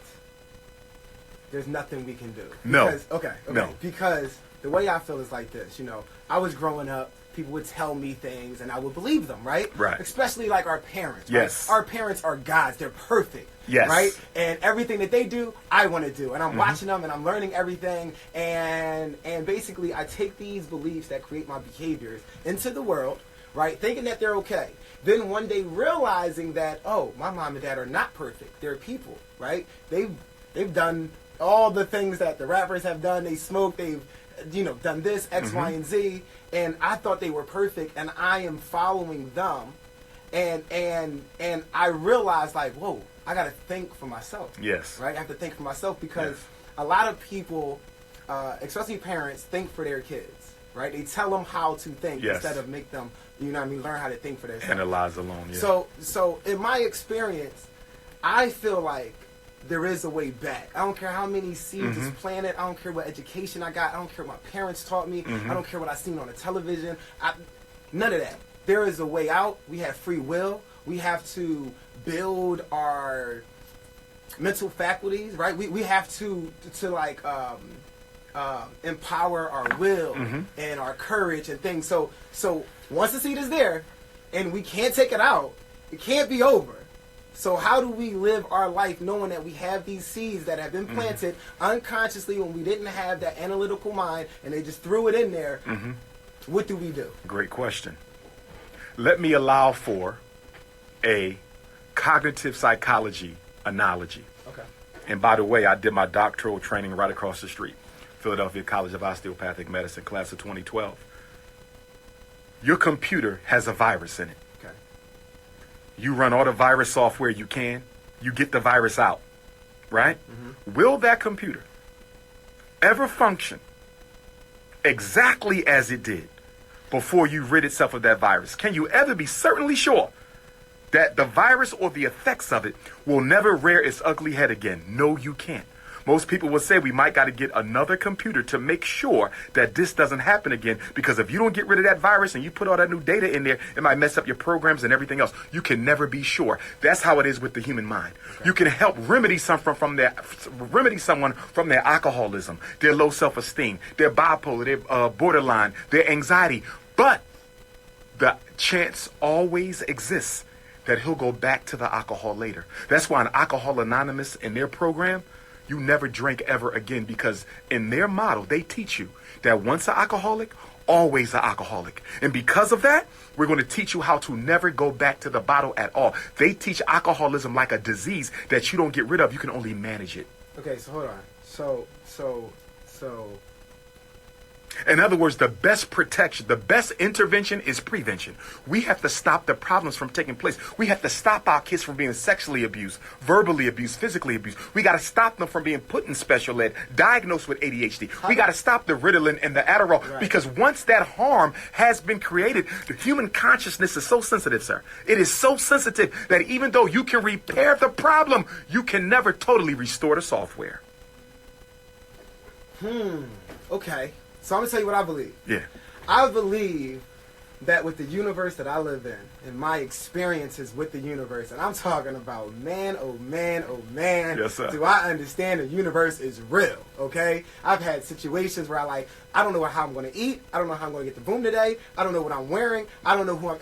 there's nothing we can do? No. Because, okay. No. Because the way I feel is like this, you know, I was growing up, people would tell me things and I would believe them, right? Right. Especially like our parents. Yes. Right? Our parents are gods. They're perfect. Yes. Right? And everything that they do, I want to do. And I'm Mhm. watching them and I'm learning everything. And basically I take these beliefs that create my behaviors into the world, right? Thinking that they're okay. Then one day realizing that, oh, my mom and dad are not perfect. They're people, right? They've done all the things that the rappers have done. They smoke, they've done this, X, Y, and Z, and I thought they were perfect, and I am following them, and I realized like, whoa, I gotta think for myself. Yes. Right? I have to think for myself because a lot of people, especially parents, think for their kids. Right? They tell them how to think instead of make them, learn how to think for themselves. Analyze alone. Yeah. So in my experience, I feel like there is a way back. I don't care how many seeds is planted. I don't care what education I got. I don't care what my parents taught me. I don't care what I seen on the television. None of that. There is a way out. We have free will. We have to build our mental faculties, right? We have to empower our will and our courage and things. So once the seed is there and we can't take it out, it can't be over. So how do we live our life knowing that we have these seeds that have been planted unconsciously when we didn't have that analytical mind and they just threw it in there? What do we do? Great question. Let me allow for a cognitive psychology analogy. Okay. And by the way, I did my doctoral training right across the street, Philadelphia College of Osteopathic Medicine, class of 2012. Your computer has a virus in it. Okay. You run all the virus software you can, you get the virus out, right? Will that computer ever function exactly as it did before you rid itself of that virus? Can you ever be certainly sure that the virus or the effects of it will never rear its ugly head again? No, you can't. Most people will say we might got to get another computer to make sure that this doesn't happen again, because if you don't get rid of that virus and you put all that new data in there, it might mess up your programs and everything else. You can never be sure. That's how it is with the human mind. You can help remedy someone from their alcoholism, their low self-esteem, their bipolar, their borderline, their anxiety. But the chance always exists that he'll go back to the alcohol later. That's why in Alcohol Anonymous, in their program, you never drink ever again, because in their model, they teach you that once an alcoholic, always an alcoholic. And because of that, we're going to teach you how to never go back to the bottle at all. They teach alcoholism like a disease that you don't get rid of. You can only manage it. Okay, so hold on. So in other words, the best protection, the best intervention is prevention. We have to stop the problems from taking place. We have to stop our kids from being sexually abused, verbally abused, physically abused. We got to stop them from being put in special ed, diagnosed with ADHD. We got to stop the Ritalin and the Adderall, because once that harm has been created, the human consciousness is so sensitive, sir. It is so sensitive that even though you can repair the problem, you can never totally restore the software. Okay. So I'm going to tell you what I believe. Yeah. I believe that with the universe that I live in and my experiences with the universe, and I'm talking about man, oh man, oh man, yes, sir. Do I understand the universe is real, okay? I've had situations where I don't know how I'm going to eat. I don't know how I'm going to get the boom today. I don't know what I'm wearing. I don't know who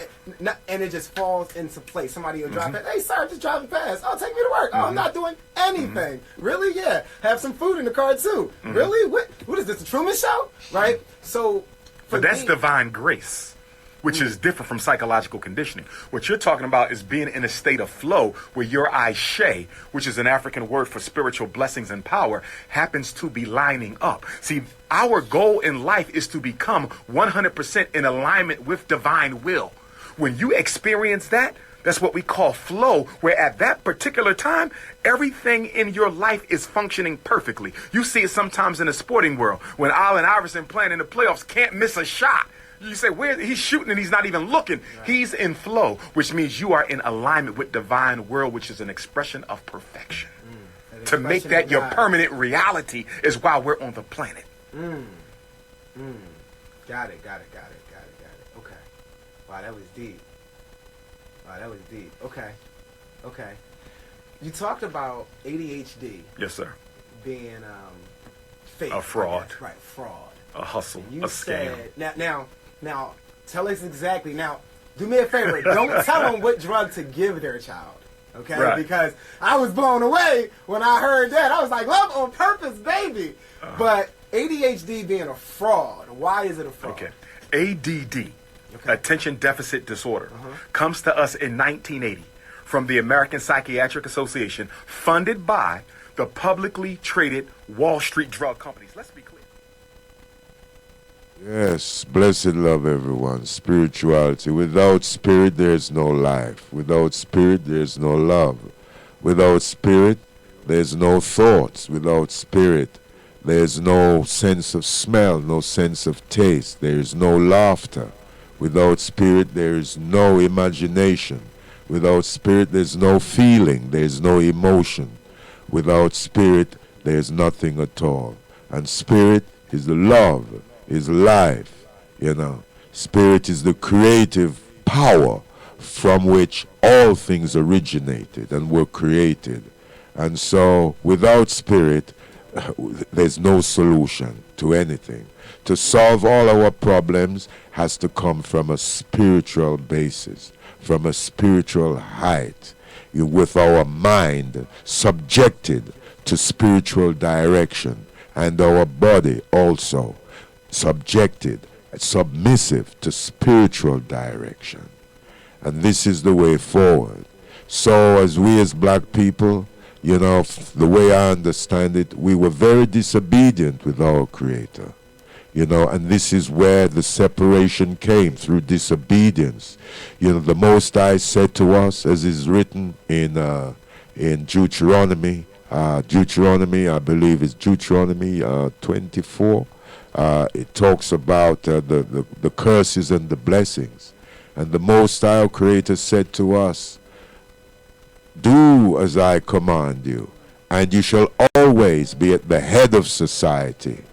and it just falls into place. Somebody will drive past. Hey, sir, just driving past. Oh, take me to work. Oh, I'm not doing anything. Really? Yeah. Have some food in the car, too. Really? What is this, the Truman Show? Right? So, but that's divine grace, which is different from psychological conditioning. What you're talking about is being in a state of flow where your Aishe, which is an African word for spiritual blessings and power, happens to be lining up. See, our goal in life is to become 100% in alignment with divine will. When you experience that, that's what we call flow, where at that particular time, everything in your life is functioning perfectly. You see it sometimes in the sporting world when Allen Iverson playing in the playoffs can't miss a shot. You say, where he's shooting and he's not even looking. Right. He's in flow, which means you are in alignment with divine world, which is an expression of perfection. To make that your permanent reality is why we're on the planet. Got it. Okay. Wow, that was deep. Okay. You talked about ADHD. Yes, sir. Being fake. A fraud. Right, fraud. A hustle. You a scam. Now, Tell us exactly. Now, do me a favor. Don't tell them what drug to give their child. Okay? Right. Because I was blown away when I heard that. I was like, love on purpose, baby. But ADHD being a fraud, why is it a fraud? Okay. ADD, Attention Deficit Disorder, comes to us in 1980 from the American Psychiatric Association, funded by the publicly traded Wall Street drug companies. Let's be clear. Yes, blessed love, everyone. Spirituality. Without spirit, there's no life. Without spirit, there's no love. Without spirit, there's no thoughts. Without spirit, there's no sense of smell, no sense of taste. There's no laughter. Without spirit, there is no imagination. Without spirit, there's no feeling. There's no emotion. Without spirit, there's nothing at all. And spirit is the love, is life, you know. Spirit is the creative power from which all things originated and were created. And so, without spirit, there's no solution to anything. To solve all our problems has to come from a spiritual basis, from a spiritual height, with our mind subjected to spiritual direction, and our body also subjected, submissive to spiritual direction. And this is the way forward. So as we as black people, you know, the way I understand it, we were very disobedient with our Creator. You know, and this is where the separation came, through disobedience. You know, the Most High said to us, as is written in Deuteronomy, I believe it's Deuteronomy 24. It talks about the curses and the blessings. And the Most High, our Creator, said to us, do as I command you, and you shall always be at the head of society.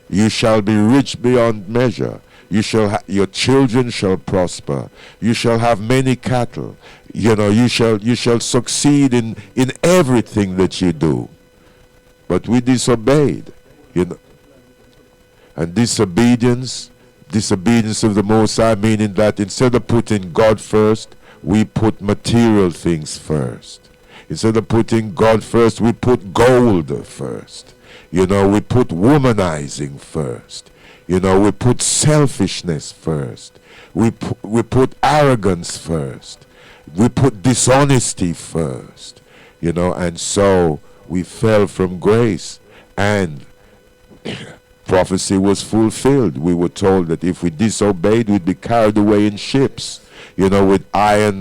You shall be rich beyond measure. You shall your children shall prosper. You shall have many cattle. You know, you shall succeed in everything that you do. But we disobeyed, you know. And disobedience of the Most High, meaning that instead of putting God first, we put material things first. Instead of putting God first, we put gold first. You know, we put womanizing first. You know, we put selfishness first. We put arrogance first. We put dishonesty first. You know, and so we fell from grace, and prophecy was fulfilled. We were told that if we disobeyed, we'd be carried away in ships, you know, with iron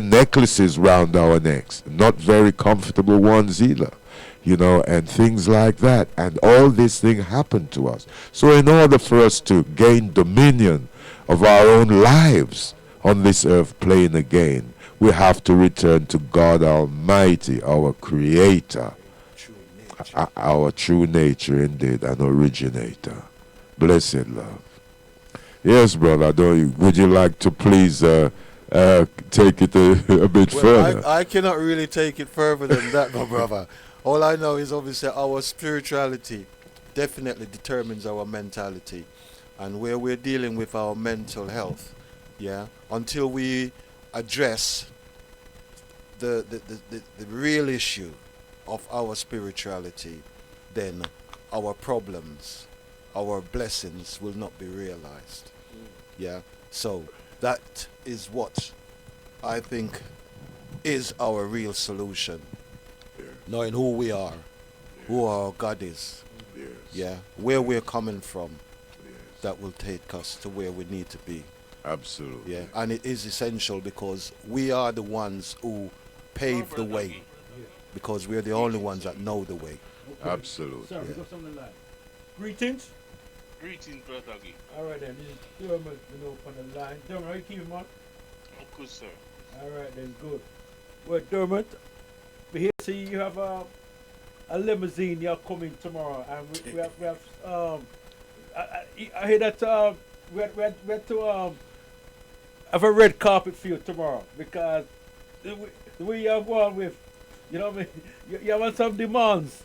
necklaces round our necks, not very comfortable ones either, you know, and things like that. And all this thing happened to us. So in order for us to gain dominion of our own lives on this earth plane again, we have to return to God Almighty, our Creator, our true nature indeed, an originator. Blessed love. Yes, brother, would you like to please take it a bit further? I cannot really take it further than that, my brother. All I know is obviously our spirituality definitely determines our mentality, and where we're dealing with our mental health, yeah, until we address the real issue of our spirituality, then our problems, our blessings will not be realized. Yeah, so that is what I think is our real solution. Knowing who we are, who our God is, yeah, where we're coming from, that will take us to where we need to be. Absolutely. Yeah, and it is essential because we are the ones who pave the way, because we're the only ones that know the way. Okay. Absolutely. Sorry, we got something live. Greetings. Greetings, brother Dougie. All right then, this is Dermot, on the line. Dermot, how you keeping, man? I'm good, sir. All right then, good. Well, Dermot, we hear see you have a limousine. You're coming tomorrow, and we have I hear that we had to have a red carpet for you tomorrow, because the way you're going with, you know what I mean, you have some demands.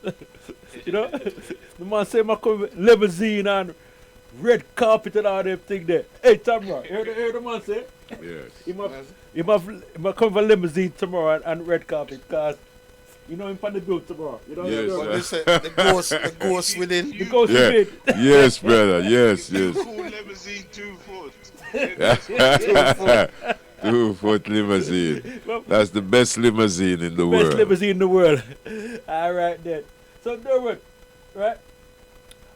You know, the man say I come with limousine and red carpet and all them thing there. Hey, Tamara, hear the man say? Yes. He must come for limousine tomorrow and red carpet, because you know him from the build tomorrow. You know Yes, what they say the ghost within. The ghost Yeah. within. Yes, brother. Yes, yes. Cool limousine 2 foot. 2-foot limousine. That's the best limousine in the Best world. limousine in the world. All right then. So Derwin, right?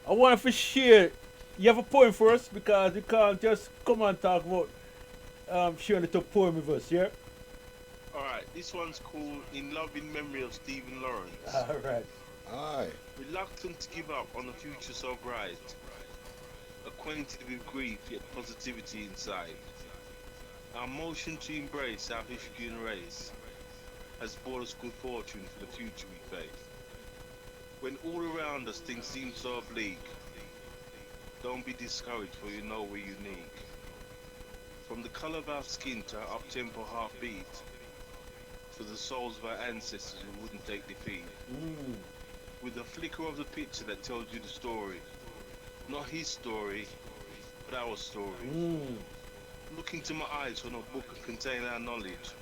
I want to share. You have a poem for us, because you can't just come and talk about sharing a top poem with us, yeah? Alright, this one's called In Love in Memory of Stephen Lawrence. All right. Aye. Reluctant to give up on a future so bright. Acquainted with grief, yet positivity inside. Our motion to embrace our history and race has brought us good fortune for the future we face. When all around us things seem so bleak, don't be discouraged, for you know we're unique. From the colour of our skin to our up-tempo heartbeat, to the souls of our ancestors who wouldn't take defeat. With a flicker of the picture that tells you the story. Not his story, but our story. Look into my eyes for no book can contain our knowledge.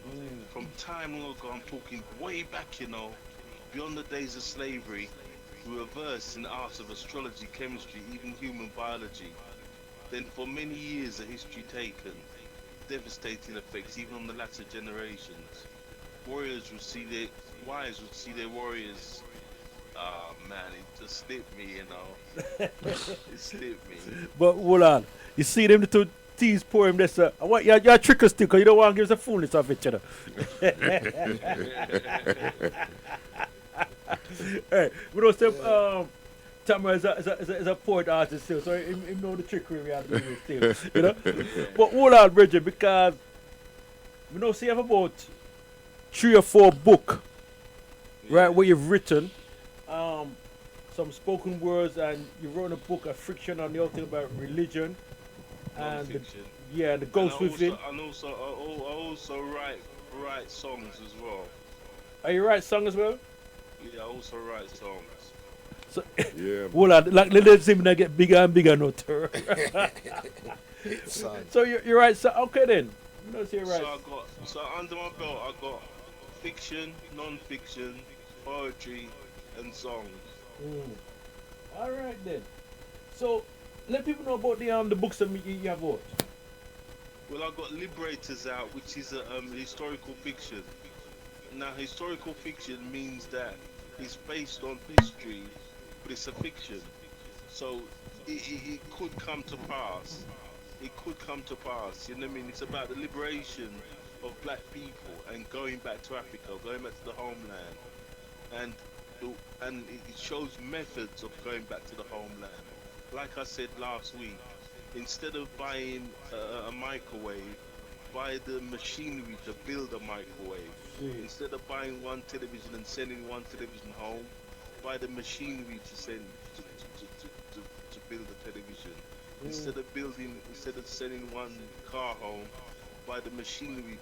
From time long ago, I'm talking way back, you know, beyond the days of slavery. We were versed in the arts of astrology, chemistry, even human biology. Then for many years a history taken, devastating effects even on the latter generations. Warriors would see their wives would see their warriors. Oh man, it just slipped me, you know. It slipped me. But hold on. You see them little tease poem there, sir. I want you trick us still, because you don't want to give us a foolness of it, you know. Hey, we don't say Tamara is a poet artist still, so he know the trickery we have to do still, you know. But hold on, Bridget, because we know see you have about 3 or 4 book, right, where you've written some spoken words, and you wrote a book of fiction on the whole thing about religion and the ghost within. And also, I also write songs as well. Are you write songs as well? Yeah, I also write songs. So, yeah. Hold on, like let's see me get bigger and bigger, no turn. So you write so okay then. Let's hear right. So under my belt I got fiction, non-fiction, poetry, and songs. All right then. So let people know about the books that you have out. Well, I got Liberators out, which is a historical fiction. Now, historical fiction means that it's based on history, but it's a fiction. So it could come to pass. It could come to pass. You know what I mean? It's about the liberation of black people and going back to Africa, going back to the homeland, and it shows methods of going back to the homeland. Like I said last week, instead of buying a microwave, buy the machinery to build a microwave. Instead of buying one television and sending one television home, buy the machinery to send to build a television. Instead of sending one car home, buy the machinery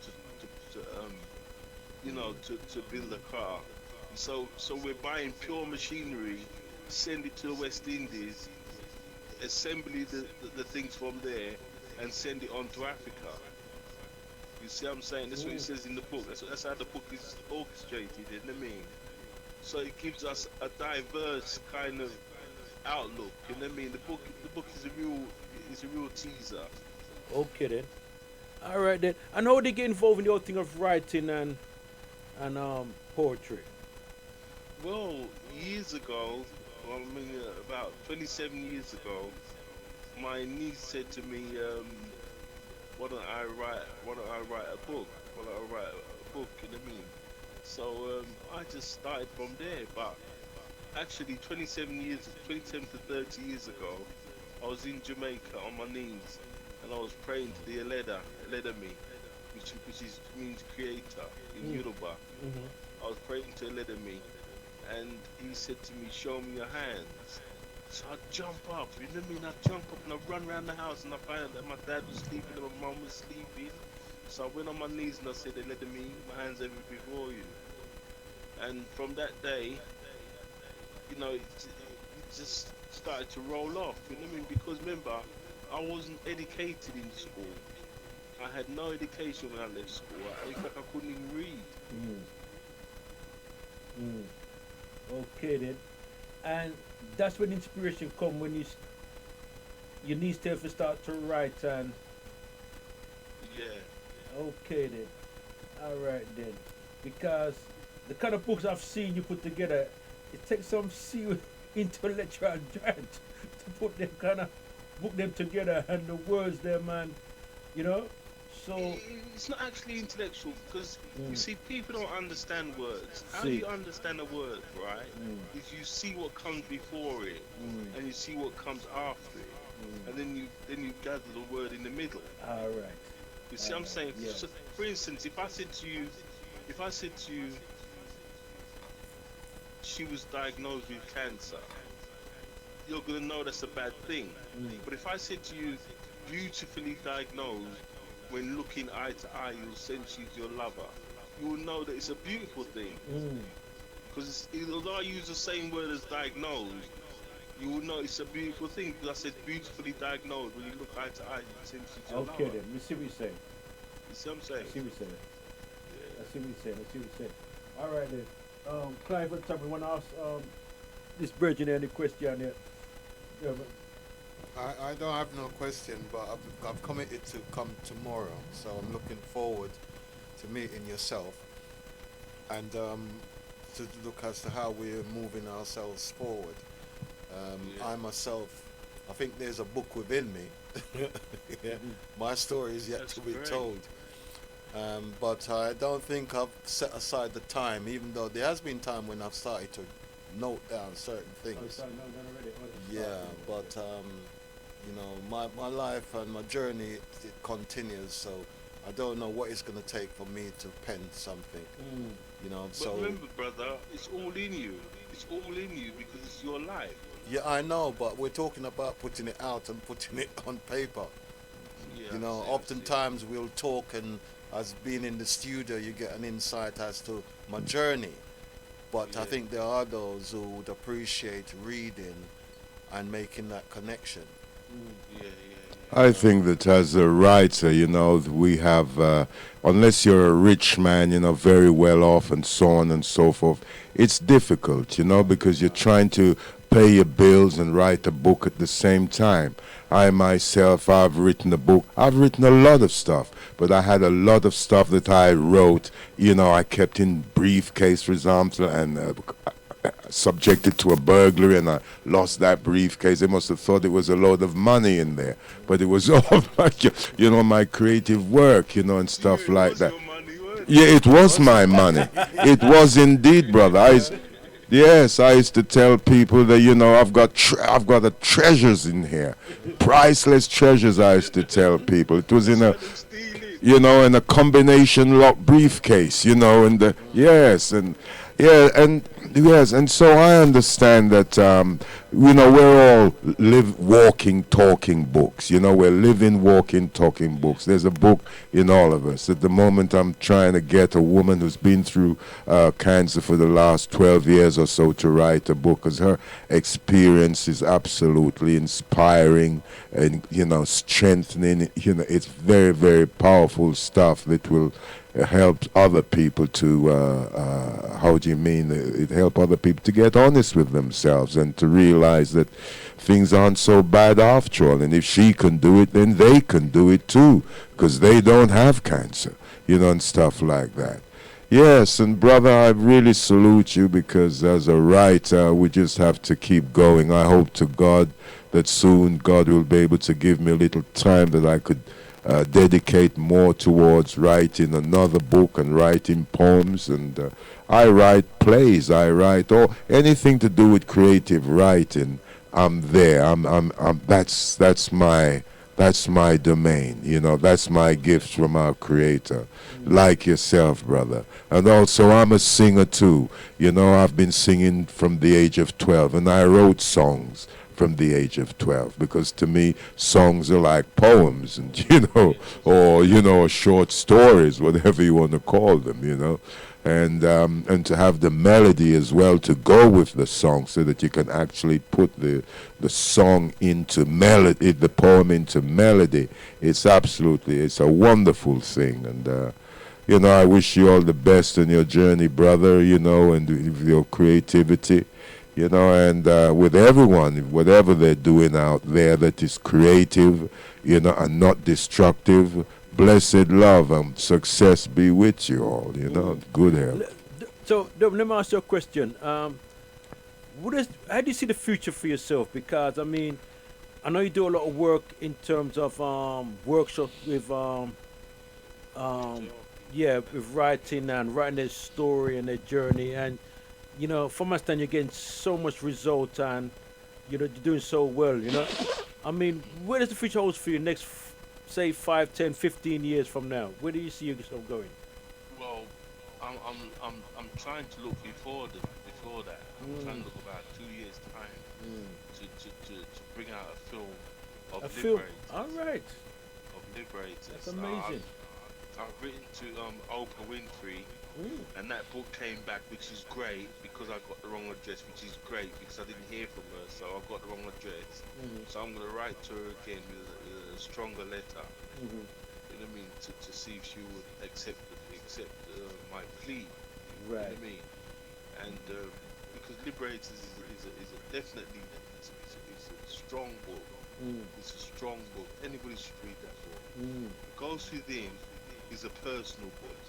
to build a car. So we're buying pure machinery, send it to the West Indies, assemble the things from there, and send it on to Africa. You see what I'm saying? That's what it says in the book. That's how the book is orchestrated, you know what I mean? So it gives us a diverse kind of outlook, you know what I mean? The book is a real teaser. Okay then. All right then. And how they get involved in the whole thing of writing and poetry? Well, years ago, about 27 years ago, my niece said to me, why don't I write a book? Why don't I write a book, you know what I mean? So I just started from there, but actually 27 to 30 years ago, I was in Jamaica on my knees, and I was praying to the Eledami, which means creator in Yoruba. I was praying to Eledami, and he said to me, show me your hands. So I jump up, you know what I mean? I jump up and I run around the house, and I find out that my dad was sleeping and my mum was sleeping. So I went on my knees and I said, Eledami, my hands ever before you. And from that day, you know, it just started to roll off. You know what I mean? Because remember, I wasn't educated in school. I had no education when I left school. In fact, I couldn't even read. Okay then, and that's when inspiration come when you need to start to write and. Yeah. Okay then, all right then, because the kind of books I've seen you put together, it takes some serious intellectual drive to put them kind of book them together and the words there, man, you know. So it's not actually intellectual because you see, people don't understand words. How do See. you understand a word, right? Is you see what comes before it, and you see what comes after it, and then you gather the word in the middle. All right. You see, I'm saying, yeah. so for instance, if I said to you, she was diagnosed with cancer, you're gonna know that's a bad thing. But if I said to you, beautifully diagnosed, when looking eye to eye, you'll sense she's your lover, you will know that it's a beautiful thing. Because although I use the same word as diagnosed, you will know it's a beautiful thing. Because I said beautifully diagnosed, when you look eye to eye, you sense she's your lover. Okay then, we see what you're saying. You see what I'm saying? I see what you're saying. I see what you're saying. I see what you're saying. All right then, Clive, what's up? We want to ask this virgin any question yet? Yeah, but I don't have no question, but I've committed to come tomorrow, so I'm looking forward to meeting yourself and to look as to how we're moving ourselves forward. I myself, I think there's a book within me. Yeah. My story is yet to be told. But I don't think I've set aside the time, even though there has been time when I've started to note down certain things. Yeah, but you know, my life and my journey, it continues, so I don't know what it's going to take for me to pen something. You know, But so remember, brother, it's all in you. It's all in you because it's your life. yeah, I know, but we're talking about putting it out and putting it on paper. Yeah, You know, oftentimes we'll talk, and as being in the studio, you get an insight as to my journey. But I think there are those who would appreciate reading and making that connection. I think that as a writer, you know, we have, unless you're a rich man, you know, very well off and so on and so forth, it's difficult, you know, because you're trying to pay your bills and write a book at the same time. I myself, I've written a book. I've written a lot of stuff, but I had a lot of stuff that I wrote, you know, I kept in briefcase, for example, and subjected to a burglary, and I lost that briefcase. They must have thought it was a load of money in there, but it was all my, you know, my creative work, you know, and stuff like that. Yeah, it was my money. It was indeed, brother. Yes, I used to tell people that, you know, I've got the treasures in here, priceless treasures. I used to tell people it was in a, you know, in a combination lock briefcase, you know, and the yes, and yeah, and yes, and so I understand that, you know, we're all walking, talking books. You know, we're living, walking, talking books. There's a book in all of us. At the moment, I'm trying to get a woman who's been through cancer for the last 12 years or so to write a book, because her experience is absolutely inspiring and, you know, strengthening. You know, it's very, very powerful stuff that will help other people to, how do you mean, it help other people to get honest with themselves and to realize that things aren't so bad after all. And if she can do it, then they can do it too, because they don't have cancer, you know, and stuff like that. Yes, and brother, I really salute you, because as a writer, we just have to keep going. I hope to God that soon God will be able to give me a little time that I could dedicate more towards writing another book and writing poems, and I write plays, I write anything to do with creative writing. I'm there. That's my domain. You know, that's my gift from our Creator, like yourself, brother. And also, I'm a singer too. You know, I've been singing from the age of 12, and I wrote songs from the age of 12, because to me songs are like poems, and you know, or you know, short stories, whatever you want to call them, you know. and to have the melody as well to go with the song, so that you can actually put the song into melody, the poem into melody. It's a wonderful thing, and you know, I wish you all the best in your journey, brother, you know, and with your creativity, you know, and with everyone, whatever they're doing out there that is creative, you know, and not destructive. Blessed love and success be with you all, you know. Good health. So, let me ask you a question. How do you see the future for yourself? Because, I mean, I know you do a lot of work in terms of workshops with, with writing and writing their story and their journey. And, you know, from my stand, you're getting so much result and, you know, you're doing so well, you know. I mean, where does the future hold for you next, say, 5, 10, 15 years from now? Where do you see yourself going? Well, I'm trying to look before that. I'm trying to look about 2 years time to bring out a film of Liberators. All right. Of Liberators. That's amazing. I've written to Oprah Winfrey, and that book came back, which is great because I got the wrong address, which is great because I didn't hear from her, so I've got the wrong address. So I'm going to write to her again with a stronger letter. You know what I mean? To see if she would accept my plea. You know what I mean? And because Liberators is a definitely it's a strong book. It's a strong book. Anybody should read that book. The Ghost Within is a personal book.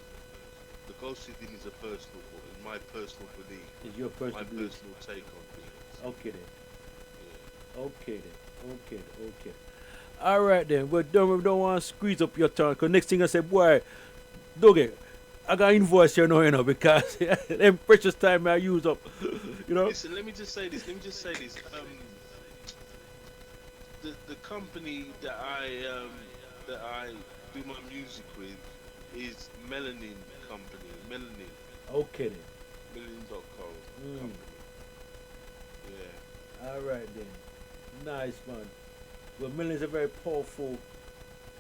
The Ghost Within is a personal book, in my personal belief. Is your personal belief? Personal take on things. Okay then. Yeah. Okay then. Okay. All right then. Well, don't want to squeeze up your tongue, because next thing I said, boy, Dougie, I got invoice here now, you know, because them precious time I use up, you know. Listen, let me just say this. The company that I do my music with is Melanin Company. Melanin. Okay then. Melanin.co company. Yeah. All right then. Nice, man. Well, melanin is a very powerful.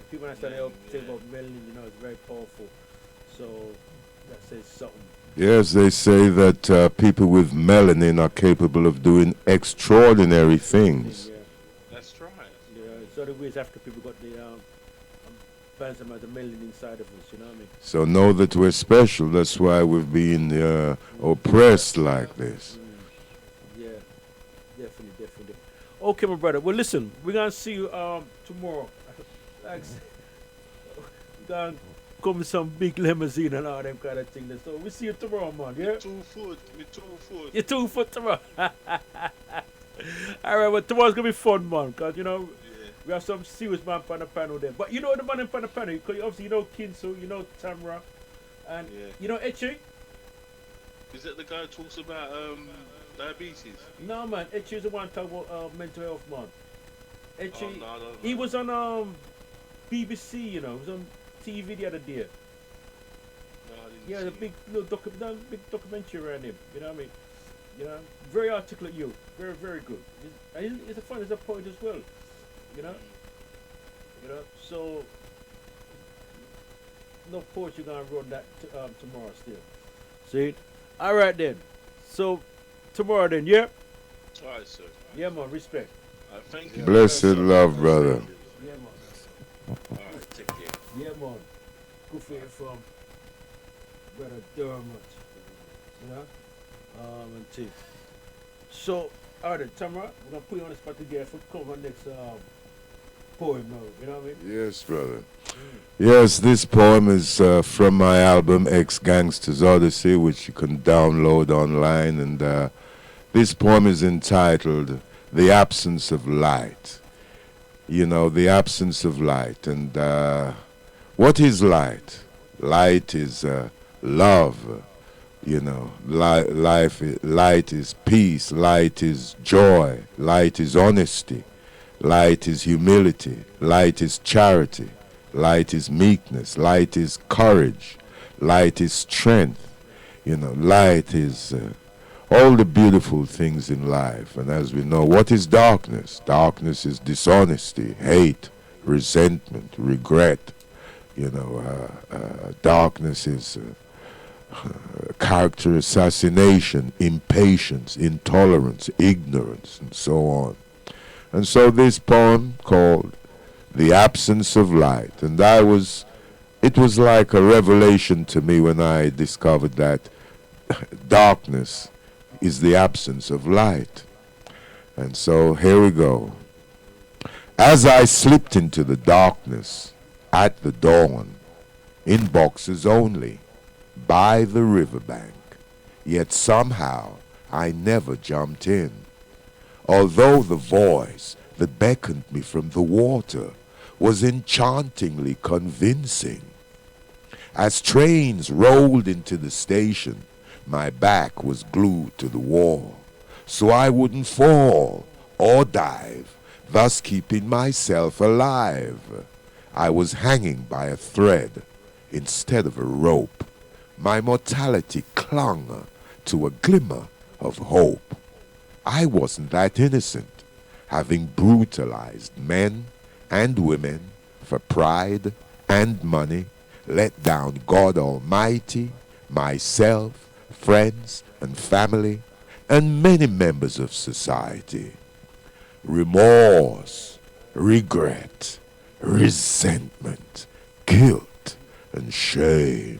People understand say about melanin, you know, it's very powerful. So that says something. Yes, they say that people with melanin are capable of doing extraordinary things. Yeah. That's right. Yeah, it's other ways after people got the finds them as the melanin inside of us, you know what I mean? So know that we're special. That's why we've been oppressed like this. Yeah, definitely. Okay, my brother. Well, listen, we're gonna see you tomorrow. Like, we're gonna come with some big limousine and all them kind of things. So we'll see you tomorrow, man. Yeah. 2 foot. You're 2 foot tomorrow. All right, well, tomorrow's gonna be fun, man. Cause you know. We have some serious man on the panel there. But you know the man on the panel, because obviously you know Kinsu, you know Tamara, and you know Echi? Is that the guy who talks about diabetes? No, man. Echi is the one talking about mental health, man. Echi, no, I don't know. he was on BBC, you know. He was on TV the other day. No, I didn't Yeah, see the big little big documentary around him. You know what I mean? You know, very articulate youth. Very, very good. He's a fun, he's a poet as well. You know, so no poetry gonna run that tomorrow still. See, all right then. So tomorrow then, yeah. All right, sir. Yeah, man. Respect. Thank you. Blessed love, brother. Yeah, man. All right, take care. Yeah, man. Good for you from brother Dermot. You know, and T. So, all right, then, Tamara, we're gonna put you on the spot again for cover next poem now, you know what I mean? Yes, brother. Yes, this poem is from my album Ex Gangsters Odyssey, which you can download online. And this poem is entitled The Absence of Light. You know, the absence of light. And what is light? Light is love. You know, light is peace. Light is joy. Light is honesty. Light is humility. Light is charity. Light is meekness. Light is courage. Light is strength. You know, light is all the beautiful things in life. And as we know, what is darkness? Darkness is dishonesty, hate, resentment, regret. You know, darkness is character assassination, impatience, intolerance, ignorance, and so on. And so this poem called The Absence of Light, and it was like a revelation to me when I discovered that darkness is the absence of light. And so here we go. As I slipped into the darkness at the dawn, in boxes only, by the riverbank, yet somehow I never jumped in. Although the voice that beckoned me from the water was enchantingly convincing. As trains rolled into the station, my back was glued to the wall, so I wouldn't fall or dive, thus keeping myself alive. I was hanging by a thread instead of a rope. My mortality clung to a glimmer of hope. I wasn't that innocent, having brutalized men and women for pride and money, let down God Almighty, myself, friends and family, and many members of society. Remorse, regret, resentment, guilt, and shame,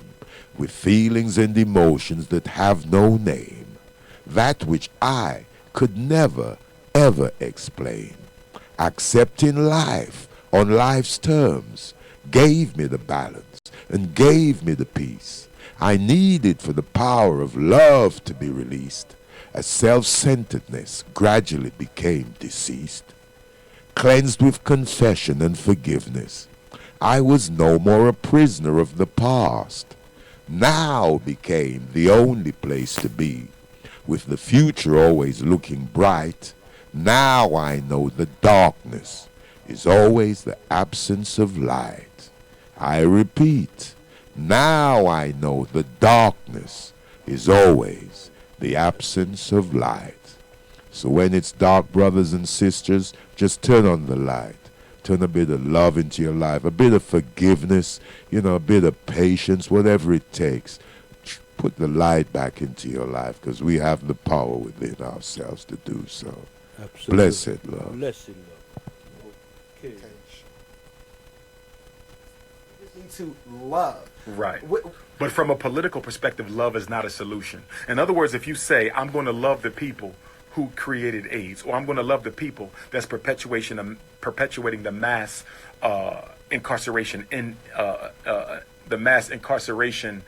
with feelings and emotions that have no name, that which I could never, ever explain. Accepting life on life's terms gave me the balance and gave me the peace I needed for the power of love to be released, as self-centeredness gradually became deceased. Cleansed with confession and forgiveness, I was no more a prisoner of the past. Now became the only place to be, with the future always looking bright. Now I know the darkness is always the absence of light. I repeat, now I know the darkness is always the absence of light. So when it's dark, brothers and sisters, just turn on the light. Turn a bit of love into your life, a bit of forgiveness, a bit of patience, whatever it takes. Put the light back into your life, because we have the power within ourselves to do so. Absolutely. Blessed love. Blessed love. Okay. We just need to love. Right. But from a political perspective, love is not a solution. In other words, if you say, I'm going to love the people who created AIDS, or I'm going to love the people that's perpetuating the mass incarceration in the mass incarceration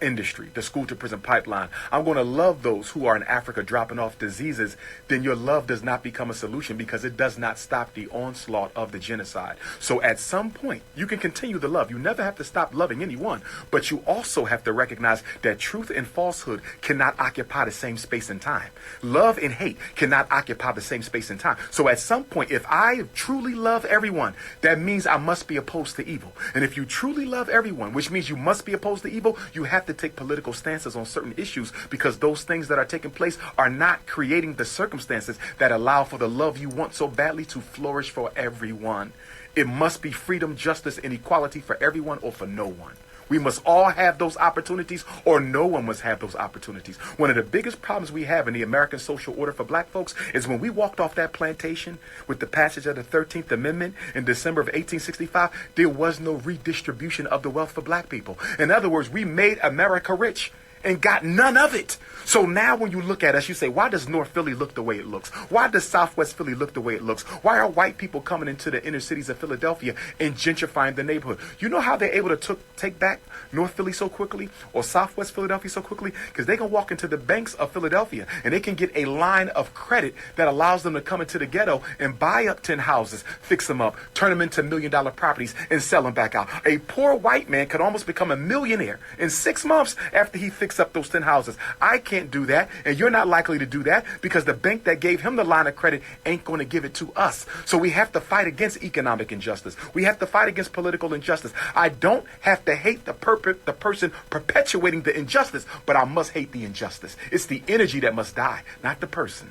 industry, the school to prison pipeline. I'm going to love those who are in Africa dropping off diseases. Then your love does not become a solution, because it does not stop the onslaught of the genocide. So at some point, you can continue the love. You never have to stop loving anyone, but you also have to recognize that truth and falsehood cannot occupy the same space and time. Love and hate cannot occupy the same space and time. So at some point, if I truly love everyone, that means I must be opposed to evil. And if you truly love everyone, which means you must be opposed to evil, you have to take political stances on certain issues, because those things that are taking place are not creating the circumstances that allow for the love you want so badly to flourish for everyone. It must be freedom, justice, and equality for everyone, or for no one. We must all have those opportunities, or no one must have those opportunities. One of the biggest problems we have in the American social order for black folks is when we walked off that plantation with the passage of the 13th Amendment in December of 1865, there was no redistribution of the wealth for black people. In other words, we made America rich and got none of it. So now when you look at us, you say, why does North Philly look the way it looks? Why does Southwest Philly look the way it looks? Why are white people coming into the inner cities of Philadelphia and gentrifying the neighborhood? You know how they're able to take back North Philly so quickly, or Southwest Philadelphia so quickly? Because they can walk into the banks of Philadelphia and they can get a line of credit that allows them to come into the ghetto and buy up 10 houses, fix them up, turn them into $1 million properties, and sell them back out. A poor white man could almost become a millionaire in 6 months after he fixed up those 10 houses. I can't do that, and you're not likely to do that, because the bank that gave him the line of credit ain't going to give it to us. So we have to fight against economic injustice. We have to fight against political injustice. I don't have to hate the person perpetuating the injustice, but I must hate the injustice. It's the energy that must die, not the person.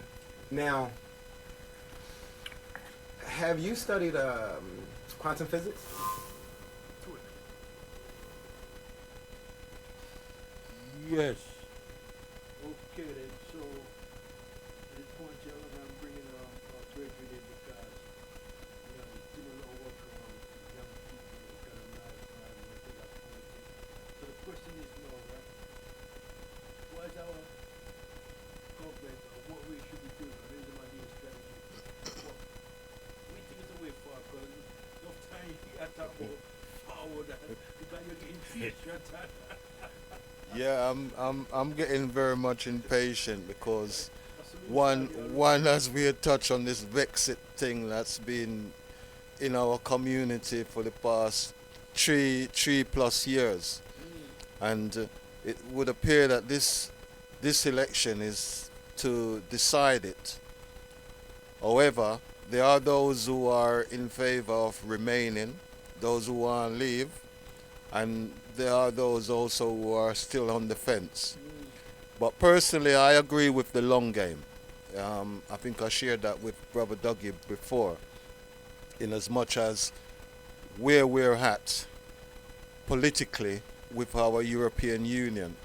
Now, have you studied quantum physics? Yes. Okay then, so at this point, gentlemen, I'm bringing Bridget in because, you know, he's doing a lot of work around young people, kind of life, and things like politics. So the question is, you know, right, what is our government, or what we should be doing, or is the money strategy? What we think is the way forward, because enough time you have to go forward, because you're getting teach your time. Yeah, I'm getting very much impatient because one as we had touched on this Brexit thing that's been in our community for the past three plus years, and it would appear that this election is to decide it. However, there are those who are in favor of remaining, those who want to leave, and there are those also who are still on the fence. But personally, I agree with the long game. I think I shared that with Brother Dougie before, in as much as where we're at politically with our European Union.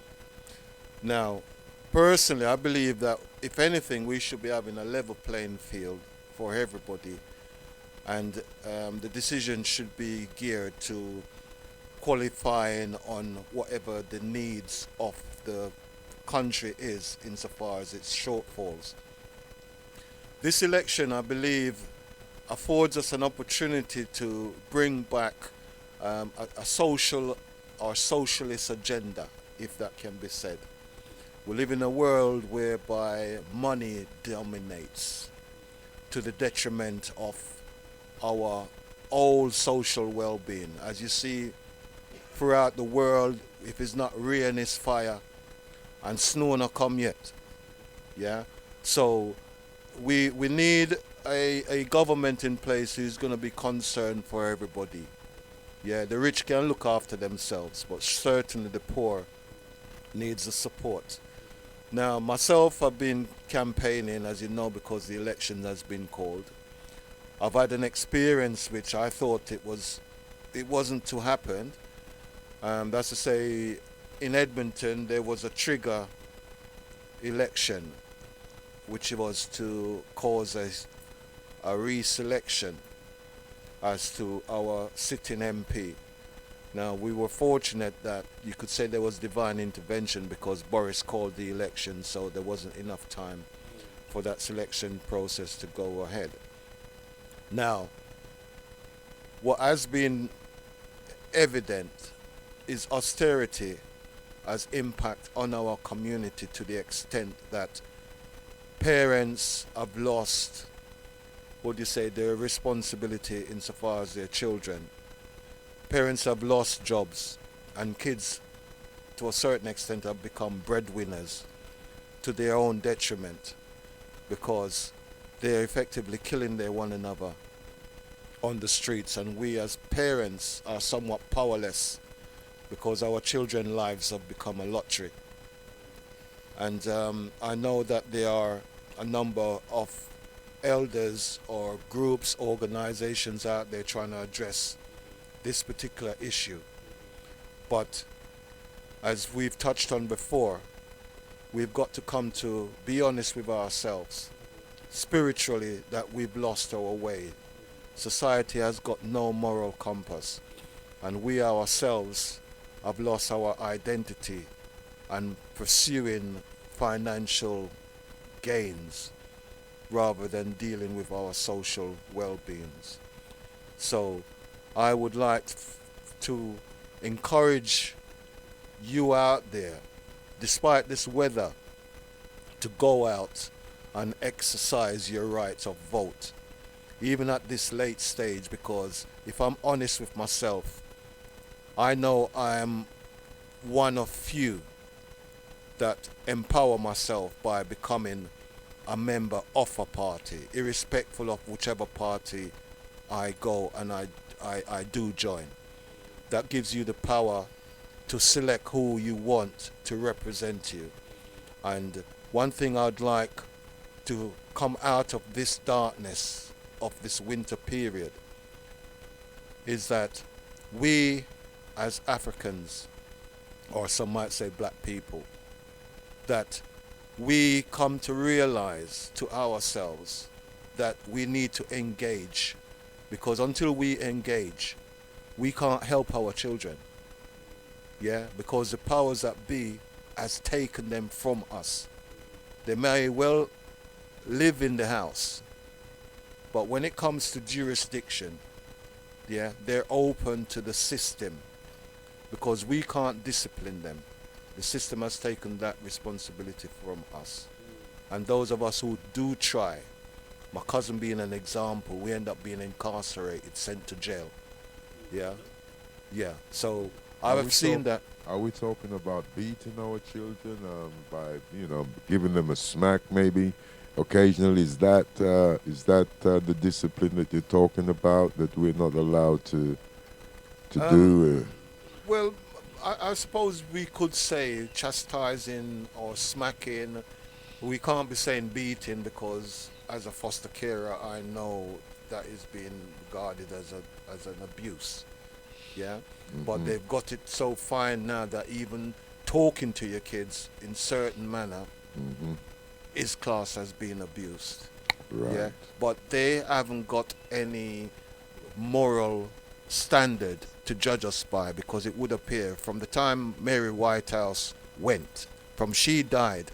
Now, personally, I believe that if anything, we should be having a level playing field for everybody, and the decision should be geared to qualifying on whatever the needs of the country is insofar as its shortfalls. This election, I believe, affords us an opportunity to bring back a social or socialist agenda, if that can be said. We live in a world whereby money dominates to the detriment of our old social well-being. As you see throughout the world, if it's not rain, it's fire, and snow not come yet. Yeah, so we need a government in place who's going to be concerned for everybody. Yeah, the rich can look after themselves, but certainly the poor needs the support. Now, myself, I've been campaigning, as you know, because the election has been called. I've had an experience which I thought it wasn't to happen. That's to say, in Edmonton, there was a trigger election, which was to cause a reselection as to our sitting MP. Now, we were fortunate that you could say there was divine intervention because Boris called the election, so there wasn't enough time for that selection process to go ahead. Now, what has been evident is austerity has impact on our community to the extent that parents have lost, their responsibility insofar as their children. Parents have lost jobs, and kids, to a certain extent, have become breadwinners to their own detriment because they're effectively killing their one another on the streets, and we as parents are somewhat powerless because our children's lives have become a lottery. And I know that there are a number of elders or groups, organizations out there trying to address this particular issue. But as we've touched on before, we've got to come to be honest with ourselves spiritually that we've lost our way. Society has got no moral compass, and we ourselves have lost our identity and pursuing financial gains rather than dealing with our social well-beings. So I would like to encourage you out there, despite this weather, to go out and exercise your right of vote, even at this late stage, because if I'm honest with myself, I know I am one of few that empower myself by becoming a member of a party, irrespective of whichever party I go and I do join. That gives you the power to select who you want to represent you. And one thing I'd like to come out of this darkness of this winter period is that we as Africans, or some might say black people, that we come to realize to ourselves that we need to engage, because until we engage, we can't help our children. Yeah, because the powers that be has taken them from us. They may well live in the house, but when it comes to jurisdiction, yeah, they're open to the system, because we can't discipline them. The system has taken that responsibility from us. And those of us who do try, my cousin being an example, we end up being incarcerated, sent to jail. Yeah, yeah. So I've seen that. Are we talking about beating our children by, giving them a smack maybe occasionally? Is that the discipline that you're talking about that we're not allowed to do? Well, I suppose we could say chastising or smacking. We can't be saying beating, because as a foster carer, I know that is being regarded as an abuse. Yeah, but they've got it so fine now that even talking to your kids in certain manner is classed as being abused. Right. Yeah, but they haven't got any moral standard to judge us by, because it would appear from the time Mary Whitehouse went, from she died,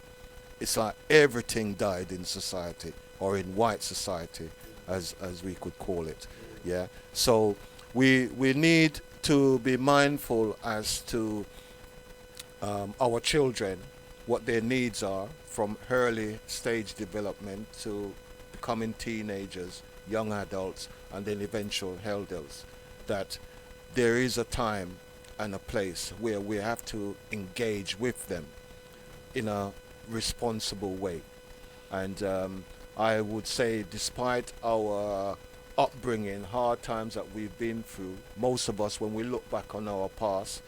it's like everything died in society, or in white society, as we could call it. Yeah. So we need to be mindful as to our children, what their needs are from early stage development to becoming teenagers, young adults, and then eventual elders. That there is a time and a place where we have to engage with them in a responsible way. And I would say, despite our upbringing, hard times that we've been through, most of us, when we look back on our past,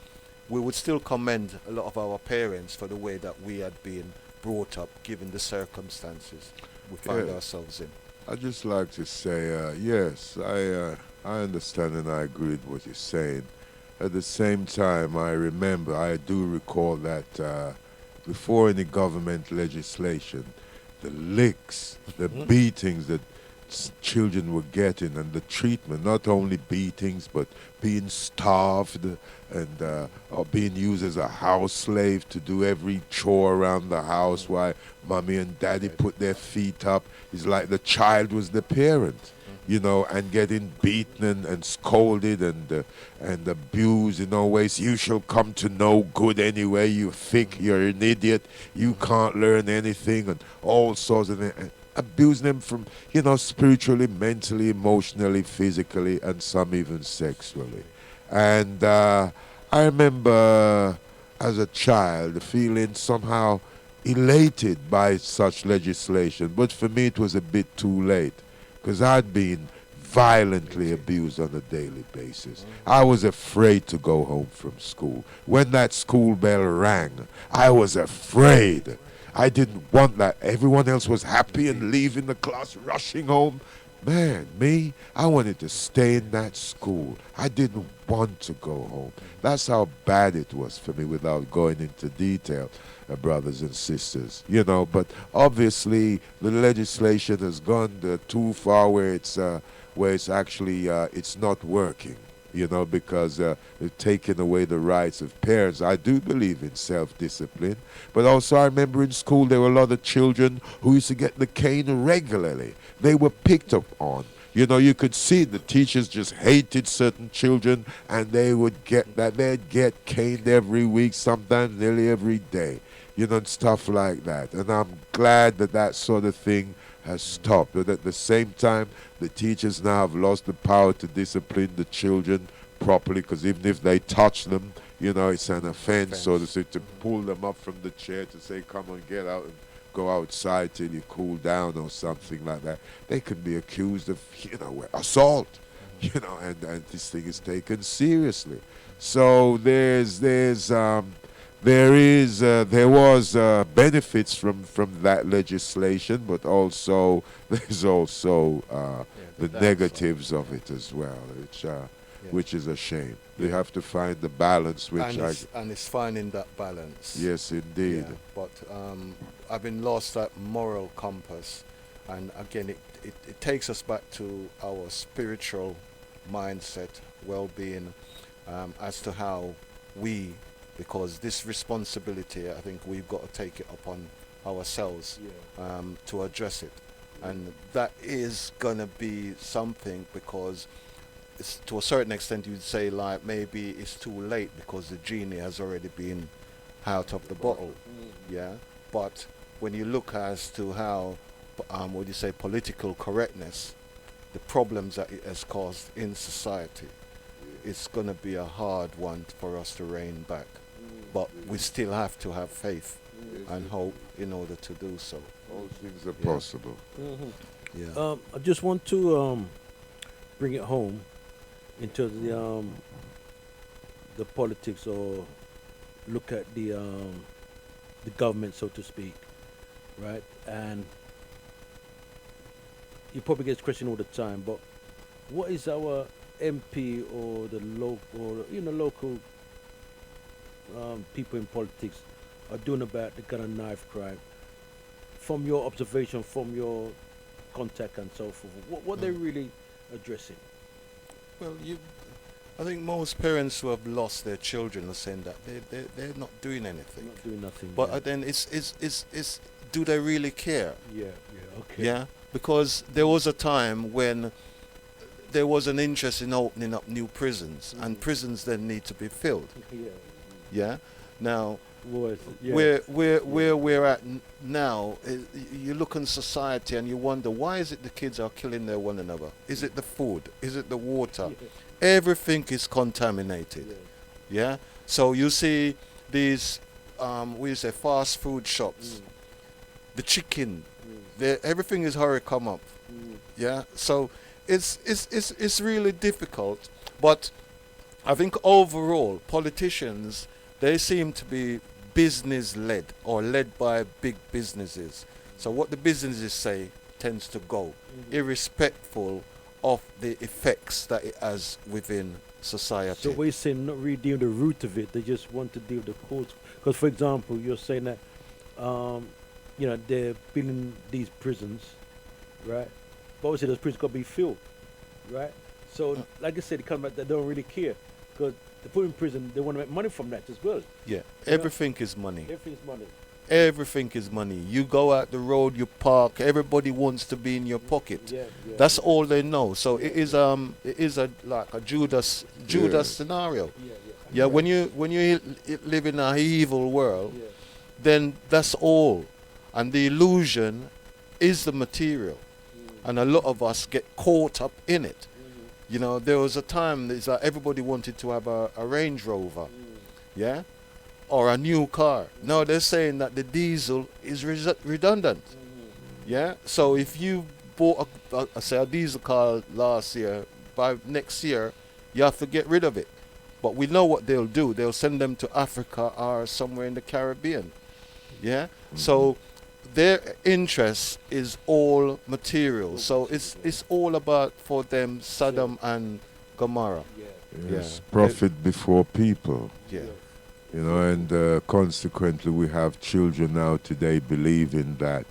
we would still commend a lot of our parents for the way that we had been brought up, given the circumstances we find ourselves in. I'd just like to say, yes, I understand and I agree with what you're saying. At the same time, I do recall that before any government legislation, the licks, the beatings that children were getting, and the treatment, not only beatings, but being starved and or being used as a house slave to do every chore around the house while mommy and daddy put their feet up. It's like the child was the parent, and getting beaten and scolded and abused in all ways. You shall come to no good anyway. You think you're an idiot. You can't learn anything, and all sorts of things. Abusing them from, spiritually, mentally, emotionally, physically, and some even sexually. And I remember as a child feeling somehow elated by such legislation, but for me it was a bit too late, because I'd been violently abused on a daily basis. I was afraid to go home from school. When that school bell rang, I was afraid. I didn't want that. Everyone else was happy and leaving the class, rushing home. Man, me, I wanted to stay in that school. I didn't want to go home. That's how bad it was for me, without going into detail, brothers and sisters. But obviously the legislation has gone too far where it's actually it's not working. Because they've taken away the rights of parents. I do believe in self-discipline, but also I remember in school there were a lot of children who used to get the cane regularly. They were picked up on. You could see the teachers just hated certain children, and they would get that. They'd get caned every week, sometimes nearly every day, and stuff like that. And I'm glad that sort of thing has stopped. But at the same time, the teachers now have lost the power to discipline the children properly, because even if they touch them, it's an offense, so to say, to pull them up from the chair to say, come on, get out and go outside till you cool down or something like that. They can be accused of, assault, and this thing is taken seriously. So there was benefits from that legislation, but also there's also the negatives of it as well, which which is a shame. They have to find the balance, which and it's finding that balance. Yes, indeed. Yeah, but having lost that moral compass, and again, it takes us back to our spiritual mindset, well-being, as to how we, because this responsibility, I think we've got to take it upon ourselves to address it. And that is going to be something, because it's, to a certain extent you'd say, like, maybe it's too late because the genie has already been out of the bottle. Yeah, but when you look as to how what do you say, political correctness, the problems that it has caused in society, it's going to be a hard one for us to rein back. But we still have to have faith and hope in order to do so. All things are possible. Yeah. I just want to bring it home into the politics, or look at the government, so to speak, right? And you probably get this question all the time, but what is our MP or the local people in politics are doing about the gun and knife crime? From your observation, from your contact and so forth, what they're really addressing? Well, I think most parents who have lost their children are saying that they're not doing anything. Not doing nothing. But then it's do they really care? Yeah, okay. Yeah, because there was a time when there was an interest in opening up new prisons, and prisons then need to be filled. Yeah. Now, where we're at now, you look in society and you wonder, why is it the kids are killing their one another? Is it the food? Is it the water? Everything is contaminated. Yeah. So you see these, we say fast food shops, the chicken, everything is hurry come up. Yeah. So it's really difficult, but I think overall politicians, they seem to be business-led, or led by big businesses. So what the businesses say tends to go, irrespectful of the effects that it has within society. So we're saying not really dealing with the root of it, they just want to deal with the cause. Because, for example, you're saying that, they're building these prisons, right? But obviously those prisons got to be filled, right? So, like I said, it comes back that they don't really care. Because they put in prison, they want to make money from that as well. Yeah, everything is money. Everything's money. Everything is money. You go out the road, you park, everybody wants to be in your pocket. That's all they know. So it is like a Judas scenario. Yeah, when you live in an evil world, then that's all. And the illusion is the material. And a lot of us get caught up in it. You know, there was a time that everybody wanted to have a Range Rover, yeah, or a new car. Now they're saying that the diesel is redundant, yeah. So if you bought a diesel car last year, by next year you have to get rid of it. But we know what they'll do. They'll send them to Africa or somewhere in the Caribbean, yeah. So their interest is all material. So it's all about, for them, Sodom and Gomorrah. Yes, profit before people. Yeah. You know, and consequently we have children now today believing that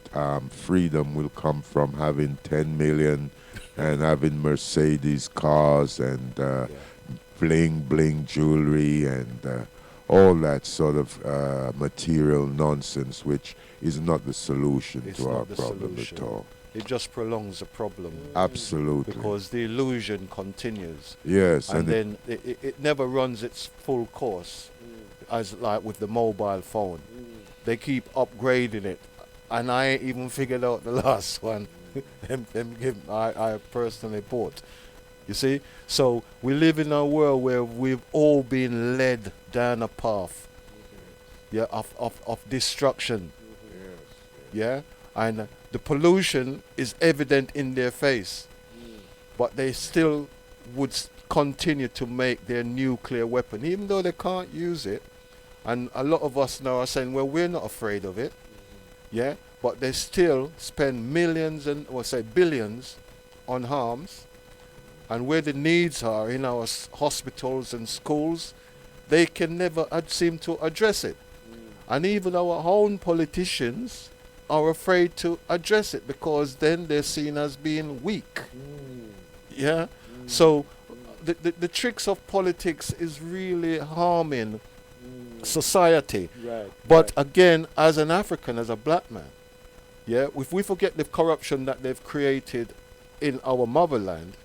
freedom will come from having 10 million and having Mercedes cars and bling jewelry and all that sort of material nonsense, which is not the solution to our problem at all. It just prolongs the problem. Absolutely. Because the illusion continues. Yes. And then it never runs its full course, as like with the mobile phone. They keep upgrading it. And I ain't even figured out the last one I personally bought. You see? So we live in a world where we've all been led down a path of destruction. Yeah? And the pollution is evident in their face. But they still would continue to make their nuclear weapon, even though they can't use it. And a lot of us now are saying, well, we're not afraid of it. Yeah? But they still spend millions and, or say billions on arms. and where the needs are in our hospitals and schools, they can never seem to address it. And even our own politicians are afraid to address it because then they're seen as being weak. Yeah? So the tricks of politics is really harming society. Right, But again, as an African, as a black man, yeah, if we forget the corruption that they've created in our motherland,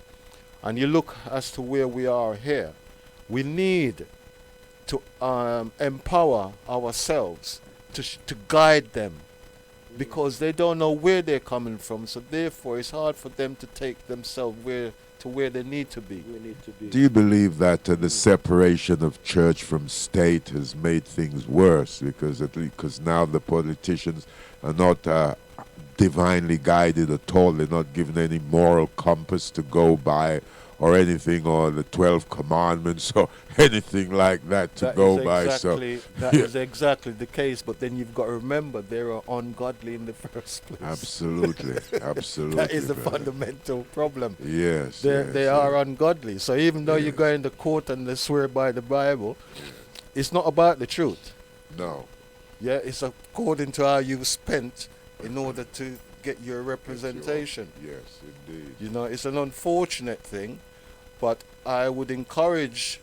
and you look as to where we are here, we need to empower ourselves to guide them, because they don't know where they're coming from. So therefore, it's hard for them to take themselves where they need to be. Do you believe that the separation of church from state has made things worse? Because now the politicians are not divinely guided at all. They're not given any moral compass to go by, or anything, or the 12 commandments, or anything like that to go by. That is exactly the case, but then you've got to remember they are ungodly in the first place. Absolutely, absolutely. That is the brother. fundamental problem. Yes, They are ungodly. So even though you go in the court and they swear by the Bible, it's not about the truth. No. Yeah, it's according to how you've spent in order to get your representation. Yes, indeed. You know, it's an unfortunate thing, but I would encourage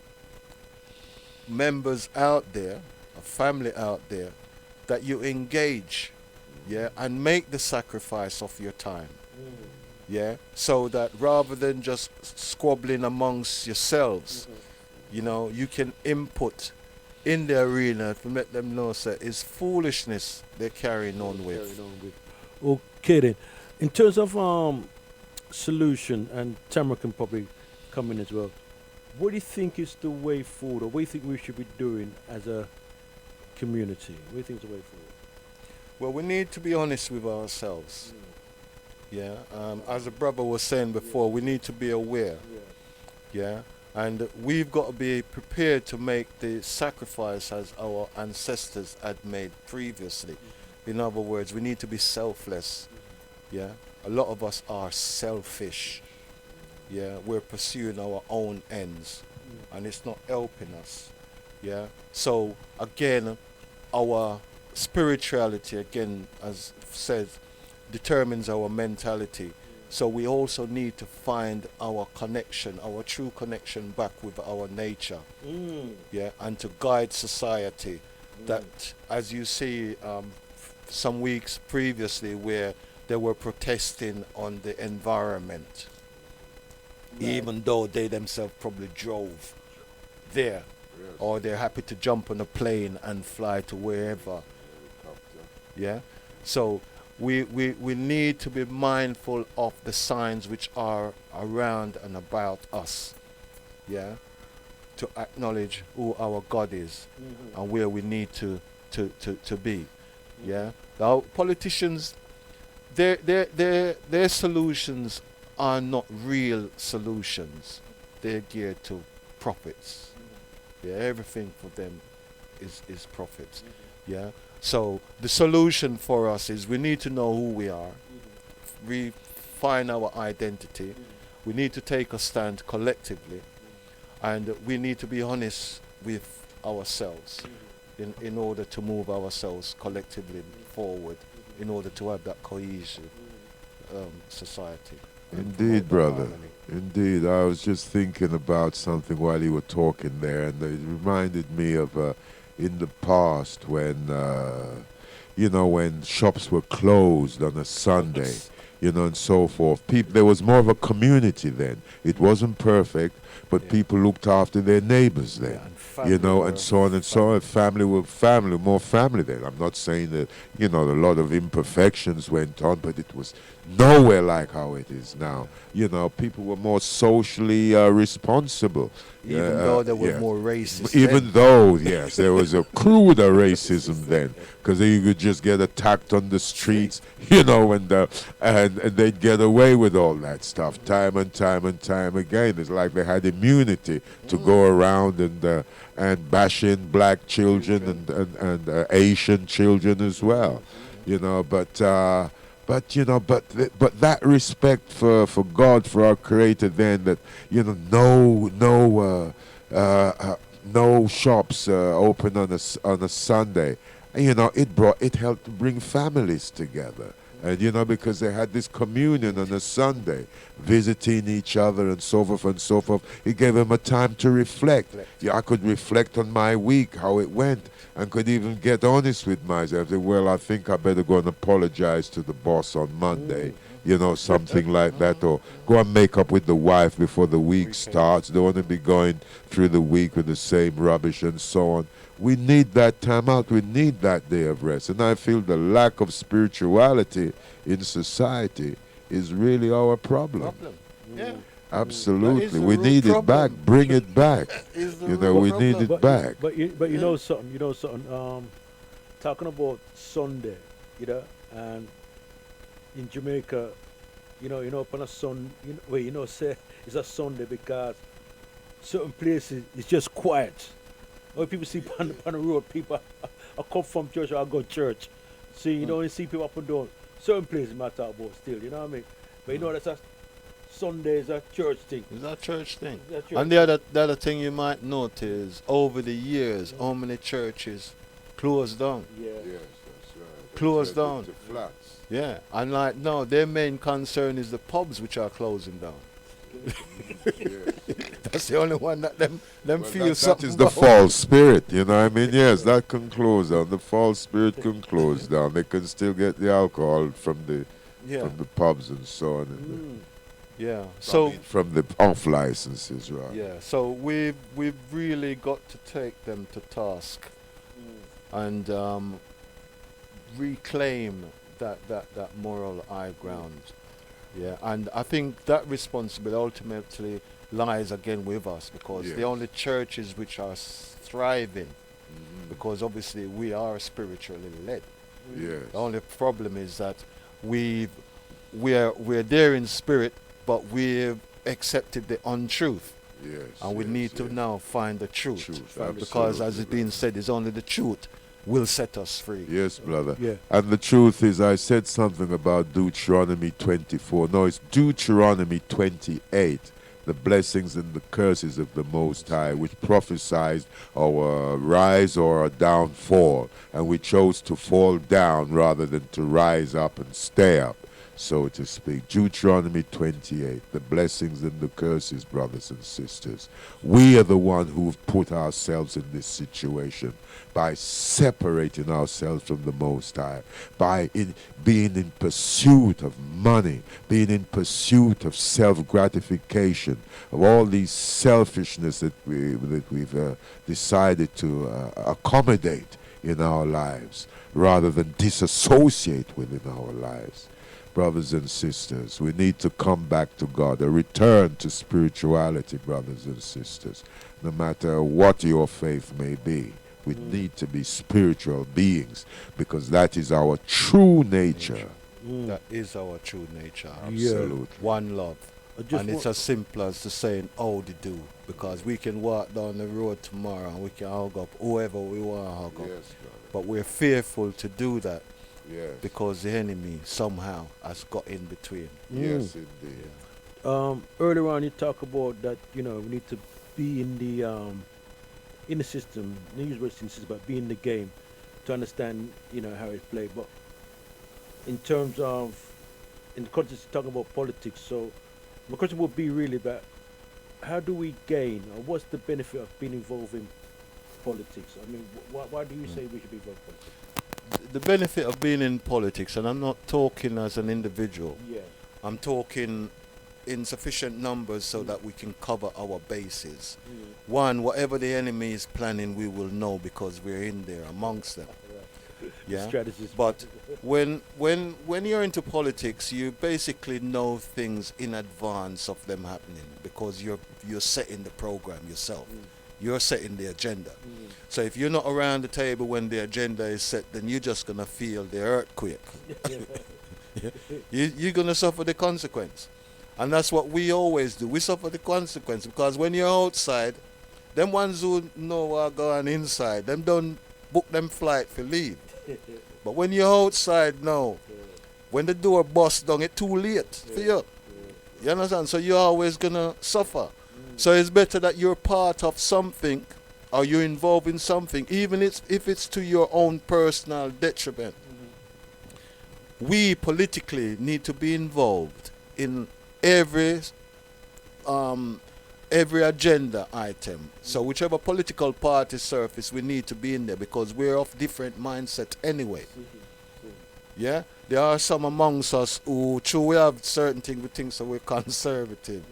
members out there, a family out there, that you engage, yeah, and make the sacrifice of your time, yeah, so that rather than just squabbling amongst yourselves, you know, you can input in the arena to let them know that it's foolishness they're carrying on with. Okay then. In terms of solution, and Tamara can probably come in as well, what do you think is the way forward, or what do you think we should be doing as a community? What do you think is the way forward? Well, we need to be honest with ourselves. Yeah, as a brother was saying before, we need to be aware. Yeah, and we've got to be prepared to make the sacrifice as our ancestors had made previously. In other words, we need to be selfless. Yeah, a lot of us are selfish. Yeah, we're pursuing our own ends, and it's not helping us. Yeah, so again, our spirituality, again, as said, determines our mentality. So we also need to find our connection, our true connection back with our nature. Yeah, and to guide society. That, as you see, some weeks previously, where they were protesting on the environment, even though they themselves probably drove there, or they're happy to jump on a plane and fly to wherever. Yeah, so we need to be mindful of the signs which are around and about us. Yeah, to acknowledge who our God is and where we need to be. Yeah, now politicians, their solutions are not real solutions. They're geared to profits. Yeah, everything for them is profits. Yeah. So the solution for us is we need to know who we are. We find our identity. We need to take a stand collectively, and we need to be honest with ourselves in order to move ourselves collectively forward, in order to have that cohesive society. Indeed, brother. Indeed. I was just thinking about something while you were talking there, and it reminded me of in the past when, when shops were closed on a Sunday, and so forth. There was more of a community then. It wasn't perfect, but people looked after their neighbors then, and so on and so on. Family were family, more family then. I'm not saying that, a lot of imperfections went on, but it was nowhere like how it is now. People were more socially responsible. Even though there were more racist. Even though, yes, there was a cruder racism then, because you could just get attacked on the streets, and they'd get away with all that stuff time and time and time again. It's like they had immunity to go around and bash in black children and Asian children as well, But But you know, but that respect for God, for our Creator, then that no shops open on a Sunday. And, it helped to bring families together. And because they had this communion on a Sunday, visiting each other and so forth and so forth, it gave them a time to reflect. Yeah, I could reflect on my week, how it went, and could even get honest with myself. Say, well, I think I better go and apologize to the boss on Monday, something like that, or go and make up with the wife before the week starts. Don't want to be going through the week with the same rubbish and so on. We need that time out. We need that day of rest. And I feel the lack of spirituality in society is really our problem. Yeah. Absolutely. We need it back. Bring it back. We need it back. But you know something, talking about Sunday, and in Jamaica, upon a say it's a Sunday because certain places it's just quiet. When people see on the road, people I come from church or I go to church. See, you don't see people up and down. Certain places I talk about still, you know what I mean? But that's a Sunday is a church thing. It's a church thing. It's a church And the other thing you might notice is over the years, how many churches closed down. Yeah. Yes, that's right. Closed down. To flats. Yeah. And no, their main concern is the pubs which are closing down. That's the only one that them feel something. That is the false spirit, you know what I mean? Yes, that can close down. The false spirit can close down. They can still get the alcohol from the pubs and so on. Yeah. So from the off licenses, right? Yeah. So we've really got to take them to task and reclaim that moral high ground. Yeah, and I think that responsibility ultimately lies again with us because the only churches which are thriving, because obviously we are spiritually led. Yes. The only problem is that we're there in spirit, but we've accepted the untruth. Yes. And we need to now find the truth. Absolutely. Because as it's been said, it's only the truth will set us free. Yes, brother. Yeah. And the truth is, I said something about Deuteronomy 24. No, it's Deuteronomy 28. The blessings and the curses of the Most High, which prophesied our rise or our downfall. And we chose to fall down rather than to rise up and stay up, so to speak. Deuteronomy 28, the blessings and the curses, brothers and sisters. We are the one who've put ourselves in this situation by separating ourselves from the Most High, by being in pursuit of money, being in pursuit of self-gratification, of all these selfishness that we've decided to accommodate in our lives, rather than disassociate with in our lives. Brothers and sisters, we need to come back to God, a return to spirituality, brothers and sisters. No matter what your faith may be, we need to be spiritual beings because that is our true nature. That is our true nature. Absolutely. One love. And it's as simple as to saying, howdy do, because we can walk down the road tomorrow and we can hug up whoever we want to hug up. Yes, brother. But we're fearful to do that. Yes. Because the enemy somehow has got in between. Yes, indeed. Earlier on, you talk about that. We need to be in the system, the usual system, but be in the game to understand, how it's played. But in terms of, in the context of talking about politics, so my question would be really about how do we gain, or what's the benefit of being involved in politics? I mean, why do you say we should be involved in politics? The benefit of being in politics, and I'm not talking as an individual, I'm talking in sufficient numbers so that we can cover our bases. One, whatever the enemy is planning, we will know because we're in there amongst them. Yeah. Strategies. But when you're into politics, you basically know things in advance of them happening because you're setting the program yourself. You're setting the agenda. So if you're not around the table when the agenda is set, then you're just going to feel the earthquake. You're going to suffer the consequence. And that's what we always do. We suffer the consequence because when you're outside, them ones who know what are going inside, them don't book them flight for leave. But when you're outside now, When the door busts down, it's too late for you. You understand? So you're always going to suffer. So it's better that you're part of something or you're involved in something, even if it's to your own personal detriment. We politically need to be involved in every agenda item. So whichever political party surface, we need to be in there because we're of different mindset anyway. Yeah? There are some amongst us who, true, we have certain things, we think so we're conservative.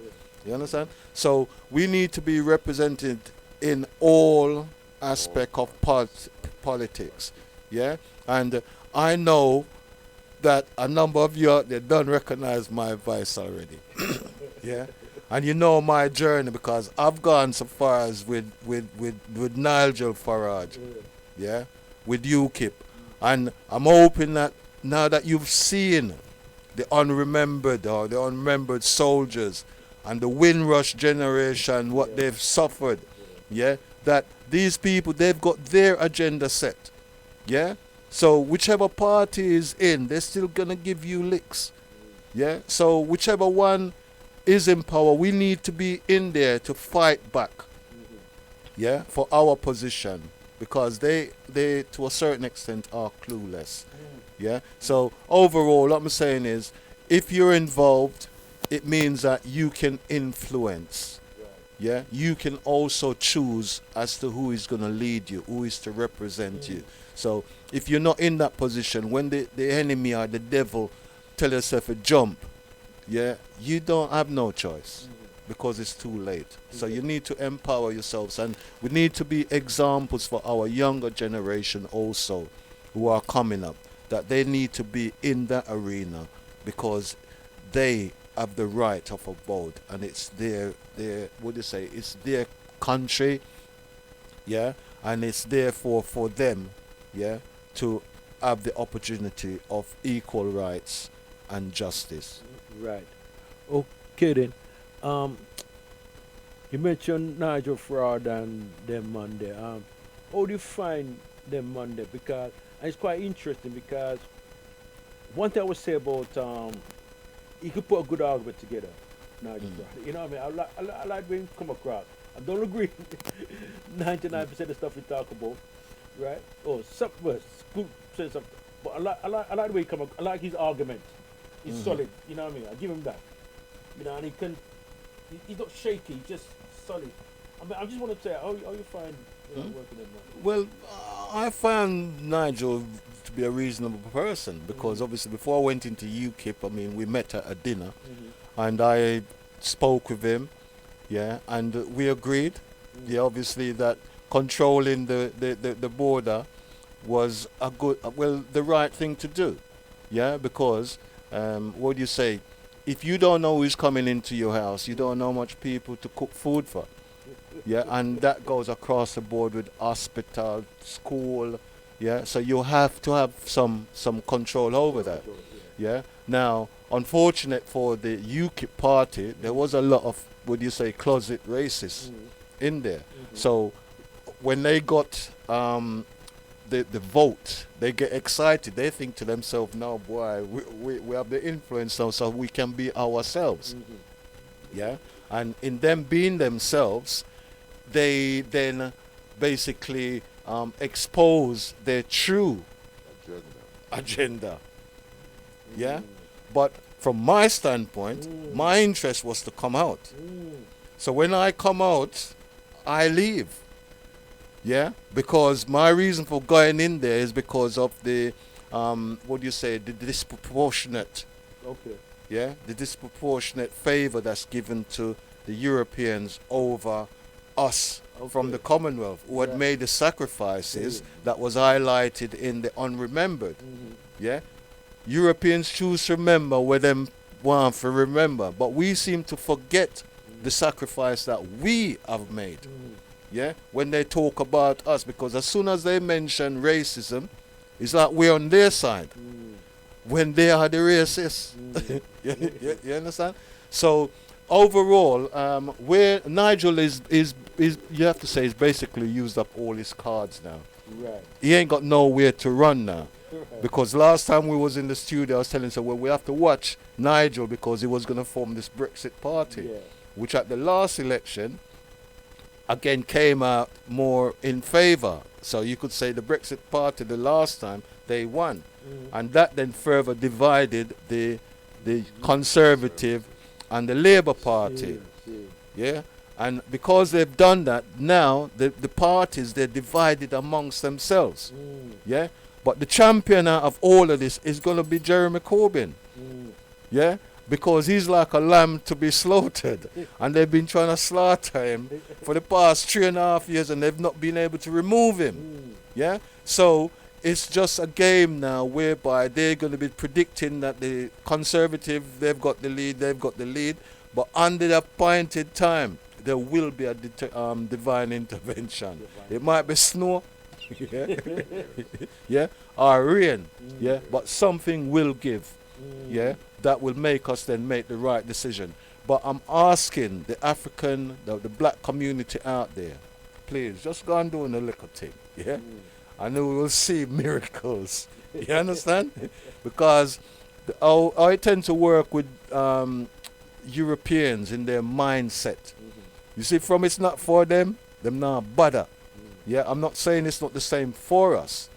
You understand? So we need to be represented in all aspects of politics. Yeah? And I know that a number of you out there don't recognize my advice already. Yeah? And you know my journey because I've gone so far as with Nigel Farage. Yeah? With UKIP. And I'm hoping that now that you've seen the unremembered soldiers and the Windrush generation, what they've suffered, yeah, that these people, they've got their agenda set, yeah. So whichever party is in, they're still gonna give you licks, yeah. So whichever one is in power, we need to be in there to fight back, yeah, for our position because they to a certain extent are clueless. Yeah. So overall, what I'm saying is, if you're involved, it means that you can influence. Yeah. You can also choose as to who is going to lead you, who is to represent you. So if you're not in that position, when the enemy or the devil tell yourself to jump, yeah, you don't have no choice because it's too late. So you need to empower yourselves, and we need to be examples for our younger generation also, who are coming up, that they need to be in that arena because they have the right of a vote, and it's their what do you say, it's their country, yeah, and it's therefore for them, yeah, to have the opportunity of equal rights and justice. Right. Okay then. You mentioned Nigel Fraud and them man there. How do you find them man there? Because and it's quite interesting because one thing I would say about he could put a good argument together. Nigel Fraud. You know what I mean? I like when he come across. I don't agree 99% of the stuff we talk about, right? Or some good say something. But I like the way he come. I like his argument. He's solid. You know what I mean? I give him that. You know, and he's not shaky. He's just solid. I mean, I just want to say, how you find working in that? Well, I found Nigel to be a reasonable person because obviously before I went into UKIP, I mean, we met at a dinner, and I spoke with him, yeah, and we agreed, yeah, obviously that controlling the border was the right thing to do, yeah, because what do you say? If you don't know who's coming into your house, you don't know much people to cook food for. Yeah, and that goes across the board with hospital, school. Yeah, so you have to have some control over that. Yeah. Now, unfortunate for the UKIP party, there was a lot of, would you say, closet racists in there. So when they got the vote, they get excited. They think to themselves, "No, boy, we have the influence now, so we can be ourselves." Yeah, and in them being themselves, they then basically expose their true agenda. Yeah, but from my standpoint, my interest was to come out. So when I come out, I leave. Yeah, because my reason for going in there is because of the, what do you say, the disproportionate. Okay. Yeah, the disproportionate favor that's given to the Europeans over us from the Commonwealth, who had made the sacrifices that was highlighted in the unremembered. Yeah, Europeans choose to remember where them want to remember, but we seem to forget the sacrifice that we have made. Yeah, when they talk about us, because as soon as they mention racism, it's like we're on their side when they are the racists. You understand? So overall, where Nigel is you have to say, he's basically used up all his cards now. Right. He ain't got nowhere to run now. Because last time we was in the studio, I was telling her, well, we have to watch Nigel because he was going to form this Brexit party, which at the last election, again, came out more in favour. So you could say the Brexit party the last time, they won. And that then further divided the Conservative and the Labour Party. Yeah? And because they've done that, now the parties, they're divided amongst themselves. Yeah? But the champion out of all of this is going to be Jeremy Corbyn. Yeah? Because he's like a lamb to be slaughtered. And they've been trying to slaughter him for the past 3.5 years and they've not been able to remove him. Yeah? So it's just a game now whereby they're going to be predicting that the Conservative, they've got the lead. But under the appointed time, there will be a divine intervention. It might be snow, yeah, yeah, or rain, yeah, but something will give, yeah, that will make us then make the right decision. But I'm asking the African, the black community out there, please, just go and do a little thing, yeah, and we will see miracles. You understand? Because I tend to work with Europeans in their mindset. You see, from it's not for them not bother. Yeah, I'm not saying it's not the same for us.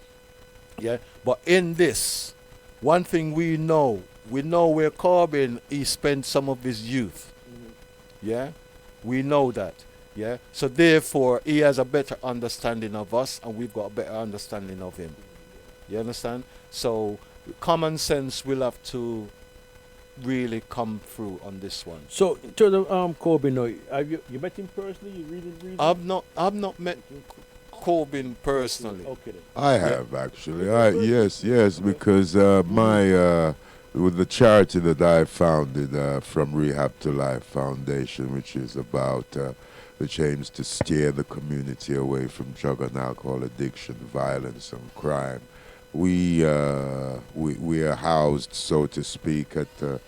Yeah, but in this, one thing we know where Corbyn, he spent some of his youth. Yeah, we know that. Yeah, so therefore he has a better understanding of us and we've got a better understanding of him. You understand? So common sense will have to really come through on this one. So, in terms of Corbyn, have you met him personally? You really? I've not met Corbyn personally. Okay then. I have actually. Yes, because with the charity that I founded, From Rehab to Life Foundation, which is about which aims to steer the community away from drug and alcohol addiction, violence, and crime. We are housed, so to speak, at the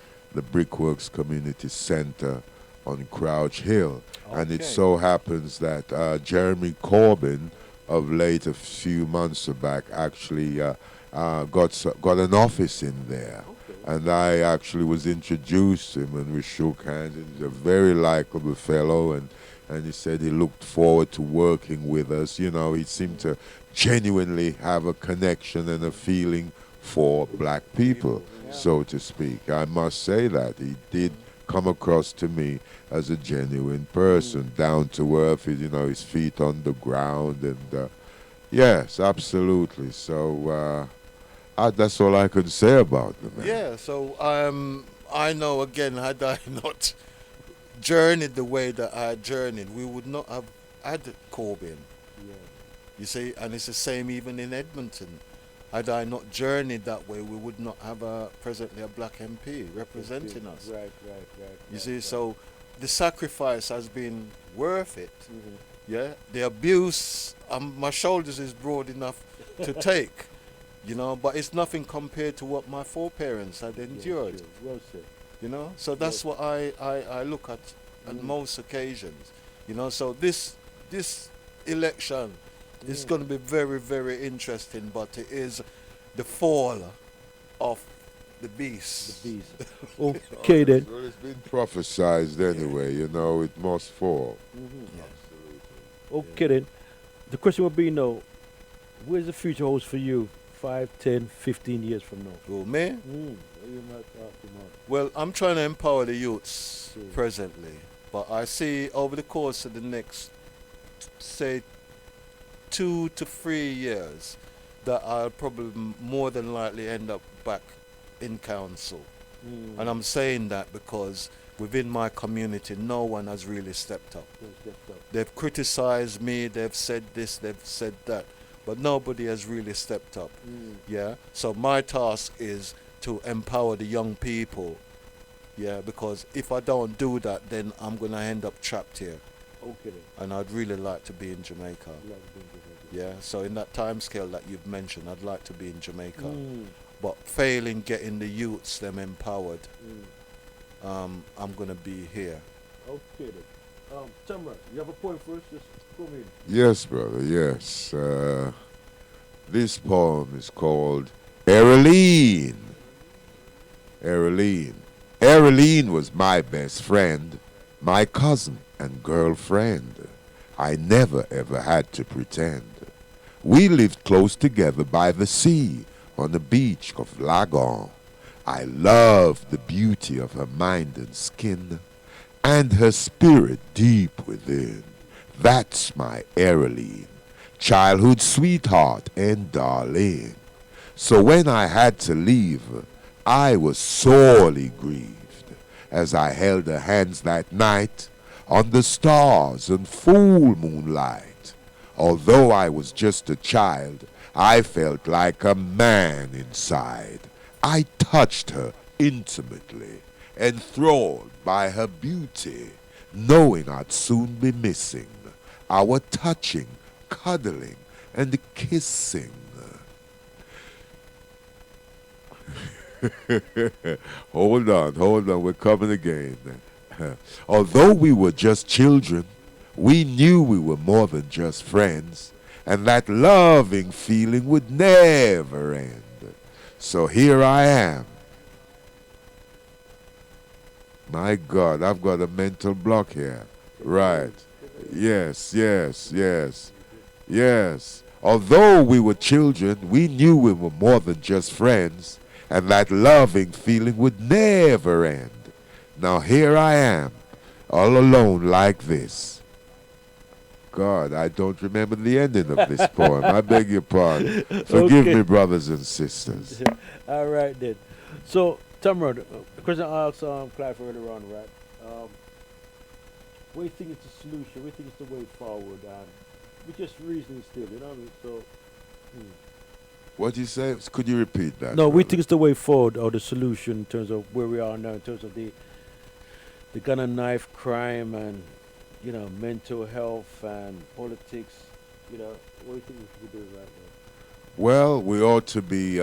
Brickworks Community Center on Crouch Hill. Okay. And it so happens that Jeremy Corbyn, of late, a few months back, actually got an office in there. Okay. And I actually was introduced to him and we shook hands. And he's a very likable fellow, and he said he looked forward to working with us. You know, he seemed to genuinely have a connection and a feeling for black people, so to speak. I must say that he did come across to me as a genuine person, down to earth, you know, his feet on the ground, and yes, absolutely. So that's all I could say about the man. Yeah, so I know, again, had I not journeyed the way that I journeyed, we would not have had Corbyn. You see, and it's the same even in Edmonton. Had I not journeyed that way, we would not have presently a black MP representing us. Right. You see, so the sacrifice has been worth it. Yeah, the abuse, my shoulders is broad enough to take, you know, but it's nothing compared to what my foreparents had endured. Well said. You know, so that's what I look at most occasions. You know, so this election is going to be very, very interesting, but it is the fall of the beast. Okay then. Well, it's been prophesized anyway, you know, it must fall. Okay then. The question will be now, where's the future holds for you 5, 10, 15 years from now? Oh, me? Well, I'm trying to empower the youths presently, but I see over the course of the next, say, 2 to 3 years that I'll probably more than likely end up back in council. And I'm saying that because within my community no one has really stepped up. They've criticized me, they've said this, they've said that, but nobody has really stepped up. Yeah, so my task is to empower the young people, yeah, because if I don't do that, then I'm going to end up trapped here. Okay. And I'd really like to be in Jamaica. Yeah, so in that time scale that you've mentioned, I'd like to be in Jamaica. But failing getting the youths them empowered, I'm going to be here. Okay then. Tamara, you have a point for us? Just come in. Yes, brother, yes. This poem is called Ereline. Ereline. Ereline was my best friend, my cousin and girlfriend. I never ever had to pretend. We lived close together by the sea on the beach of Lagon. I loved the beauty of her mind and skin and her spirit deep within. That's my Ereline, childhood sweetheart and darling. So when I had to leave, I was sorely grieved as I held her hands that night on the stars and full moonlight. Although I was just a child, I felt like a man inside. I touched her intimately, enthralled by her beauty, knowing I'd soon be missing our touching, cuddling, and kissing. Hold on, we're coming again. Although we were just children, we knew we were more than just friends, and that loving feeling would never end. So here I am. My God, I've got a mental block here. Right. Yes. Although we were children, we knew we were more than just friends, and that loving feeling would never end. Now here I am, all alone like this. God, I don't remember the ending of this poem. I beg your pardon. Forgive me, brothers and sisters. All right, then. So, Tamara, the question I asked Clive earlier on, right? What do you think is the solution? What do you think is the way forward? We're just reasoning still, you know what I mean? So, What did you say? Could you repeat that? no, we think it's the way forward or the solution in terms of where we are now, in terms of the gun and knife crime and, you know, mental health and politics. You know, what do you think we should be doing right now? Well, we ought to be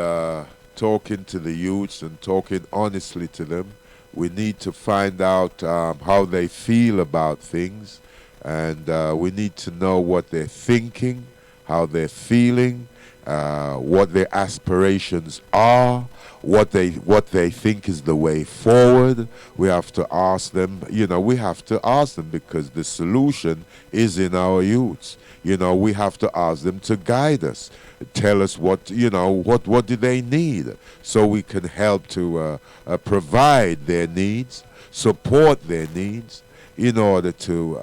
talking to the youths and talking honestly to them. We need to find out how they feel about things, and we need to know what they're thinking, how they're feeling, what their aspirations are, what they think is the way forward. We have to ask them, we have to ask them because the solution is in our youths. We have to ask them to guide us, tell us what do they need so we can help to provide their needs, support their needs in order to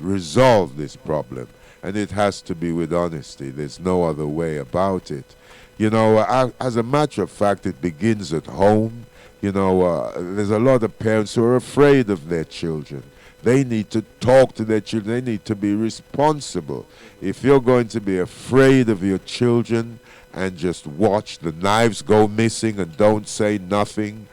resolve this problem. And it has to be with honesty. There's no other way about it. As a matter of fact, it begins at home. There's a lot of parents who are afraid of their children. They need to talk to their children. They need to be responsible. If you're going to be afraid of your children and just watch the knives go missing and don't say nothing,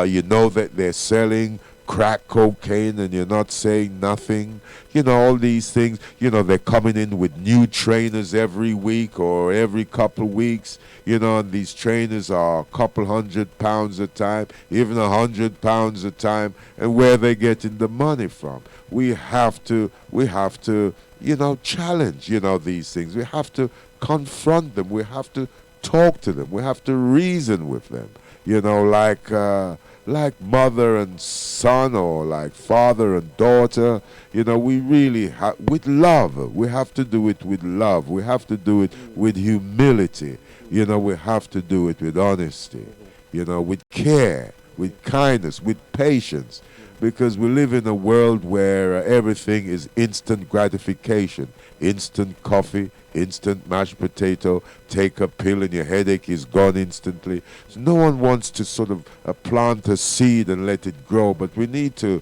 you know that they're selling crack cocaine and you're not saying nothing, all these things, they're coming in with new trainers every week or every couple weeks, and these trainers are a couple £100 a time, even £100 a time, and where they getting the money from? We have to challenge, these things. We have to confront them. We have to talk to them. We have to reason with them, like mother and son or like father and daughter. We really with love. We have to do it with love. We have to do it with humility. We have to do it with honesty, with care, with kindness, with patience, because we live in a world where everything is instant gratification, instant coffee, instant mashed potato, take a pill and your headache is gone instantly. So no one wants to sort of plant a seed and let it grow, but we need to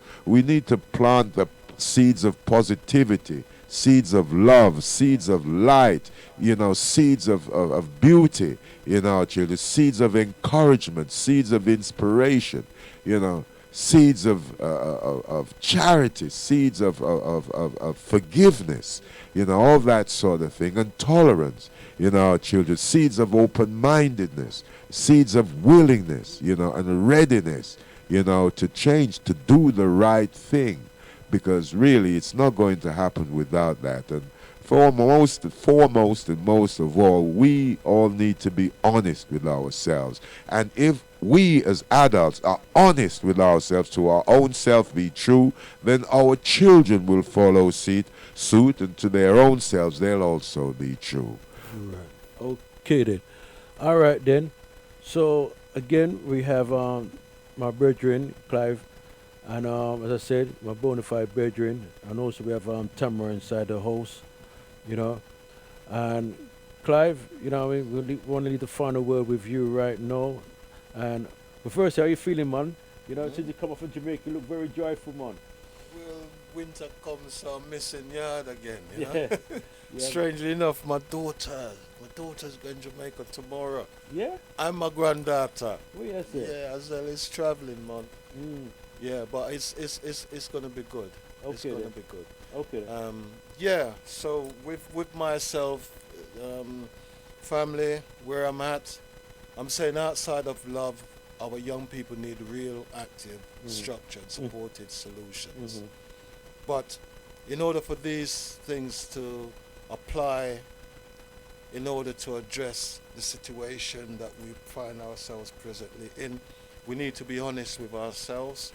plant the seeds of positivity, seeds of love, seeds of light, seeds of beauty in our children, seeds of encouragement, seeds of inspiration, seeds of charity, seeds of forgiveness, all that sort of thing, and tolerance in our children, seeds of open-mindedness, seeds of willingness, and readiness, to change, to do the right thing, because really it's not going to happen without that. And foremost and most of all, we all need to be honest with ourselves. And if we as adults are honest with ourselves, to our own self be true, then our children will follow suit, and to their own selves they'll also be true. Right. Okay then. All right then. So again, we have my brethren, Clive, and as I said, my bona fide brethren, and also we have Tamara inside the house, you know. And Clive, you know, what I mean, we want to leave the final word with you right now. And but first, how you feeling, man? You know, since you come off from Jamaica, you look very joyful, man. Well, winter comes, so I'm missing yard again. You Yeah. know? Yeah. Strangely enough, my daughter's going to Jamaica tomorrow. Yeah? And my granddaughter. What you say? Yeah, as well as traveling, man. Mm. Yeah, but it's gonna be good. It's Okay gonna then. be good. Okay then. Yeah. So with myself, family, where I'm at, I'm saying outside of love, our young people need real, active, structured, supported solutions. But in order for these things to apply, in order to address the situation that we find ourselves presently in, we need to be honest with ourselves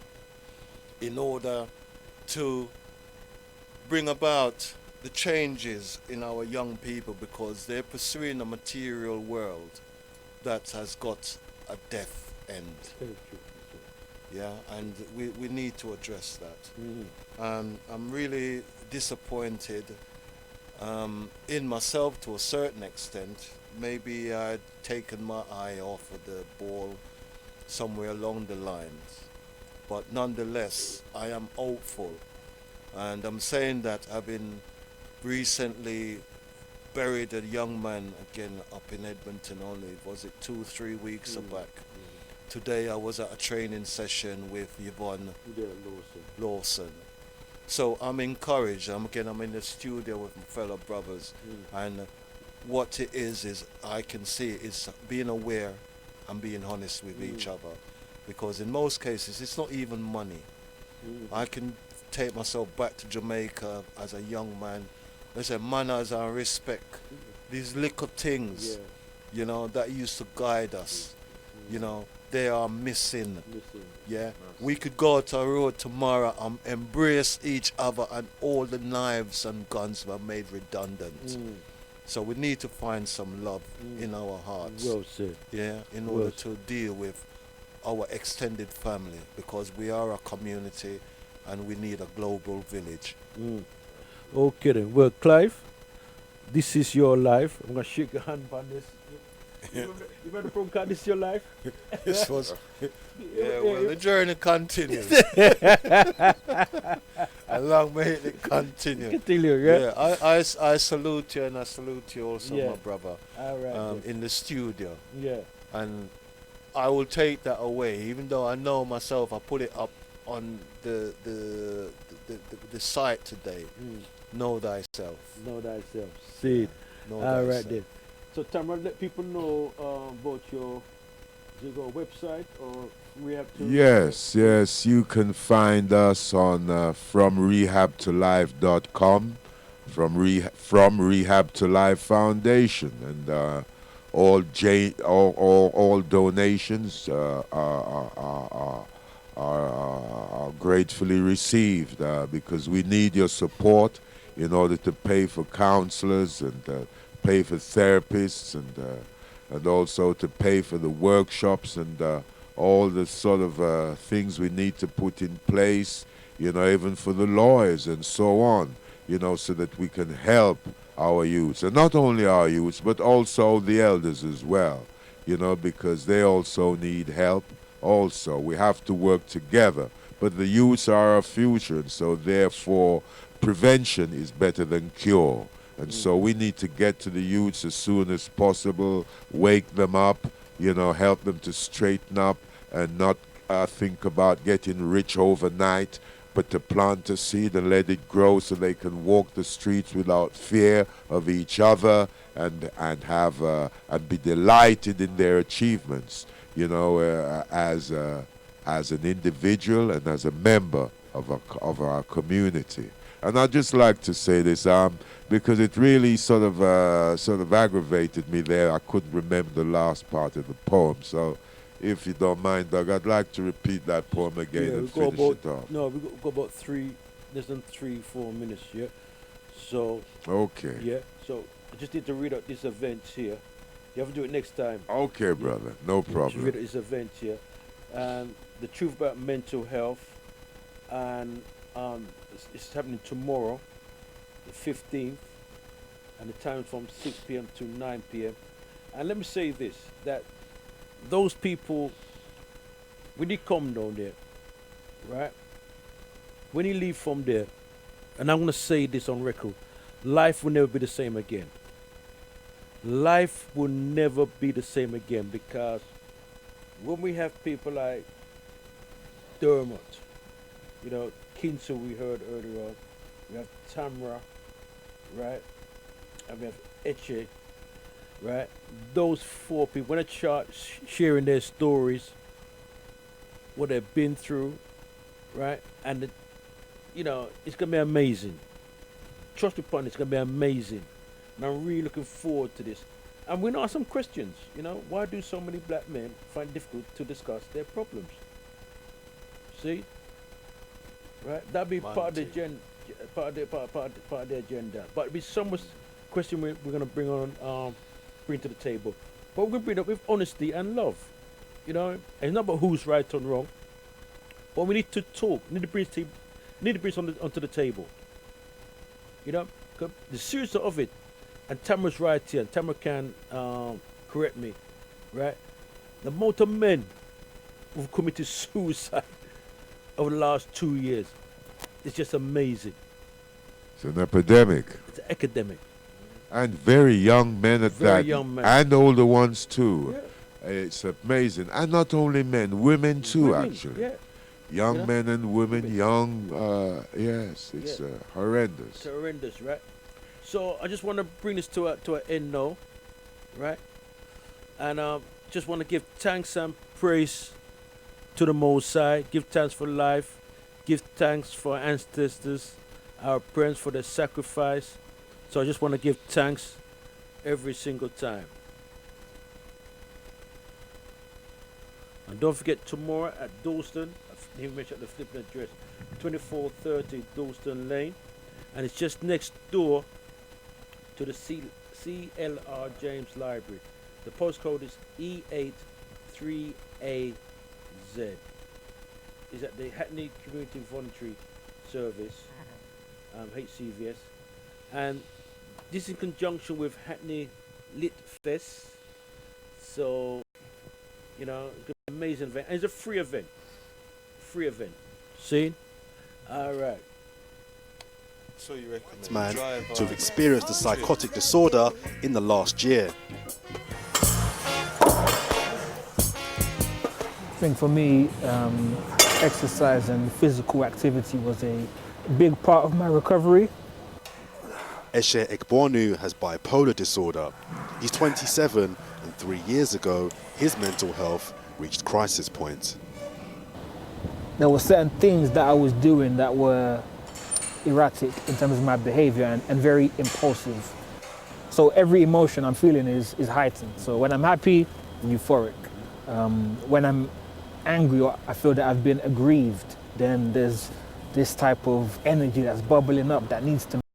in order to bring about the changes in our young people, because they're pursuing a material world that has got a death end. Very true. Yeah, and we need to address that. I'm really disappointed in myself to a certain extent. Maybe I'd taken my eye off of the ball somewhere along the lines. But nonetheless, I am hopeful. And I'm saying that I've been recently buried a young man again up in Edmonton only, was it 2-3 weeks back. Today I was at a training session with Yvonne Lawson. So I'm encouraged. I'm in the studio with my fellow brothers, and what it is I can see is being aware and being honest with each other, because in most cases it's not even money. I can take myself back to Jamaica as a young man. There's a manners and respect, these little things, you know, that used to guide us, you know, they are missing. Yeah, we could go out a road tomorrow and embrace each other, and all the knives and guns were made redundant. So we need to find some love in our hearts. Well said. Yeah, in order to deal with our extended family, because we are a community and we need a global village. Okay then. Well, Clive, this is your life. I'm gonna shake your hand on this. You remember the program, This Is Your Life? This was, well, the journey continues. And long may it continue. Continue, yeah? I salute you, and I salute you also, Yeah. my brother, All right, in the studio. Yeah. And I will take that away, even though I know myself, I put it up on the site today. Know thyself. Know thyself. See it. Know All right thyself. then. So Tamara, let people know about your website, or we have to. Yes, you can find us on FromRehabToLife.com, from Rehab to Life Foundation, and all donations are gratefully received, because we need your support in order to pay for counselors and pay for therapists, and also to pay for the workshops and all the sort of things we need to put in place, you know, even for the lawyers and so on, you know, so that we can help our youths. And not only our youths, but also the elders as well, you know, because they also need help. Also, we have to work together. But the youths are our future, and so therefore prevention is better than cure. And so we need to get to the youths as soon as possible, wake them up, you know, help them to straighten up and not think about getting rich overnight, but to plant a seed and let it grow so they can walk the streets without fear of each other, and have and be delighted in their achievements, you know, as an individual and as a member of our community. And I'd just like to say this, because it really sort of aggravated me there. I couldn't remember the last part of the poem. So if you don't mind, Doug, I'd like to repeat that poem again and finish it off. No, we've got about less than 3-4 minutes, yeah? So... Okay. Yeah, so I just need to read out this event here. You have to do it next time. Okay, brother, no problem. Just read out this event here. And the truth about mental health, and it's happening tomorrow, the 15th, and the time from 6 p.m. to 9 p.m. And let me say this, that those people, when they come down there, right, when you leave from there, and I'm going to say this on record, life will never be the same again. Life will never be the same again, because when we have people like Dermot, you know, Kinso we heard earlier on, we have Tamara, right, and we have Eche, right, those 4 people, when they start sharing their stories, what they've been through, right, and you know, it's going to be amazing. Trust me upon it, it's going to be amazing. And I'm really looking forward to this. And we're going to ask some questions, you know, why do so many black men find it difficult to discuss their problems? See? Right? That'll be part of the agenda. Part of the agenda. But it'll be some question we're going to bring to the table. But we're going to bring it up with honesty and love. You know, and it's not about who's right or wrong. But we need to talk. We need to bring something onto the table. You know, the seriousness of it, and Tamara's right here, and Tamara can correct me, right? The amount of men who've committed suicide over the last 2 years, it's just amazing. It's an epidemic. It's an epidemic. And very young men at Very that, young men. and older ones too. Yeah. It's amazing. And not only men, women too, actually. Yeah. Young men and women, yes, it's horrendous. It's horrendous, right? So I just want to bring this to an end now, right? And just want to give thanks and praise to the Most High. Give thanks for life. Give thanks for ancestors, our parents for their sacrifice. So I just want to give thanks every single time. And don't forget tomorrow at Dalston, I didn't mention the flipping address, 2430 Dalston Lane, and it's just next door to the CLR James Library. The postcode is E83AZ. Is at the Hackney Community Voluntary Service, HCVS, and this is in conjunction with Hackney Lit Fest. So, you know, it's an amazing event, and it's a free event. See? All right. So you recommend man to have experienced a psychotic disorder in the last year. I think for me, exercise and physical activity was a big part of my recovery. Eshe Ekbonu has bipolar disorder. He's 27, and 3 years ago, his mental health reached crisis point. There were certain things that I was doing that were erratic in terms of my behavior and very impulsive. So every emotion I'm feeling is heightened. So when I'm happy, I'm euphoric. When I'm angry or I feel that I've been aggrieved, then there's this type of energy that's bubbling up that needs to